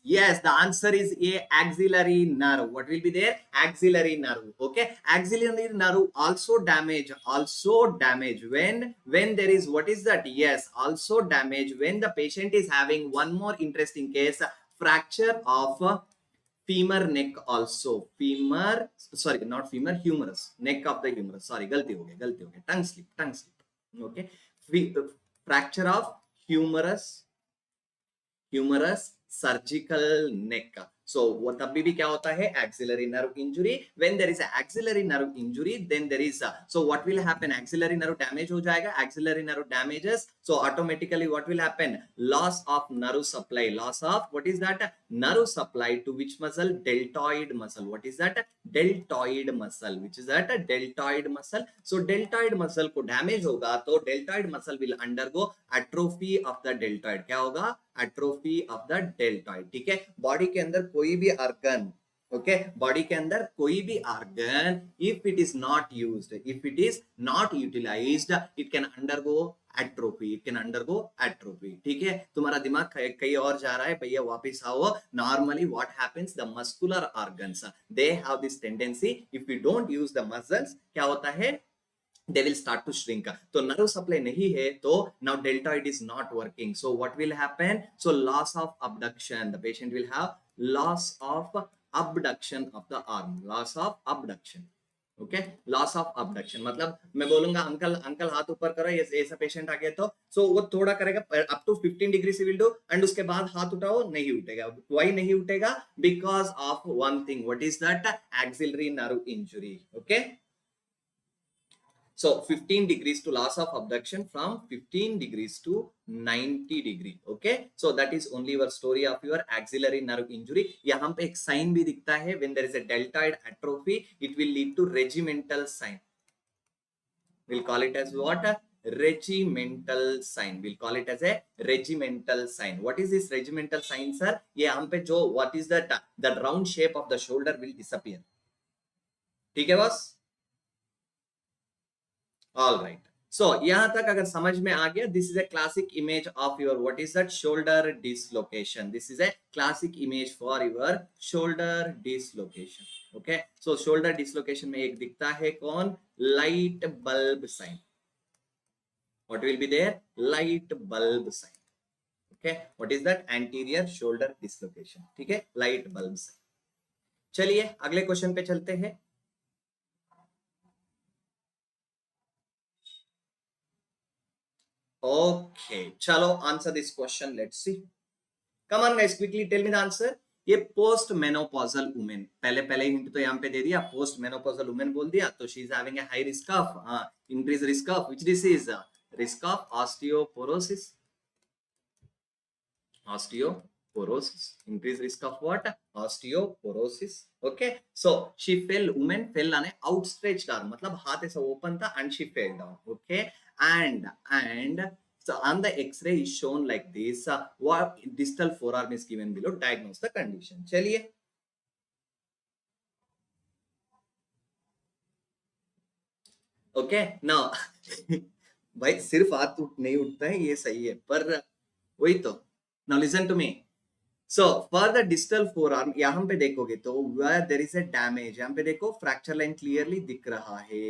Yes, the answer is A, axillary nerve. What will be there? Axillary nerve, okay. Axillary nerve also damage when there is, what is that? Yes, also damage when the patient is having one more interesting case, fracture of femur neck also. Humerus, neck of the humerus. Sorry, गलती हो गया, tongue slip, okay. Fracture of humerus surgical neck. So what तभी भी क्या होता है? Axillary nerve injury. When there is a axillary nerve injury, then there is so what will happen? Axillary nerve damage हो जाएगा. Axillary nerve damages, so automatically what will happen? Loss of nerve supply. Loss of, what is that? Nerve supply to which muscle? Deltoid muscle. What is that? Deltoid muscle. Which is that? Deltoid muscle. So deltoid muscle को damage होगा तो deltoid muscle will undergo atrophy of the deltoid. क्या होगा? Atrophy of the deltoid, ठीक है. Body के अंदर कोई भी organ, okay, बॉडी के अंदर कोई भी organ, if it is not used, if it is not utilized, it can undergo atrophy, ठीक है. तुम्हारा दिमाग कहीं और जा रहा है, भैया वापस आओ. Normally what happens, the muscular organs, they have this tendency, if we don't use the muscles, क्या होता है? They will start to shrink. तो nerve supply नहीं है तो now deltoid is not working. So what will happen? So loss of abduction. The patient will have loss of abduction of the arm. Loss of abduction. Okay, loss of abduction. मतलब मैं बोलूंगा uncle हाथ ऊपर करो, ये ऐसा patient आ गया तो so वो थोड़ा करेगा up to 15 डिग्री से will do, and उसके बाद हाथ उठाओ, नहीं उठेगा. Why नहीं उठेगा? Because of one thing. What is that? Axillary nerve injury. Okay. So 15 degrees to loss of abduction, from 15 degrees to 90 degree. Okay. So that is only your story of your axillary nerve injury. यहाँ पे एक sign भी दिखता है. When there is a deltoid atrophy, it will lead to regimental sign. We'll call it as what? Regimental sign. We'll call it as a regimental sign. What is this regimental sign, sir? ये यहाँ पे जो, what is that? The round shape of the shoulder will disappear. ठीक है बस? All right. So यहाँ तक अगर समझ में आ गया, this is a classic image of your, what is that? Shoulder dislocation. This is a classic image for your shoulder dislocation. Okay. So shoulder dislocation में एक दिखता है कौन? Light bulb sign. What will be there? Light bulb sign. Okay, what is that? Anterior shoulder dislocation. ठीक है, light bulb से। चलिए अगले क्वेश्चन पे चलते हैं। ओके, चलो answer this question, let's see. Come on guys, quickly tell me the answer. ये पोस्ट मेनोपॉजल वुमेन, पहले पहले हिंट तो यहाँ पे दे दिया, पोस्ट मेनोपॉजल वुमेन बोल दिया, तो she is having a high risk of increase risk of which disease? Risk of osteoporosis. Osteoporosis, increased risk of what? Osteoporosis. Okay, so she fell, woman fell on a outstretched arm, मतलब हाथ ऐसा open था and she fell down. Okay, and so on the X-ray is shown like this. What distal forearm is given below. Diagnose the condition. चलिए, okay now भाई सिर्फ हाथ नहीं उठता है ये सही है, पर वही तो। now listen to me. So for the distal forearm, यहाँ पे देखोगे तो where there is a damage, यहाँ पे देखो fracture line clearly दिख रहा है,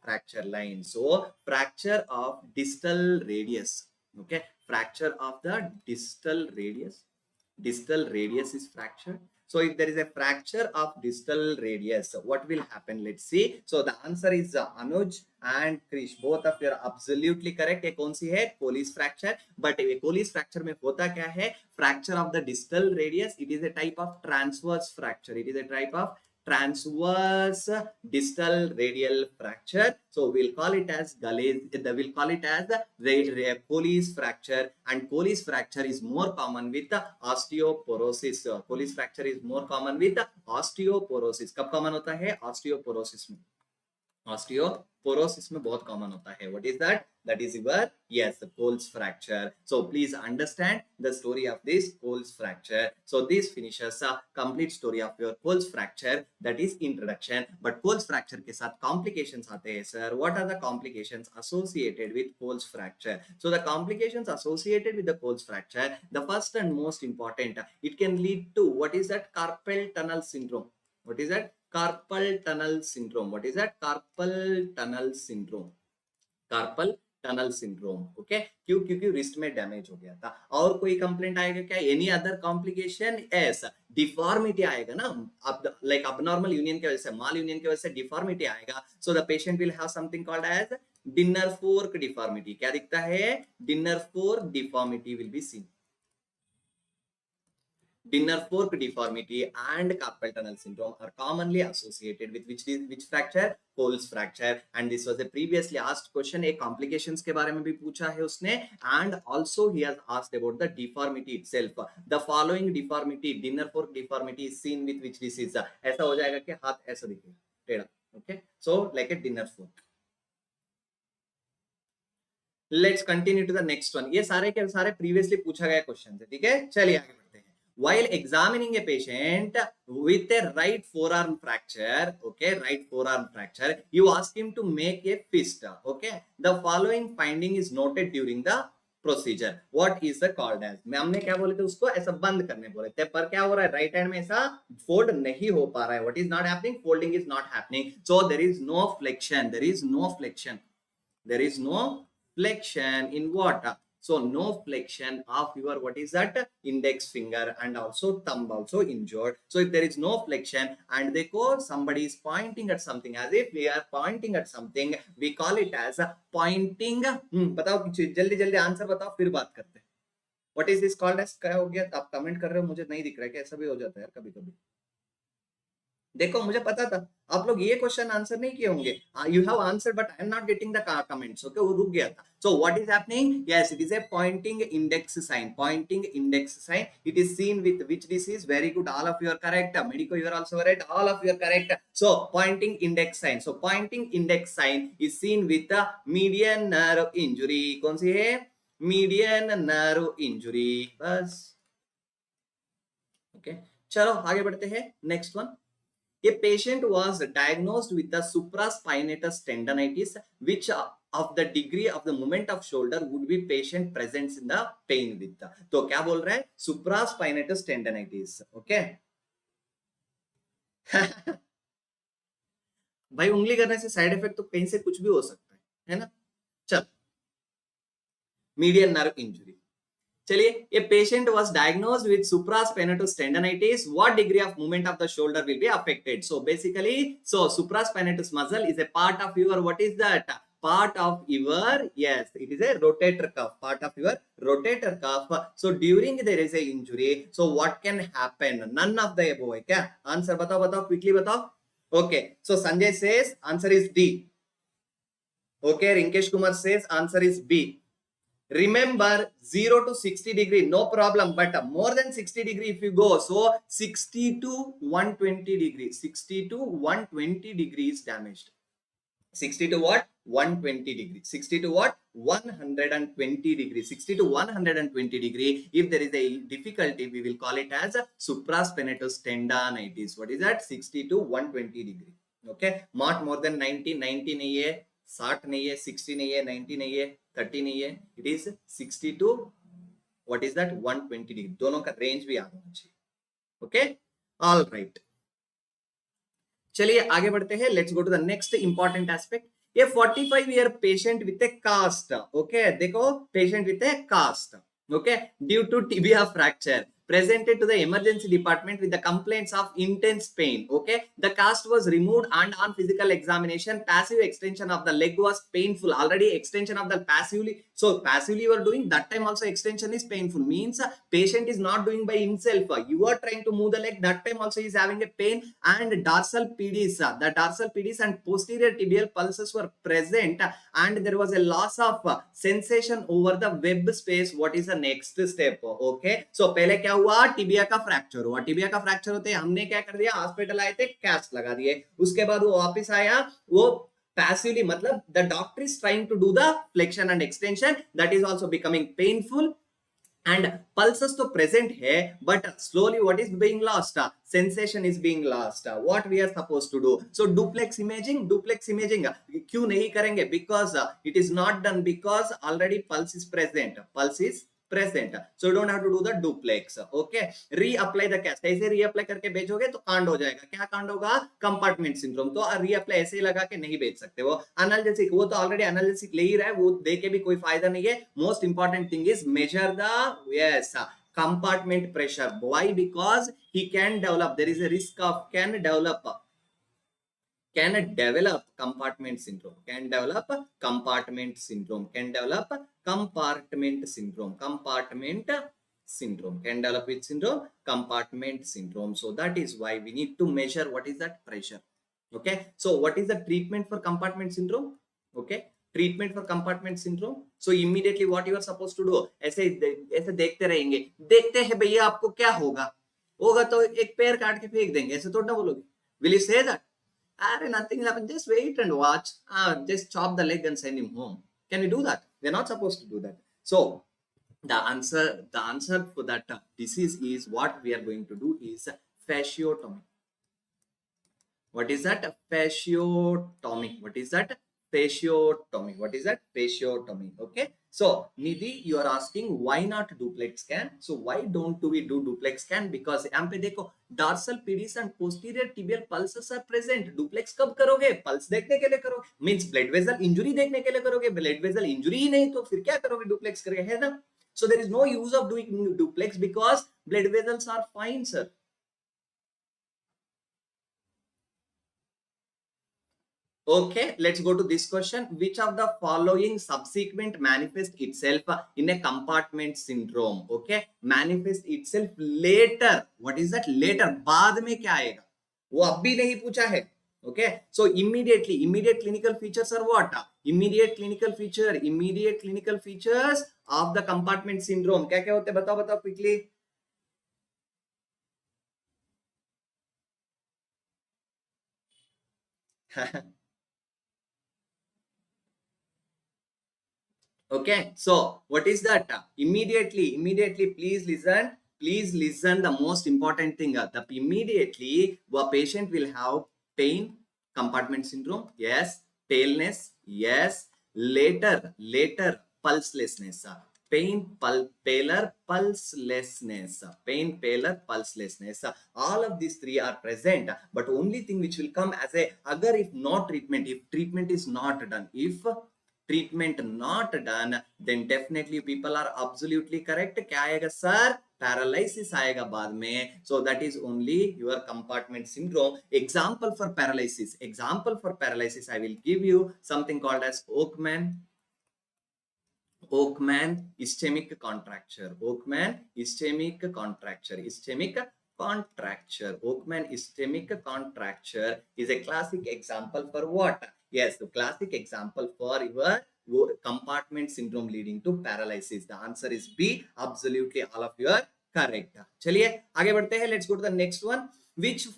fracture line. So fracture of distal radius. Okay, fracture of the distal radius is fractured. So if there is a fracture of distal radius, what will happen? Let's see. So the answer is Anuj and Krish. Both of you are absolutely correct. ये कौन सी है? Colles fracture. But Colles fracture में होता क्या है? Fracture of the distal radius. It is a type of transverse fracture. It is a type of transverse distal radial fracture. So we'll call it as we'll call it as the Colles fracture, and Colles fracture is more common with osteoporosis. Colles fracture is more common with osteoporosis. कब common होता है? Osteoporosis में। Osteoporosis में बहुत common होता है. What is that? That is your, yes, Colles fracture. So please understand the story of this Colles fracture. So this finishes a complete story of your Colles fracture. That is introduction. But Colles fracture के साथ complications आते हैं sir. What are the complications associated with Colles fracture? So the complications associated with the Colles fracture, the first and most important, it can lead to what is that? Carpal tunnel syndrome. What is that? Carpal tunnel syndrome. What is that? Carpal tunnel syndrome. Carpal tunnel syndrome. Okay, क्यों? क्योंकि wrist में damage हो गया था. और कोई complaint आएगा क्या? Any other complication? S, deformity आएगा ना, अब लाइक अबनॉर्मल यूनियन की वजह से, माल यूनियन की वजह से डिफॉर्मिटी आएगा. So the patient will have something called as dinner fork deformity. क्या दिखता है? Dinner fork deformity will be seen. Dinner fork deformity and carpal tunnel syndrome are commonly associated with which fracture? Colles fracture. And this was a previously asked question. एक complications के बारे में भी पूछा है उसने, and also he has asked about the deformity itself. The following deformity, dinner fork deformity, is seen with which disease? ऐसा हो जाएगा कि हाथ ऐसा दिखेगा टेढ़ा. Okay, so like a dinner fork. Let's continue to the next one. ये सारे के सारे previously पूछा गया क्वेश्चन है. ठीक है, चलिए आगे बढ़ते हैं. While examining a patient with a right forearm fracture, okay, right forearm fracture, you ask him to make a fist. Okay, the following finding is noted during the procedure. What is the called as? हमने क्या बोले थे उसको? ऐसा बंद करने बोले थे, पर क्या हो रहा है? राइट हैंड में ऐसा फोल्ड नहीं हो पा रहा है. What is not happening? Folding is not happening. So there is no flexion. There is no flexion. There is no flexion in what? So no flexion of your, what is that? Index finger, and also thumb also injured. So if there is no flexion and they go, somebody is pointing at something, as if we are pointing at something, we call it as pointing. बताओ जल्दी जल्दी answer बताओ, फिर बात करते हैं. What is this called as? क्या हो गया? आप कमेंट कर रहे हो, मुझे नहीं दिख रहा है. कैसा भी हो जाता है यार कभी कभी. देखो मुझे पता था आप लोग ये क्वेश्चन आंसर नहीं किए होंगे. You have answer but I am not getting the comments. Okay, वो रुक गया था. So what is happening? Yes, it is a pointing index sign. Pointing index sign. It is seen with which disease? Very good, all of you are correct. Medico you are also correct. All of you are correct. So pointing index sign. So pointing index sign is seen with the median nerve injury. कौन सी है? Median nerve injury. बस. Okay, चलो आगे बढ़ते हैं. Next one. A patient was diagnosed with the supraspinatus tendonitis, which of the degree of the movement of shoulder would be patient presents in the pain with. तो क्या बोल रहा है? Supraspinatus tendonitis. Okay. भाई उंगली करने से साइड इफेक्ट तो कहीं से कुछ भी हो सकता है ना? चल, मीडियन नर्व इंजुरी. चलिए, a patient was diagnosed with supraspinatus tendonitis. What degree of movement of the shoulder will be affected? So basically, so supraspinatus muscle is a part of your, what is that? Part of your, yes, it is a rotator cuff, part of your rotator cuff. So during there is a injury, so what can happen? None of the above. क्या answer बताओ quickly बताओ. Okay, so Sanjay says answer is D. Okay, Rinkesh Kumar says answer is B. Remember 0 to 60 degree, no problem, but more than 60 degree if you go, so 60 to 120 degrees, 60 to 120 degrees damaged. 60 to what? 120 degrees. 60 to what? 120 degrees. 60 to 120 degree. If there is a difficulty, we will call it as a supraspinatus tendonitis. What is that? 60 to 120 degree. Okay. Not more than 90, 90 नहीं है, 60 नहीं है, 60 नहीं है, 90 नहीं है, 30 नहीं है. It is 60 to, what is that? 120 degree. दोनों का range भी याद होना चाहिए. Okay. All right. चलिए आगे बढ़ते हैं. Let's go to the next important aspect. ये 45-year patient with a cast. Okay, देखो patient with a cast. Okay, due to tibia fracture presented to the emergency department with the complaints of intense pain. Okay, the cast was removed and on physical examination, passive extension of the leg was painful. Already extension of the passively, so passively you are doing, that time also extension is painful. Means patient is not doing by himself. You are trying to move the leg, that time also he is having a pain. And dorsal pedis, the dorsal pedis and posterior tibial pulses were present, and there was a loss of sensation over the web space. What is the next step? Okay, so पहले क्या हुआ? Tibia का fracture हुआ. Tibia का fracture होते हमने क्या कर दिया? हॉस्पिटल आए थे, कैस्ट लगा दिए. उसके बाद वो वापस आया, वो पैसिवली, मतलब the doctor is trying to do the flexion and extension, that is also becoming painful. And pulses तो present है, but slowly what is being lost? Sensation is being lost. What we are supposed to do? So duplex imaging क्यों नहीं करेंगे? Because it is not done, because already pulse is present. Pulse is present, so you don't have to do the duplex. Okay, reapply the cast. ऐसे reapply करके भेजोगे तो कांड हो जाएगा. क्या कांड होगा? Compartment syndrome. तो reapply ऐसे ही लगा के नहीं भेज सकते. वो एनाल्जेसिक, वो तो ऑलरेडी एनाल्जेसिक ले ही रहा है, वो दे के भी कोई फायदा नहीं है. Most important thing is measure the, yes, compartment pressure. Why? Because he can develop, there is a risk of can develop compartment syndrome, can develop compartment syndrome, can develop compartment syndrome, can develop which syndrome? Compartment syndrome. So that is why we need to measure what is that pressure. Okay, so what is the treatment for compartment syndrome? Okay, treatment for compartment syndrome. So immediately what you are supposed to do, ऐसे देखते रहेंगे, देखते हैं भैया आपको क्या होगा तो एक पैर काट के फेंक देंगे, ऐसे थोड़ा बोलोगे. Will you say that? Nothing will happen, just wait and watch, just chop the leg and send him home. Can we do that? We're not supposed to do that. So the answer for that disease is, what we are going to do is fasciotomy. What is that? Fasciotomy. What is that? Fasciotomy. What is that? Fasciotomy. Okay. So Nidhi, you are asking why not duplex scan? So why don't we do duplex scan? Because यहाँ पे देखो dorsal pedis and posterior tibial pulses are present. Duplex कब करोगे? Pulse देखने के लिए करोगे. Means blood vessel injury देखने के लिए करोगे. Blood vessel injury ही नहीं तो फिर क्या करोगे? Duplex करके, है ना? So there is no use of doing duplex because blood vessels are fine, sir. Okay, let's go to this question. Which of the following subsequent manifest itself in a compartment syndrome? Okay, manifest itself later. What is that? Later. बाद में क्या आएगा? वो अभी नहीं पूछा है. Okay, so immediate clinical features are what? Immediate clinical features of the compartment syndrome. क्या क्या होते हैं? बताओ quickly. Okay, so what is that? Immediately, please listen, the most important thing, the immediately the patient will have pain, compartment syndrome, yes, paleness, yes, later pulselessness, paler pulselessness, all of these three are present, but only thing which will come as a, agar if treatment is not done, if treatment not done, then definitely people are absolutely correct. क्या आएगा sir? Paralysis आएगा बाद में. So that is only your compartment syndrome. Example for paralysis. Example for paralysis. I will give you something called as Oakman ischemic contracture. Oakman ischemic contracture. Oakman ischemic contracture is a classic example for what? Yes, the classic example for your compartment syndrome leading to paralysis. The answer is B. Absolutely all of you are correct. चलिए आगे बढ़ते हैं. Let's go to the next one. Which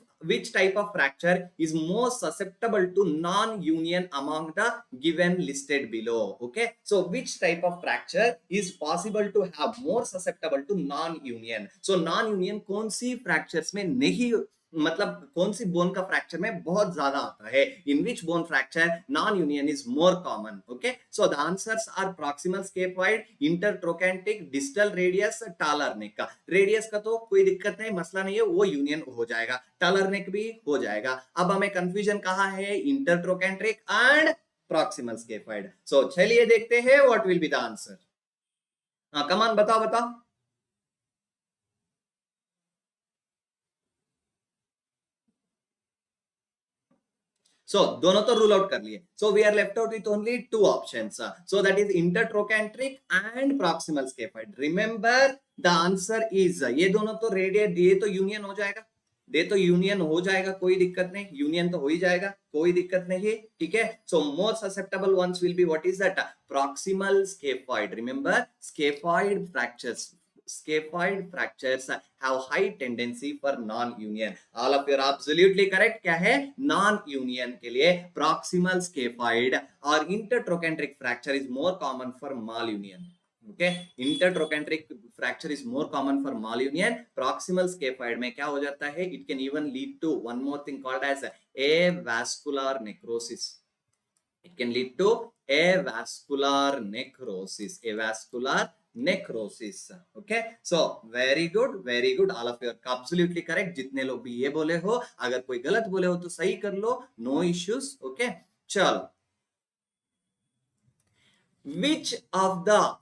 type of fracture is most susceptible to non-union among the given listed below? Okay, so which type of fracture is possible to have more susceptible to non-union? So non-union कौन सी fractures में नहीं, मतलब कौन सी bone का fracture में बहुत ज्यादा आता है? In which bone fracture non union is more common? Okay, so the answers are proximal scaphoid, intertrochanteric, distal radius, talar neck का. रेडियस का तो कोई दिक्कत नहीं, मसला नहीं है, वो यूनियन हो जाएगा. टालर नेक भी हो जाएगा. अब हमें कंफ्यूजन कहाँ है? इंटरट्रोकैंट्रिक एंड प्रॉक्सिमल स्केपॉइड. सो चलिए देखते हैं what will be the answer. Come on, बताओ. So दोनों तो रूल आउट कर लिए. So we are left out with only two options. So that is intertrochanteric and proximal scaphoid. Remember the answer is, ये दोनों तो रेडियल, ये तो यूनियन हो जाएगा, कोई दिक्कत नहीं, यूनियन तो हो ही जाएगा, कोई दिक्कत नहीं है, ठीक है. So more susceptible ones will be, what is that? Proximal scaphoid. Remember, scaphoid fractures have high tendency for non-union. All of you are absolutely correct. क्या है? Non-union के लिए proximal scaphoid और intertrochanteric fracture is more common for malunion. Okay, intertrochanteric fracture is more common for malunion. Proximal scaphoid में क्या हो जाता है? It can even lead to one more thing called as avascular necrosis. It can lead to avascular necrosis. Okay, so very good, all of you are absolutely correct. जितने लोग भी ये बोले हो, अगर कोई गलत बोले हो तो सही कर लो, no issues. Okay, चलो. Which of the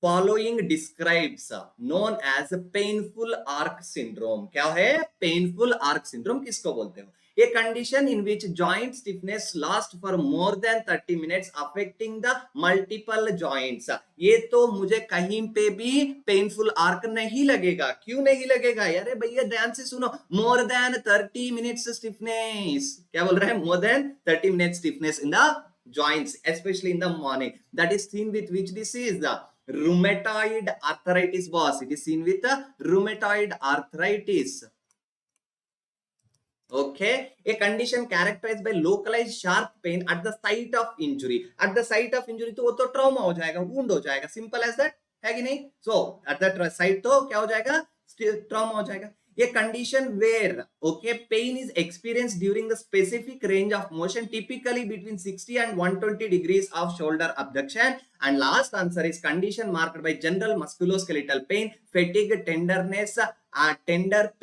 following describes known as painful arc syndrome? क्या है painful arc syndrome? किसको बोलते हो? A condition in which joint stiffness lasts for more than 30 minutes affecting the multiple joints. ये तो मुझे कहीं पे भी painful arc नहीं लगेगा. क्यों नहीं लगेगा? अरे भैया ध्यान से सुनो. More than 30 minutes stiffness. क्या बोल रहा है? More than 30 minutes stiffness in the joints, especially in the morning. That is seen with which disease? The rheumatoid arthritis, boss. It is seen with the rheumatoid arthritis. Okay, a condition characterized by localized sharp pain at the site of injury. At the site of injury तो वो तो trauma हो जाएगा, wound हो जाएगा, simple as that, है कि नहीं? So at that site तो क्या हो जाएगा? Trauma हो जाएगा. A condition where, okay, pain is experienced during the specific range of motion, typically between 60 and 120 degrees of shoulder abduction. And last answer is condition marked by general musculoskeletal pain, fatigue, tenderness, tender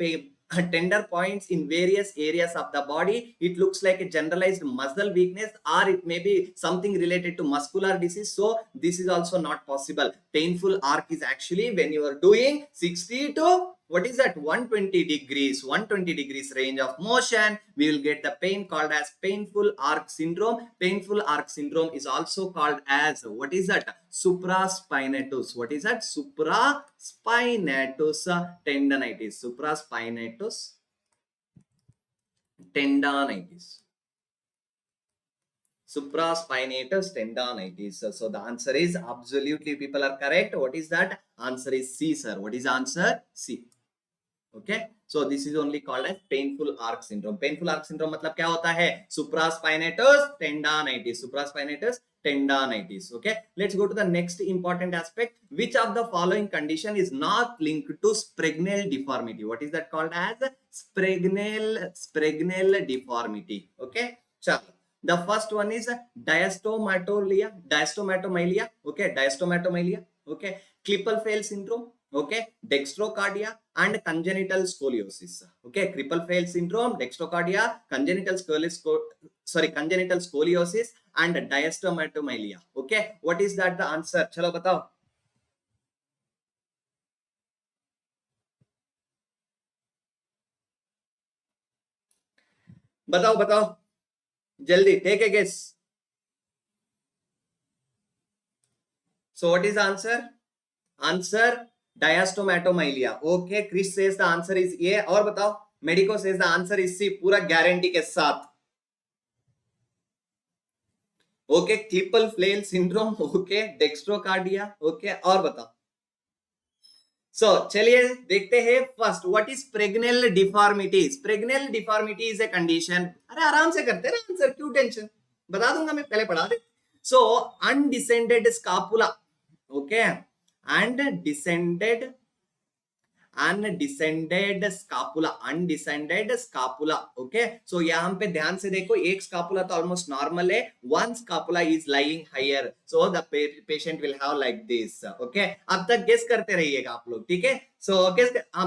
points in various areas of the body. It looks like a generalized muscle weakness, or it may be something related to muscular disease. So this is also not possible. Painful arc is actually when you are doing 60 to, what is that, 120 degrees range of motion, we will get the pain called as painful arc syndrome. Painful arc syndrome is also called as, what is that, supraspinatus. What is that? Supraspinatus tendonitis. Supraspinatus tendonitis. Supraspinatus tendonitis. So the answer is absolutely, people are correct. What is that? Answer is C, sir. What is the answer? C. Okay, so this is only called as painful arc syndrome. Painful arc syndrome मतलब क्या होता है? Supraspinatus tendonitis. Supraspinatus tendonitis. Okay, let's go to the next important aspect. Which of the following condition is not linked to Spragnel deformity? What is that called as? Spragnel deformity. Okay, chalo. The first one is diastomatolia. Okay, diastomatomelia. Okay, Klippel-Feil syndrome. Okay, dextrocardia and congenital scoliosis. Okay, Klippel-Feil syndrome, dextrocardia, congenital congenital scoliosis and diastematomyelia. Okay, what is that the answer? Chalo batao. बताओ जल्दी, take a guess. So what is the answer? Answer diastematomyelia. Okay, Chris says the answer is A. और बताओ, Medico says the answer is C. पूरा guarantee के साथ. Okay, Klippel flail syndrome. Okay, dextrocardia. Okay, और बताओ. So चलिए देखते हैं first, what is Sprengel deformities. Sprengel deformity is a condition. अरे आराम से करते ना आंसर, क्यों टेंशन, बता दूंगा मैं, पहले पढ़ा दे. So undescended scapula. Okay, and descended scapula. Okay, so यहाँ पे ध्यान से देखो, एक स्कापुला तो ऑलमोस्ट नॉर्मल है, one scapula is lying higher, so the patient will have like this. Okay, अब तक गेस करते रहिएगा आप लोग, ठीक है. सो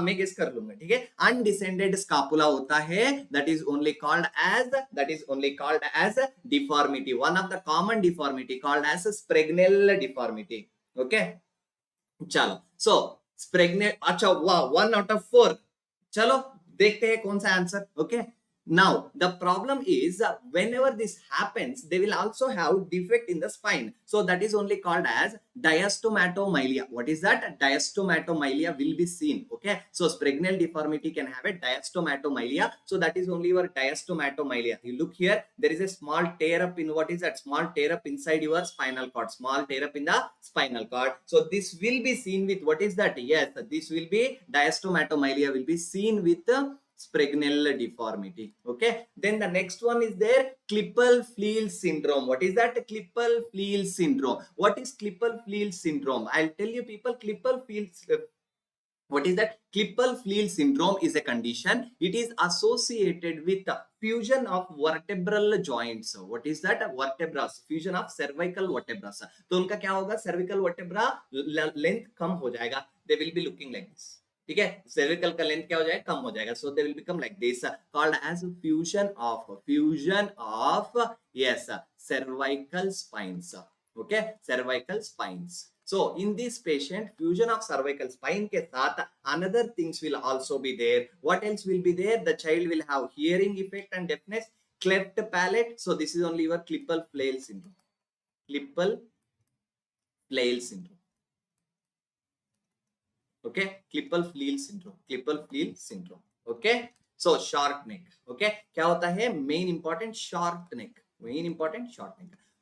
मैं गेस कर लूंगा, ठीक है. अनडिसेंडेड स्कापुला होता है, that is only called as deformity, one of the common deformity called as Sprengel deformity. Okay, चलो. सो प्रेग्नेंट, अच्छा वाह, 1 out of 4. चलो देखते हैं कौन सा answer. Okay, now the problem is whenever this happens they will also have defect in the spine, so that is only called as diastematomyelia. What is that? Diastematomyelia will be seen. Okay, so pregnant deformity can have a diastematomyelia, so that is only your diastematomyelia. You look here, there is a small tear up in, what is that? Small tear up inside your spinal cord, small tear up in the spinal cord. So this will be seen with, what is that? Yes, this will be diastematomyelia will be seen with Spragnell deformity. Okay, then the next one is there, Klippel-Fleel syndrome. What is that? Klippel-Fleel syndrome. What is Klippel-Fleel syndrome? I'll tell you people, what is that? Klippel-Fleel syndrome is a condition. It is associated with the fusion of vertebral joints. What is that? Vertebra, fusion of cervical vertebra. तो उनका क्या होगा? Cervical vertebra length कम हो जाएगा. They will be looking like this. ठीक है, cervical का length क्या हो जाएगा? कम हो जाएगा. So they will become like this, called as fusion of yes cervical spines. Okay, cervical spines. So in this patient, fusion of cervical spine के साथ another things will also be there. What else will be there? The child will have hearing effect and deafness, cleft palate. So this is only your Klippel-Fleel syndrome. Klippel-Fleel syndrome. Okay, Klippel-Fleel syndrome. Okay, so short neck. Okay, क्या होता है? Main important short neck.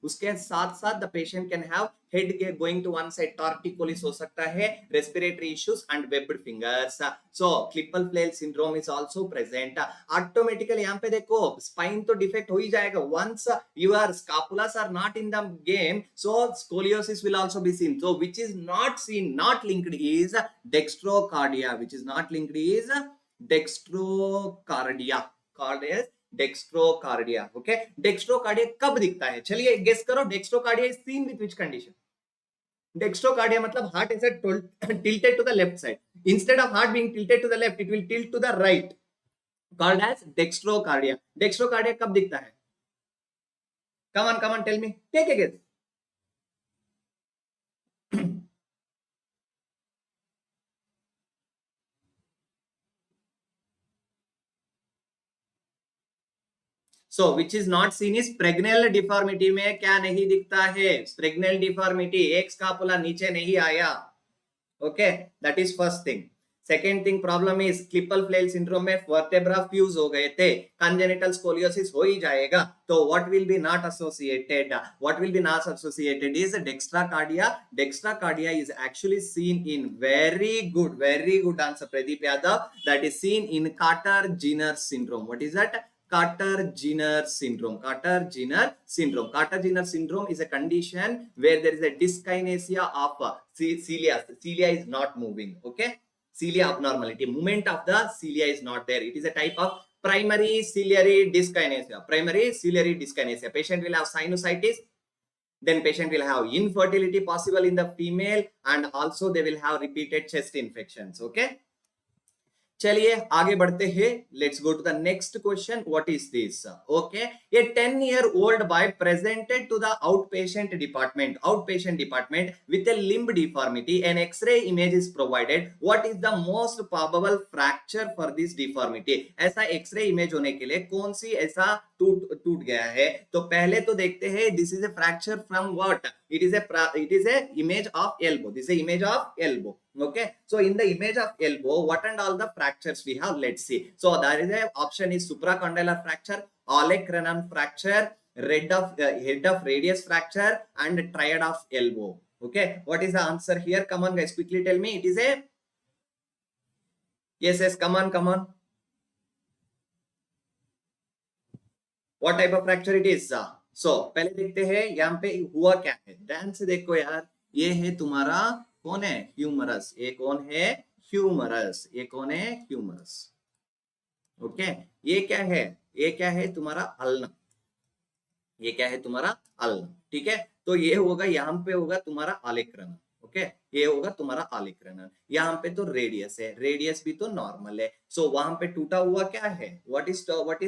उसके साथ साथ the patient can have head going to one side, torticollis हो सकता है, respiratory issues and webbed fingers. So Klippel-Fleel syndrome is also present. Automatically यहाँ पे देखो spine तो defect हो ही जाएगा. Once your scapulas are not in the game, so scoliosis will also be seen. So which is not seen, not linked is dextrocardia. Called as dextrocardia. Okay, dextrocardia कब दिखता है? चलिए गेस करो. Dextrocardia is seen with which condition? Dextrocardia मतलब heart is tilted to the left side. Instead of heart being tilted to the left, it will tilt to the right, called as dextrocardia. Dextrocardia कब दिखता है? Come on, tell me. Take a guess. So which is not seen is Spragnell deformity. में क्या नहीं दिखता है? Spragnell deformity, एक scapula नीचे नहीं आया. Okay, that is first thing. Second thing problem is Klippel-Fleel syndrome में vertebra fuse हो गए थे, congenital scoliosis हो ही जाएगा. तो what will be not associated? What will be not associated is dextrocardia. Dextrocardia is actually seen in very good answer Pradeep Yadav. That is seen in Carter-Jenner syndrome. What is that? Carter-Jenner syndrome. Carter-Jenner syndrome is a condition where there is a dyskinesia of cilia. Cilia is not moving. Okay, cilia abnormality. Movement of the cilia is not there. It is a type of primary ciliary dyskinesia. Patient will have sinusitis. Then patient will have infertility possible in the female, and also they will have repeated chest infections. Okay. चलिए आगे बढ़ते हैं. Let's go to the next question. What is this? Okay, a 10-year-old boy presented to the outpatient department with a limb deformity. An X-ray image is provided. What is the most probable fracture for this deformity? ऐसा X-ray image होने के लिए कौन सी ऐसा टूट गया है? तो पहले तो देखते हैं. This is a fracture from what? It is a image of elbow. This is a image of elbow. Okay, so in the image of elbow, what and all the fractures we have? Let's see. So there is a option is supracondylar fracture, olecranon fracture, head of radius fracture, and triad of elbow. Okay, what is the answer here? Come on guys, quickly tell me. It is a yes, come on. What type of fracture it is? So पहले देखते हैं यहाँ पे हुआ क्या है. ध्यान से देखो यार, ये है तुम्हारा कौन है? ह्यूमरस. ये कौन है? ह्यूमरस. ये कौन है? ह्यूमरस. ओके, ये क्या है? ये क्या है तुम्हारा? अल्ना. ये क्या है तुम्हारा? अल्ना. ठीक है, तो ये होगा, यहाँ पे होगा तुम्हारा आलेक्रन. ओके, ये होगा तुम्हारा आलेक्रन. यहाँ पे तो रेडियस है, रेडियस भी तो नॉर्मल है. सो वहां पे टूटा हुआ क्या है? what is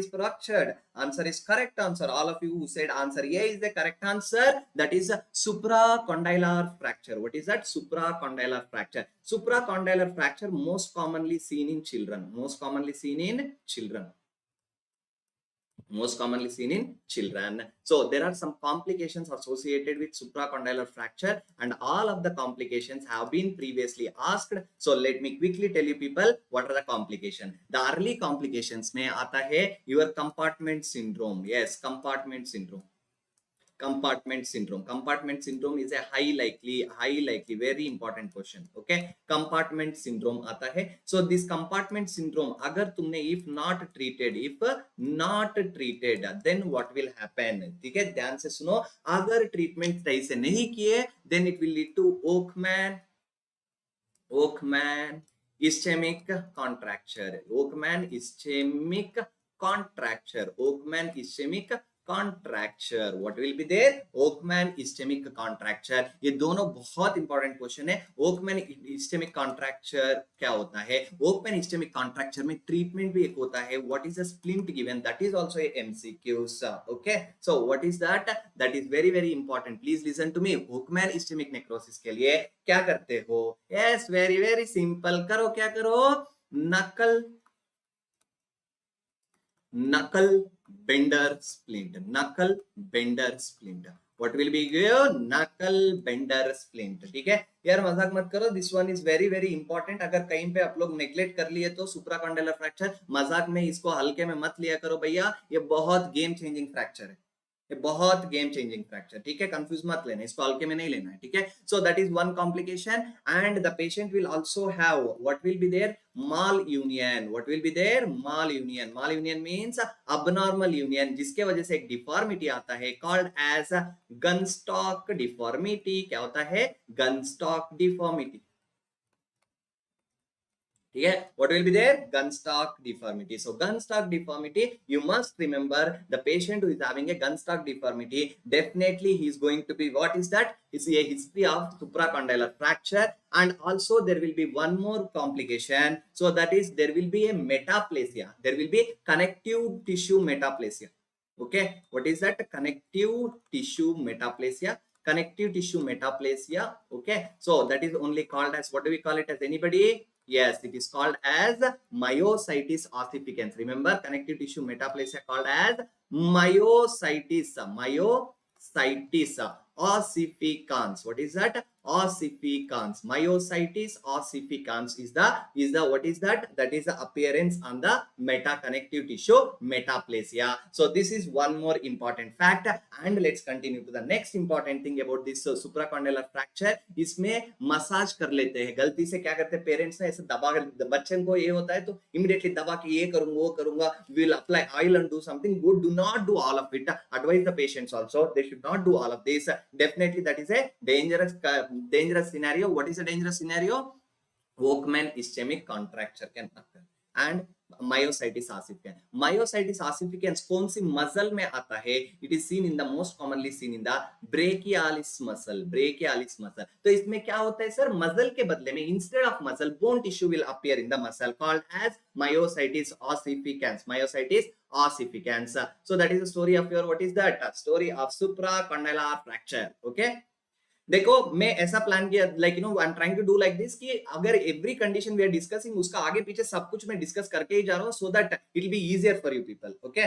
fractured? Answer is correct answer. All of you who said answer A is the correct answer. That is a supracondylar fracture. What is that? Supracondylar fracture. Supracondylar fracture most commonly seen in children. Most commonly seen in children. So there are some complications associated with supracondylar fracture, and all of the complications have been previously asked. So let me quickly tell you people what are the complications. The early complications में आता है your compartment syndrome. Yes, compartment syndrome. Compartment syndrome is a high likely very important question. Okay, compartment syndrome आता है. So this compartment syndrome अगर तुमने if not treated then what will happen? ठीक है, ध्यान से सुनो. अगर ट्रीटमेंट सही से नहीं किए then it will lead to Oakman ischemic contracture. Oakman ischemic contracture. What will be there? Oakman ischemic contracture. ये दोनों बहुत इंपॉर्टेंट क्वेश्चन है. Oakman ischemic contracture क्या होता है? Oakman ischemic contracture में ट्रीटमेंट भी एक होता है. What is the splint given? That is also a MCQs. Okay, so what is that? That is very important. Please listen to me. Oakman ischemic necrosis के लिए क्या करते हो? Yes, very simple. करो क्या करो? knuckle bender splint. What will be your knuckle bender splint? ठीक है यार, मजाक मत करो. This one is very important. अगर कहीं पे आप लोग नेग्लेक्ट कर लिए तो सुप्राकॉन्डाइलर फ्रैक्चर, मजाक में इसको हल्के में मत लिया करो भैया. ये बहुत गेम चेंजिंग फ्रैक्चर है. ये बहुत गेम चेंजिंग फ्रैक्चर. ठीक है, कंफ्यूज मत लेना, इसको हल्के में नहीं लेना है. ठीक है, so that is one complication. And the patient will also have what will be there? malunion. What will be there? Malunion means abnormal union, जिसके वजह से एक डिफॉर्मिटी आता है called as gunstock deformity. क्या होता है? gunstock deformity. ठीक है, what will be there? Gunstock deformity. So gunstock deformity, you must remember the patient who is having a gunstock deformity, definitely he is going to be, what is that? It's a history of supracondylar fracture, and also there will be one more complication. So that is, there will be a metaplasia. There will be connective tissue metaplasia. Okay, what is that? Connective tissue metaplasia. Okay, so that is only called as, what do we call it as? Anybody? Yes, it is called as myositis ossificans. Remember, connective tissue metaplasia called as myositis ossificans. What is that? Ossificans. Myositis ossificans is the what is that? That is the appearance on the metaconnective tissue metaplasia. So this is one more important fact. And let's continue to the next important thing about this supracondylar fracture. इसमें massage कर लेते हैं. गलती से क्या करते हैं parents ने? ऐसे दबा, बच्चे को ये होता है तो इमीडिएटली दबा के ये करूंगा वो करूंगा, will apply oil and do something good. Do not do all of it. Advise the patients also, they should not do all of this. Definitely that is a dangerous scenario. What is a dangerous scenario? Oakman ischemic contracture can occur. And myositis ossificans. Myositis ossificans कौन सी muscle में आता है? It is seen in the most commonly seen in the brachialis muscle. Brachialis muscle. तो इसमें क्या होता है सर? मसल के बदले में instead of muscle bone tissue will appear in the muscle called as myositis ossificans. Myositis ossificans. So that is the story of your, what is that? Story of supracondylar fracture. Okay. देखो मैं ऐसा plan किया, like you know I am trying to do like this कि अगर every condition we are discussing उसका आगे पीछे सब कुछ मैं डिस्कस करके ही जा रहा हूं, so that it will be easier for you people. Okay.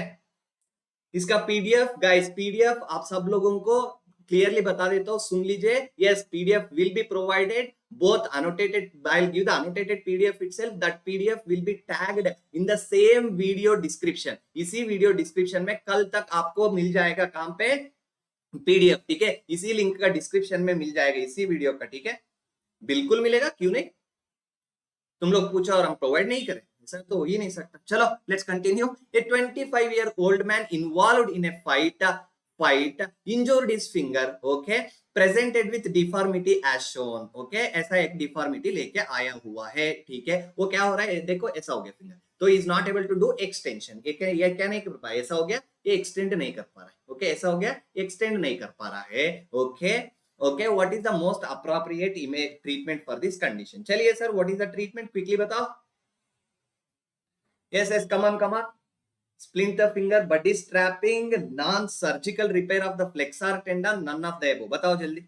इसका पीडीएफ गाइस, पीडीएफ आप सब लोगों को क्लियरली बता देता हूं, सुन लीजिए. Yes, PDF will be provided both annotated. I'll give the annotated PDF itself. That PDF will be tagged in the same video description. इसी वीडियो डिस्क्रिप्शन में कल तक आपको मिल जाएगा काम पे PDF. ठीक है, इसी लिंक का डिस्क्रिप्शन में मिल जाएगा इसी वीडियो का. ठीक है, बिल्कुल मिलेगा, क्यों नहीं? तुम लोग पूछा और हम प्रोवाइड नहीं करें, ऐसा तो हो ही नहीं सकता. चलो let's continue. A 25-year-old man involved in a fight injured his finger. Okay, presented with deformity as shown. Okay, ऐसा एक डिफॉर्मिटी लेके आया हुआ है. ठीक है, वो क्या हो रहा है? देखो ऐसा हो गया फिंगर, तो is not able to do extension. ये क्या नहीं कर पा, ऐसा हो गया, ये एक्सटेंड नहीं कर पा रहा है. ओके, ऐसा हो गया, एक्सटेंड नहीं कर पा रहा है. Okay okay, what is the most appropriate image treatment for this condition? चलिए sir, what is the treatment, quickly बताओ. Yes yes, come on. Splint the finger, body strapping, non-surgical repair of the flexor tendon, none of the above. बताओ जल्दी.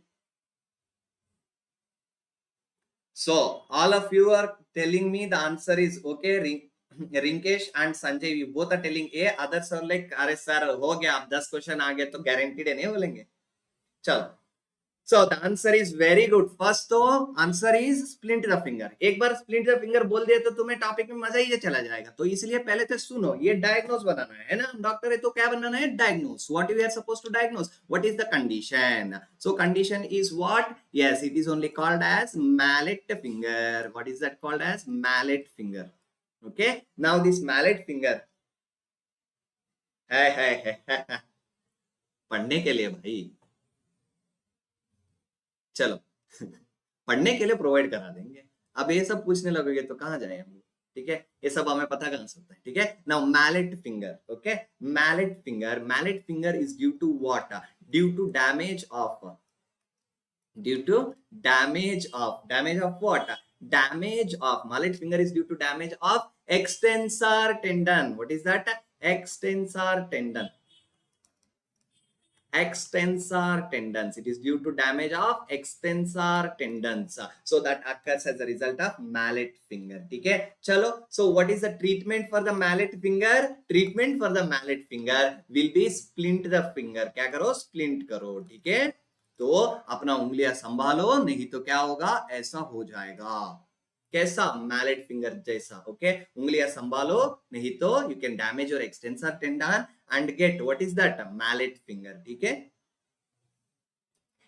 So all of you are telling me the answer is okay. Rinkesh and Sanjay, you both are telling A. Others are like, अरे sir हो गया, अब 10 question आ गए तो guaranteed है, नहीं बोलेंगे. चलो. So the answer is very good. First तो answer is splint the finger. एक बार splint the finger बोल दिया तो तुम्हें टॉपिक में मजा ही चला जाएगा. तो इसलिए पहले तो सुनो, ये डायग्नोस बनाना है ना, डॉक्टर है तो क्या बनाना है? Diagnose. What we are supposed to diagnose? What is the condition? So condition is what? Yes, it is only called as mallet finger. What is that called as? Mallet finger. Okay. Now this mallet finger. है पढ़ने के लिए भाई, चलो पढ़ने के लिए provide करा देंगे. अब ये सब पूछने लगोगे तो कहां जाए हम. ठीक है, ये सब हमें पता कहां से होता है. ठीक है, now mallet finger. Okay, mallet finger is due to what? Due to damage of what? Damage of mallet finger is due to damage of extensor tendon. What is that? Extensor tendons. It is due to damage of extensor tendons. So that occurs as a result of mallet finger. Okay, chalo. So what is the treatment for the mallet finger? Treatment for the mallet finger will be splint the finger. क्या करो? Splint करो. ठीक है, तो अपना उंगलियां संभालो, नहीं तो क्या होगा? ऐसा हो जाएगा. कैसा? मैलेट फिंगर जैसा. ओके, उंगलियां संभालो, नहीं तो you can damage your extensor tendon and get what is that? Mallet finger. ठीक है,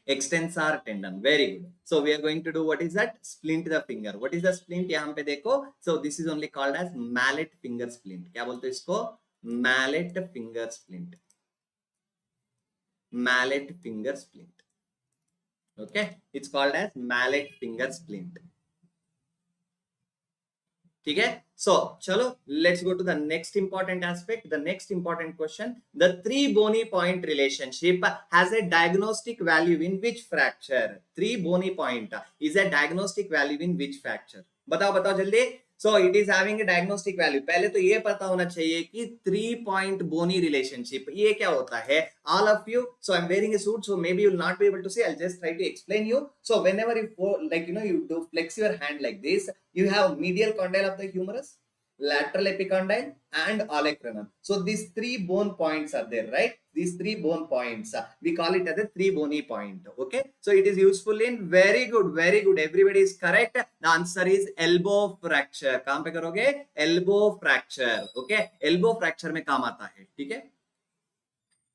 extensor tendon. Very good. So we are going to do what is that? Splint the finger. What is the splint? यहाँ पे देखो. So this is only called as mallet finger splint. क्या बोलते हैं इसको? Mallet finger splint. Mallet finger splint. Okay, it's called as mallet finger splint. ठीक है, so चलो let's go to the next important aspect. The next important question: the three bony point relationship has a diagnostic value in which fracture? Three bony point is a diagnostic value in which fracture? बताओ जल्दी. So it is having a diagnostic value. पहले तो ये पता होना चाहिए कि 3 point bony relationship ये क्या होता है. All of you, so I'm wearing a suit, so maybe you will not be able to see. I'll just try to explain you. So whenever you like you do flex your hand like this, you have medial condyle of the humerus, lateral epicondyle and olecranon. So these 3 bone points are there, right? These 3 bone points, we call it as a 3 bony point. Okay, so it is useful in, very good, everybody is correct. The answer is elbow fracture. कहां पे करोगे? Elbow fracture. Okay, elbow fracture में काम आता है. ठीक है,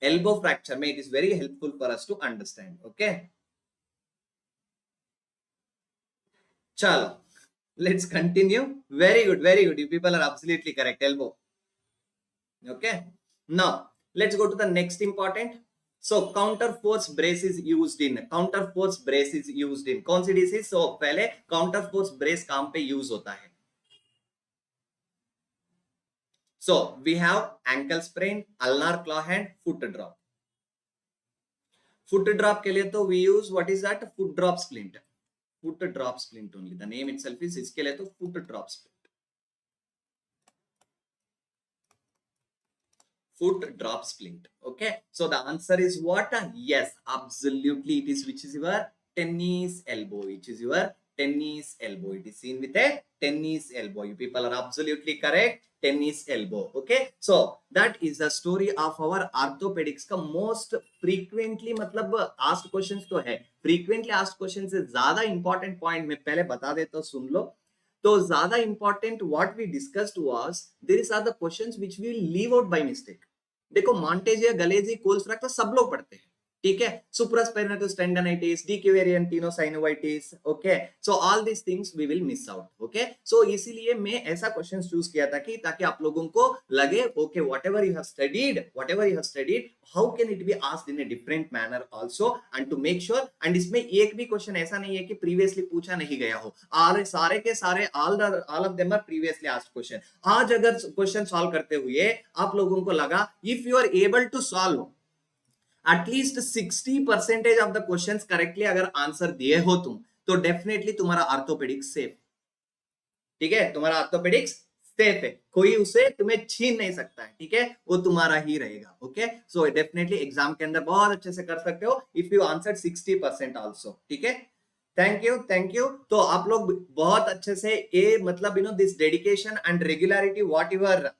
elbow fracture में it is very helpful for us to understand. Okay, चलो let's continue. Very good, you people are absolutely correct. Elbow. Okay, now let's go to the next important. So counter force brace is used in. कौन सी disease? So पहले counter force brace काम पे use होता है. So we have ankle sprain, ulnar claw hand, foot drop. Foot drop के लिए तो we use what is that? Foot drop splint. Foot drop splint only. The name itself is, इसके लिए तो foot drop splint. Foot drop splint. Okay. So the answer is what? Yes, absolutely. It is, which is your tennis elbow. Which is your tennis elbow. It is seen with a tennis elbow. You people are absolutely correct. Tennis elbow. Okay. So that is the story of our orthopedics का most frequently मतलब asked questions तो है. Frequently asked questions से ज्यादा important point मैं पहले बता देता हूँ, सुन लो. तो ज्यादा important what we discussed was these are the questions which we will leave out by mistake. देखो मॉन्टेजिया, गलेजी, कोल्स फ्रैक्चर सब लोग पढ़ते हैं, ठीक है. Supraspinatus tendinitis, de Quervain tenosynovitis, okay. So all this things we will miss out. Okay. So इसीलिए मैं ऐसा क्वेश्चन चूज किया था कि ताकि आप लोगों को लगे okay whatever you have studied how can it be asked in a different manner also, and to make sure. And इसमें एक भी क्वेश्चन ऐसा नहीं है कि प्रीवियसली पूछा नहीं गया हो. सारे के सारे all of them are previously asked question. आज अगर क्वेश्चन सॉल्व करते हुए आप लोगों को लगा if you are able to solve at least 60% of the questions correctly अगर आंसर दिए हो तुम, तो डेफिनेटली तुम्हारा ऑर्थोपेडिक्स सेफ. ठीक है, तुम्हारा ऑर्थोपेडिक्स सेफ है, कोई उसे तुम्हें छीन नहीं सकता है. ठीक है, वो तुम्हारा ही रहेगा. ओके. सो डेफिनेटली एग्जाम के अंदर बहुत अच्छे से कर सकते हो इफ यू आंसर 60% आल्सो. ठीक है, थैंक यू. तो आप लोग बहुत अच्छे से ये मतलब this dedication and regularity what you are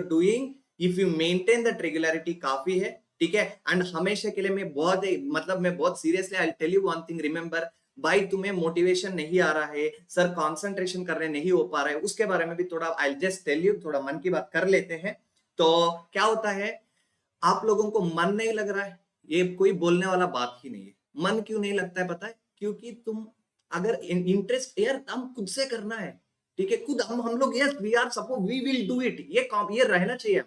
doing, if you maintain that regularity काफी है. ठीक है. एंड हमेशा के लिए मैं बहुत seriously I tell you one thing, remember भाई तुम्हें मोटिवेशन नहीं आ रहा है, सर कंसंट्रेशन करने नहीं हो पा रहा है, उसके बारे में भी थोड़ा आई जस्ट टेल यू, थोड़ा मन की बात कर लेते हैं. तो क्या होता है, आप लोगों को मन नहीं लग रहा है, ये कोई बोलने वाला बात ही नहीं है. मन क्यों नहीं लगता है पता है? क्योंकि तुम अगर इंटरेस्ट यार हम खुद से करना है. ठीक है, खुद हम लोग yes we are suppose we will do it, ये रहना चाहिए.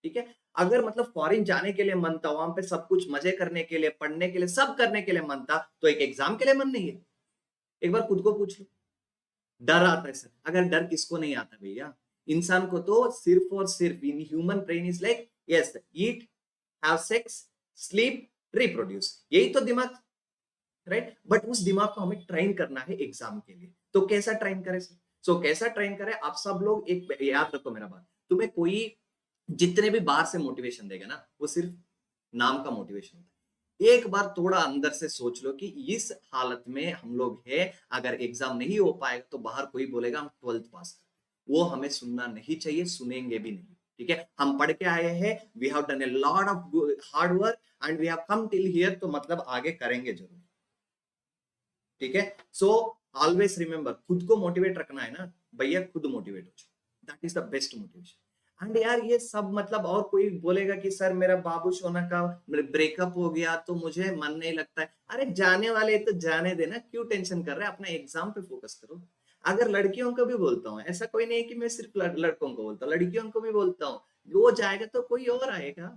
ठीक है, अगर मतलब फॉरेन जाने के लिए मन था, वहां पे सब कुछ मजे करने के लिए, पढ़ने के लिए, सब करने के लिए मन था, तो एक एग्जाम के लिए मन नहीं है? एक बार खुद को पूछ लो. डर आता है सर, अगर डर किसको नहीं आता भैया? इंसान को तो सिर्फ और सिर्फ in human brain is like yes eat, have sex, sleep, reproduce, यही तो दिमाग, राइट. बट उस दिमाग को हमें ट्रेन करना है एग्जाम के लिए. तो कैसा ट्रेन करें सर? सो कैसा ट्रेन करें? आप सब लोग एक याद रखो मेरा बात, तुम्हें कोई जितने भी बाहर से मोटिवेशन देगा ना, वो सिर्फ नाम का मोटिवेशन होता है. एक बार थोड़ा अंदर से सोच लो कि इस हालत में हम लोग हैं, अगर एग्जाम नहीं हो पाएगा तो बाहर कोई बोलेगा हम 12th पास कर, वो हमें सुनना नहीं चाहिए, सुनेंगे भी नहीं. ठीक है, हम पढ़ के आए हैं, we have done a lot of hard work and we have come till here, तो मतलब आगे करेंगे जरूर. ठीक है. सो ऑलवेज रिमेंबर, खुद को मोटिवेट रखना है ना भैया, खुद मोटिवेट हो जाओ, that is the best motivation. And यार ये सब मतलब, और कोई बोलेगा कि सर मेरा बाबू सोना का ब्रेकअप हो गया तो मुझे मन नहीं लगता है. अरे जाने वाले तो जाने देना, क्यों टेंशन कर रहे हैं? अपना एग्जाम पे फोकस करो. अगर लड़कियों को भी बोलता हूँ, ऐसा कोई नहीं कि मैं सिर्फ लड़कों को बोलता हूँ, लड़कियों को भी बोलता हूँ, वो जाएगा तो कोई और आएगा.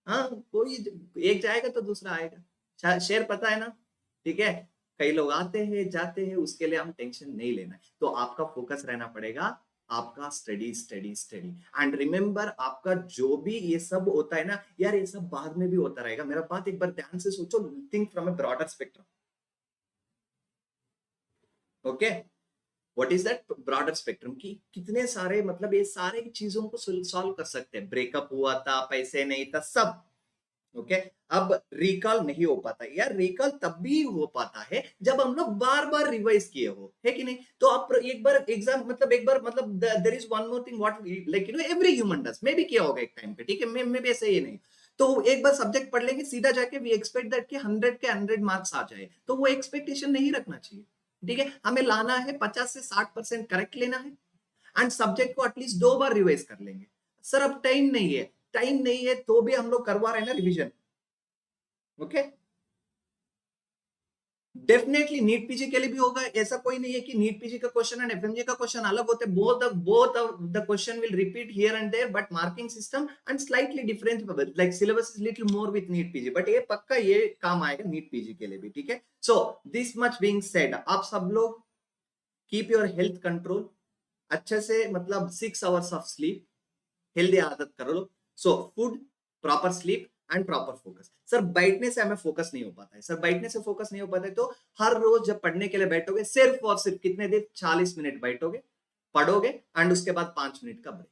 हाँ, कोई एक जाएगा तो दूसरा आएगा, शेर पता है ना. ठीक है, कई लोग आते हैं जाते हैं, उसके लिए हम टेंशन नहीं लेना है. तो आपका फोकस रहना पड़ेगा, आपका स्टडी. एंड रिमेंबर, आपका जो भी ये सब होता है ना यार, ये सब बाद में भी होता रहेगा. मेरा बात एक बार ध्यान से सोचो, think from A broader spectrum. Okay, what is that broader spectrum की कितने सारे मतलब ये सारे चीजों को सॉल्व कर सकते हैं. ब्रेकअप हुआ था, पैसे नहीं था, सब ओके. अब रिकॉल नहीं हो पाता यार, रिकॉल तब भी हो पाता है जब हम लोग बार बार रिवाइज किए हो, है कि नहीं. तो आप एक बार एग्जाम मतलब there is one more thing what like every human does, मैं भी किया होगा एक टाइम पे. ठीक है, मैं भी ऐसे ही नहीं. तो एक बार सब्जेक्ट पढ़ लेंगे, सीधा जाके वी एक्सपेक्ट दैट कि 100 के 100 मार्क्स आ जाए, तो वो एक्सपेक्टेशन नहीं रखना चाहिए. ठीक है, हमें लाना है 50 से 60% करेक्ट लेना है, एंड सब्जेक्ट को एटलीस्ट 2 बार रिवाइज कर लेंगे. सर अब टाइम नहीं है तो भी हम लोग करवा रहे हैं ना revision. Okay, definitely NEET PG के लिए भी होगा. ऐसा कोई नहीं है कि नीट पीजी का क्वेश्चन एंड एफएमजी का क्वेश्चन अलग होते हैं. Both of the question will repeat here and there, but marking system and slightly different, like syllabus is little more with NEET PG, but ये पक्का ये काम आएगा नीट पीजी के लिए भी. ठीक है. So this much being said, आप सब लोग कीप योर हेल्थ कंट्रोल. अच्छे से मतलब 6 आवर्स ऑफ स्लीप, हेल्दी आदत कर लो। So food, proper sleep and proper focus. सर बैठने से हमें फोकस नहीं हो पाता है, सर बैठने से फोकस नहीं हो पाता है, तो हर रोज जब पढ़ने के लिए बैठोगे सिर्फ और सिर्फ कितने देर, 40 मिनट बैठोगे, पढ़ोगे एंड उसके बाद 5 मिनट का ब्रेक,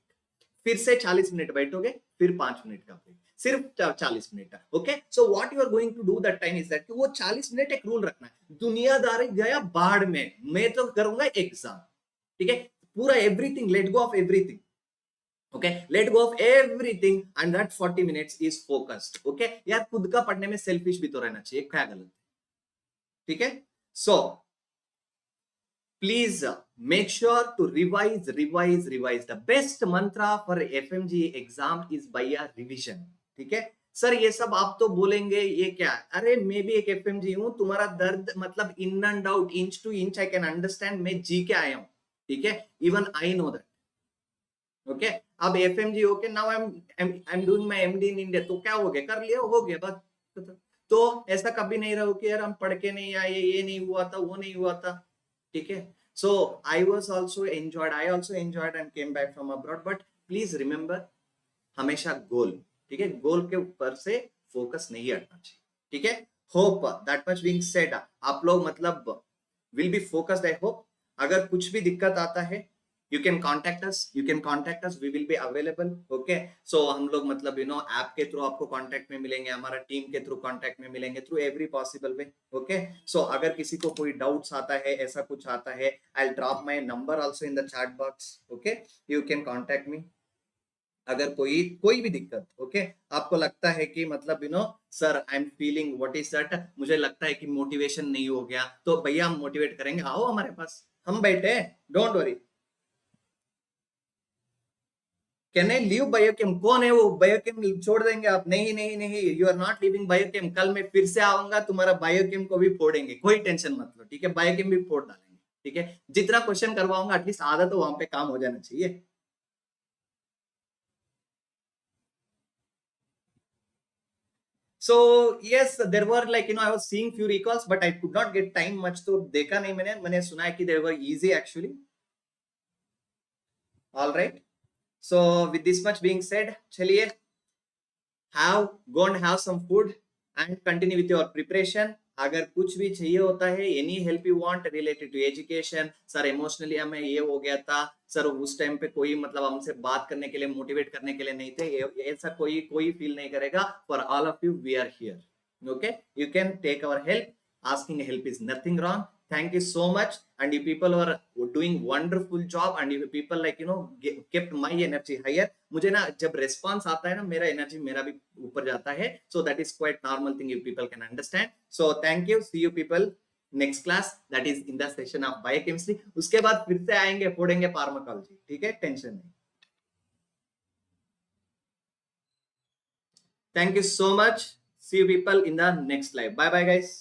फिर से 40 मिनट बैठोगे, फिर 5 मिनट का ब्रेक, सिर्फ 40 मिनट का। Okay, so what you are going to do that time is that वो 40 मिनट एक रूल रखना है, दुनियादारी गया बाढ़ में, मैं तो करूंगा एग्जाम, ठीक है, पूरा everything, let go of everything, okay, let go of everything and that 40 minutes is focused। okay, यार खुद का पढ़ने में सेल्फिश भी तो रहना चाहिए, क्या गलत, ठीक है। So please make sure to revise the best mantra for FMGE exam is by a revision। ठीक है सर, ये सब आप तो बोलेंगे ये क्या, अरे मैं भी एक FMG हूं, तुम्हारा दर्द मतलब in and out, inch to inch I can understand, मैं जी के आया हूं, ठीक है, even I know that. Okay, अब FMG okay, now I am doing my MD in India, तो क्या हो गया, कर लिया, हो गया बस। तो ऐसा कभी नहीं रहो कि यार हम पढ़ के नहीं आए, ये नहीं हुआ था, वो नहीं हुआ था, ठीक है। So I was also enjoyed and came back from abroad, but please remember हमेशा गोल, ठीक है, गोल के ऊपर से फोकस नहीं हटना चाहिए, ठीक है। Hope that much being said, आप लोग मतलब will be focused, I hope. अगर कुछ भी दिक्कत आता है, you can contact us, we will be available। okay, so हम लोग मतलब ऐप के थ्रू आपको कांटेक्ट में मिलेंगे, हमारा टीम के थ्रू कांटेक्ट में मिलेंगे, through every possible way. Okay, so अगर किसी को कोई डाउट्स आता है, ऐसा कुछ आता है, I drop my number also in the chat box. Okay, you can contact me अगर कोई भी दिक्कत। ओके, आपको लगता है कि मतलब sir I am feeling what is that, मुझे लगता है कि मोटिवेशन नहीं हो गया, तो भैया हम मोटिवेट करेंगे, आओ हमारे पास, हम बैठे, don't worry. Can I leave biochem, कौन है वो, बायोकेम छोड़ देंगे आप, नहीं नहीं नहीं, you are not living biochem, कल मैं फिर से आऊंगा, तुम्हारा बायोकेम को भी फोड़ेंगे, कोई टेंशन मत लो, ठीक है, बायोकेम भी फोड़ डालेंगे, ठीक है, जितना क्वेश्चन करवाऊंगा एटलीस्ट आधा तो वहां पे काम हो जाना चाहिए। So yes, there were like I was seeing few recalls, but I could not get time much, तो देखा नहीं मैंने सुना है कि they were easy actually। all right, so with this much being said, चलिए go and have some food and continue with your preparation। अगर कुछ भी चाहिए होता है, any help you want related to education, sir emotionally हमें ये हो गया था, सर उस टाइम पे कोई मतलब हमसे बात करने के लिए, मोटिवेट करने के लिए नहीं थे, ऐसा कोई फील नहीं करेगा, for all of you we are here. Okay, you can take our help, asking help is nothing wrong। thank you so much, and you people are doing wonderful job, and you people like kept my energy higher। मुझे ना जब response आता है ना, मेरा energy मेरा भी ऊपर जाता है, so that is quite normal thing, you people can understand। so thank you, see you people next class, that is in the session of biochemistry। उसके बाद फिर से आएंगे, फोड़ेंगे फार्माकोलॉजी, ठीक है, टेंशन नहीं। thank you so much, see you people in the next live, bye bye guys।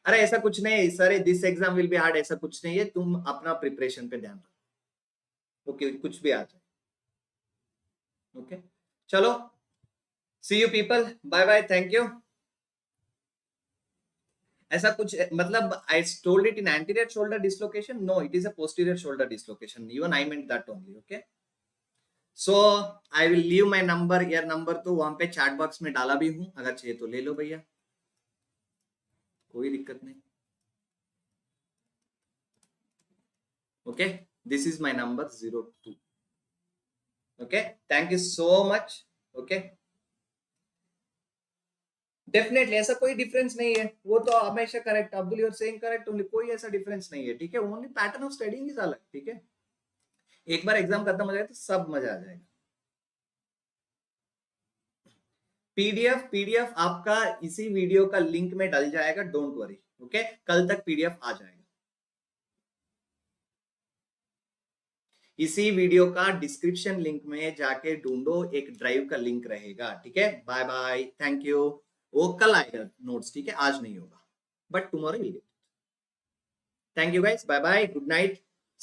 अरे ऐसा कुछ नहीं sir, this exam will be hard, ऐसा कुछ नहीं है, तुम अपना प्रिपरेशन पे ध्यान रखो। ओके, कुछ भी आ जाए, ओके, चलो, see you people, bye bye, thank you. ऐसा कुछ मतलब I told it in anterior shoulder dislocation, no it is a posterior shoulder dislocation, even I meant that only. Okay, so I will leave my number, यार number तो वहां पे chat box में डाला भी हूं, अगर चाहिए तो ले लो भैया, कोई दिक्कत नहीं। Okay, this is my number 02। Okay, thank you so much. Okay, definitely ऐसा कोई डिफरेंस नहीं है, वो तो हमेशा correct, Abdul you are saying correct only, कोई ऐसा डिफरेंस नहीं है, ठीक है, only pattern of studying is अलग, ठीक है। एक बार एग्जाम खत्म हो जाए तो सब मजा आ जाएगा। पीडीएफ आपका इसी वीडियो का लिंक में डल जाएगा, डोंट वरी। ओके, कल तक पीडीएफ आ जाएगा, इसी वीडियो का डिस्क्रिप्शन लिंक में जाके ढूंढो, एक ड्राइव का लिंक रहेगा, ठीक है। Bye bye, thank you. वो कल आएगा नोट्स, ठीक है, आज नहीं होगा, but tomorrow will get. Thank you guys, bye bye, good night.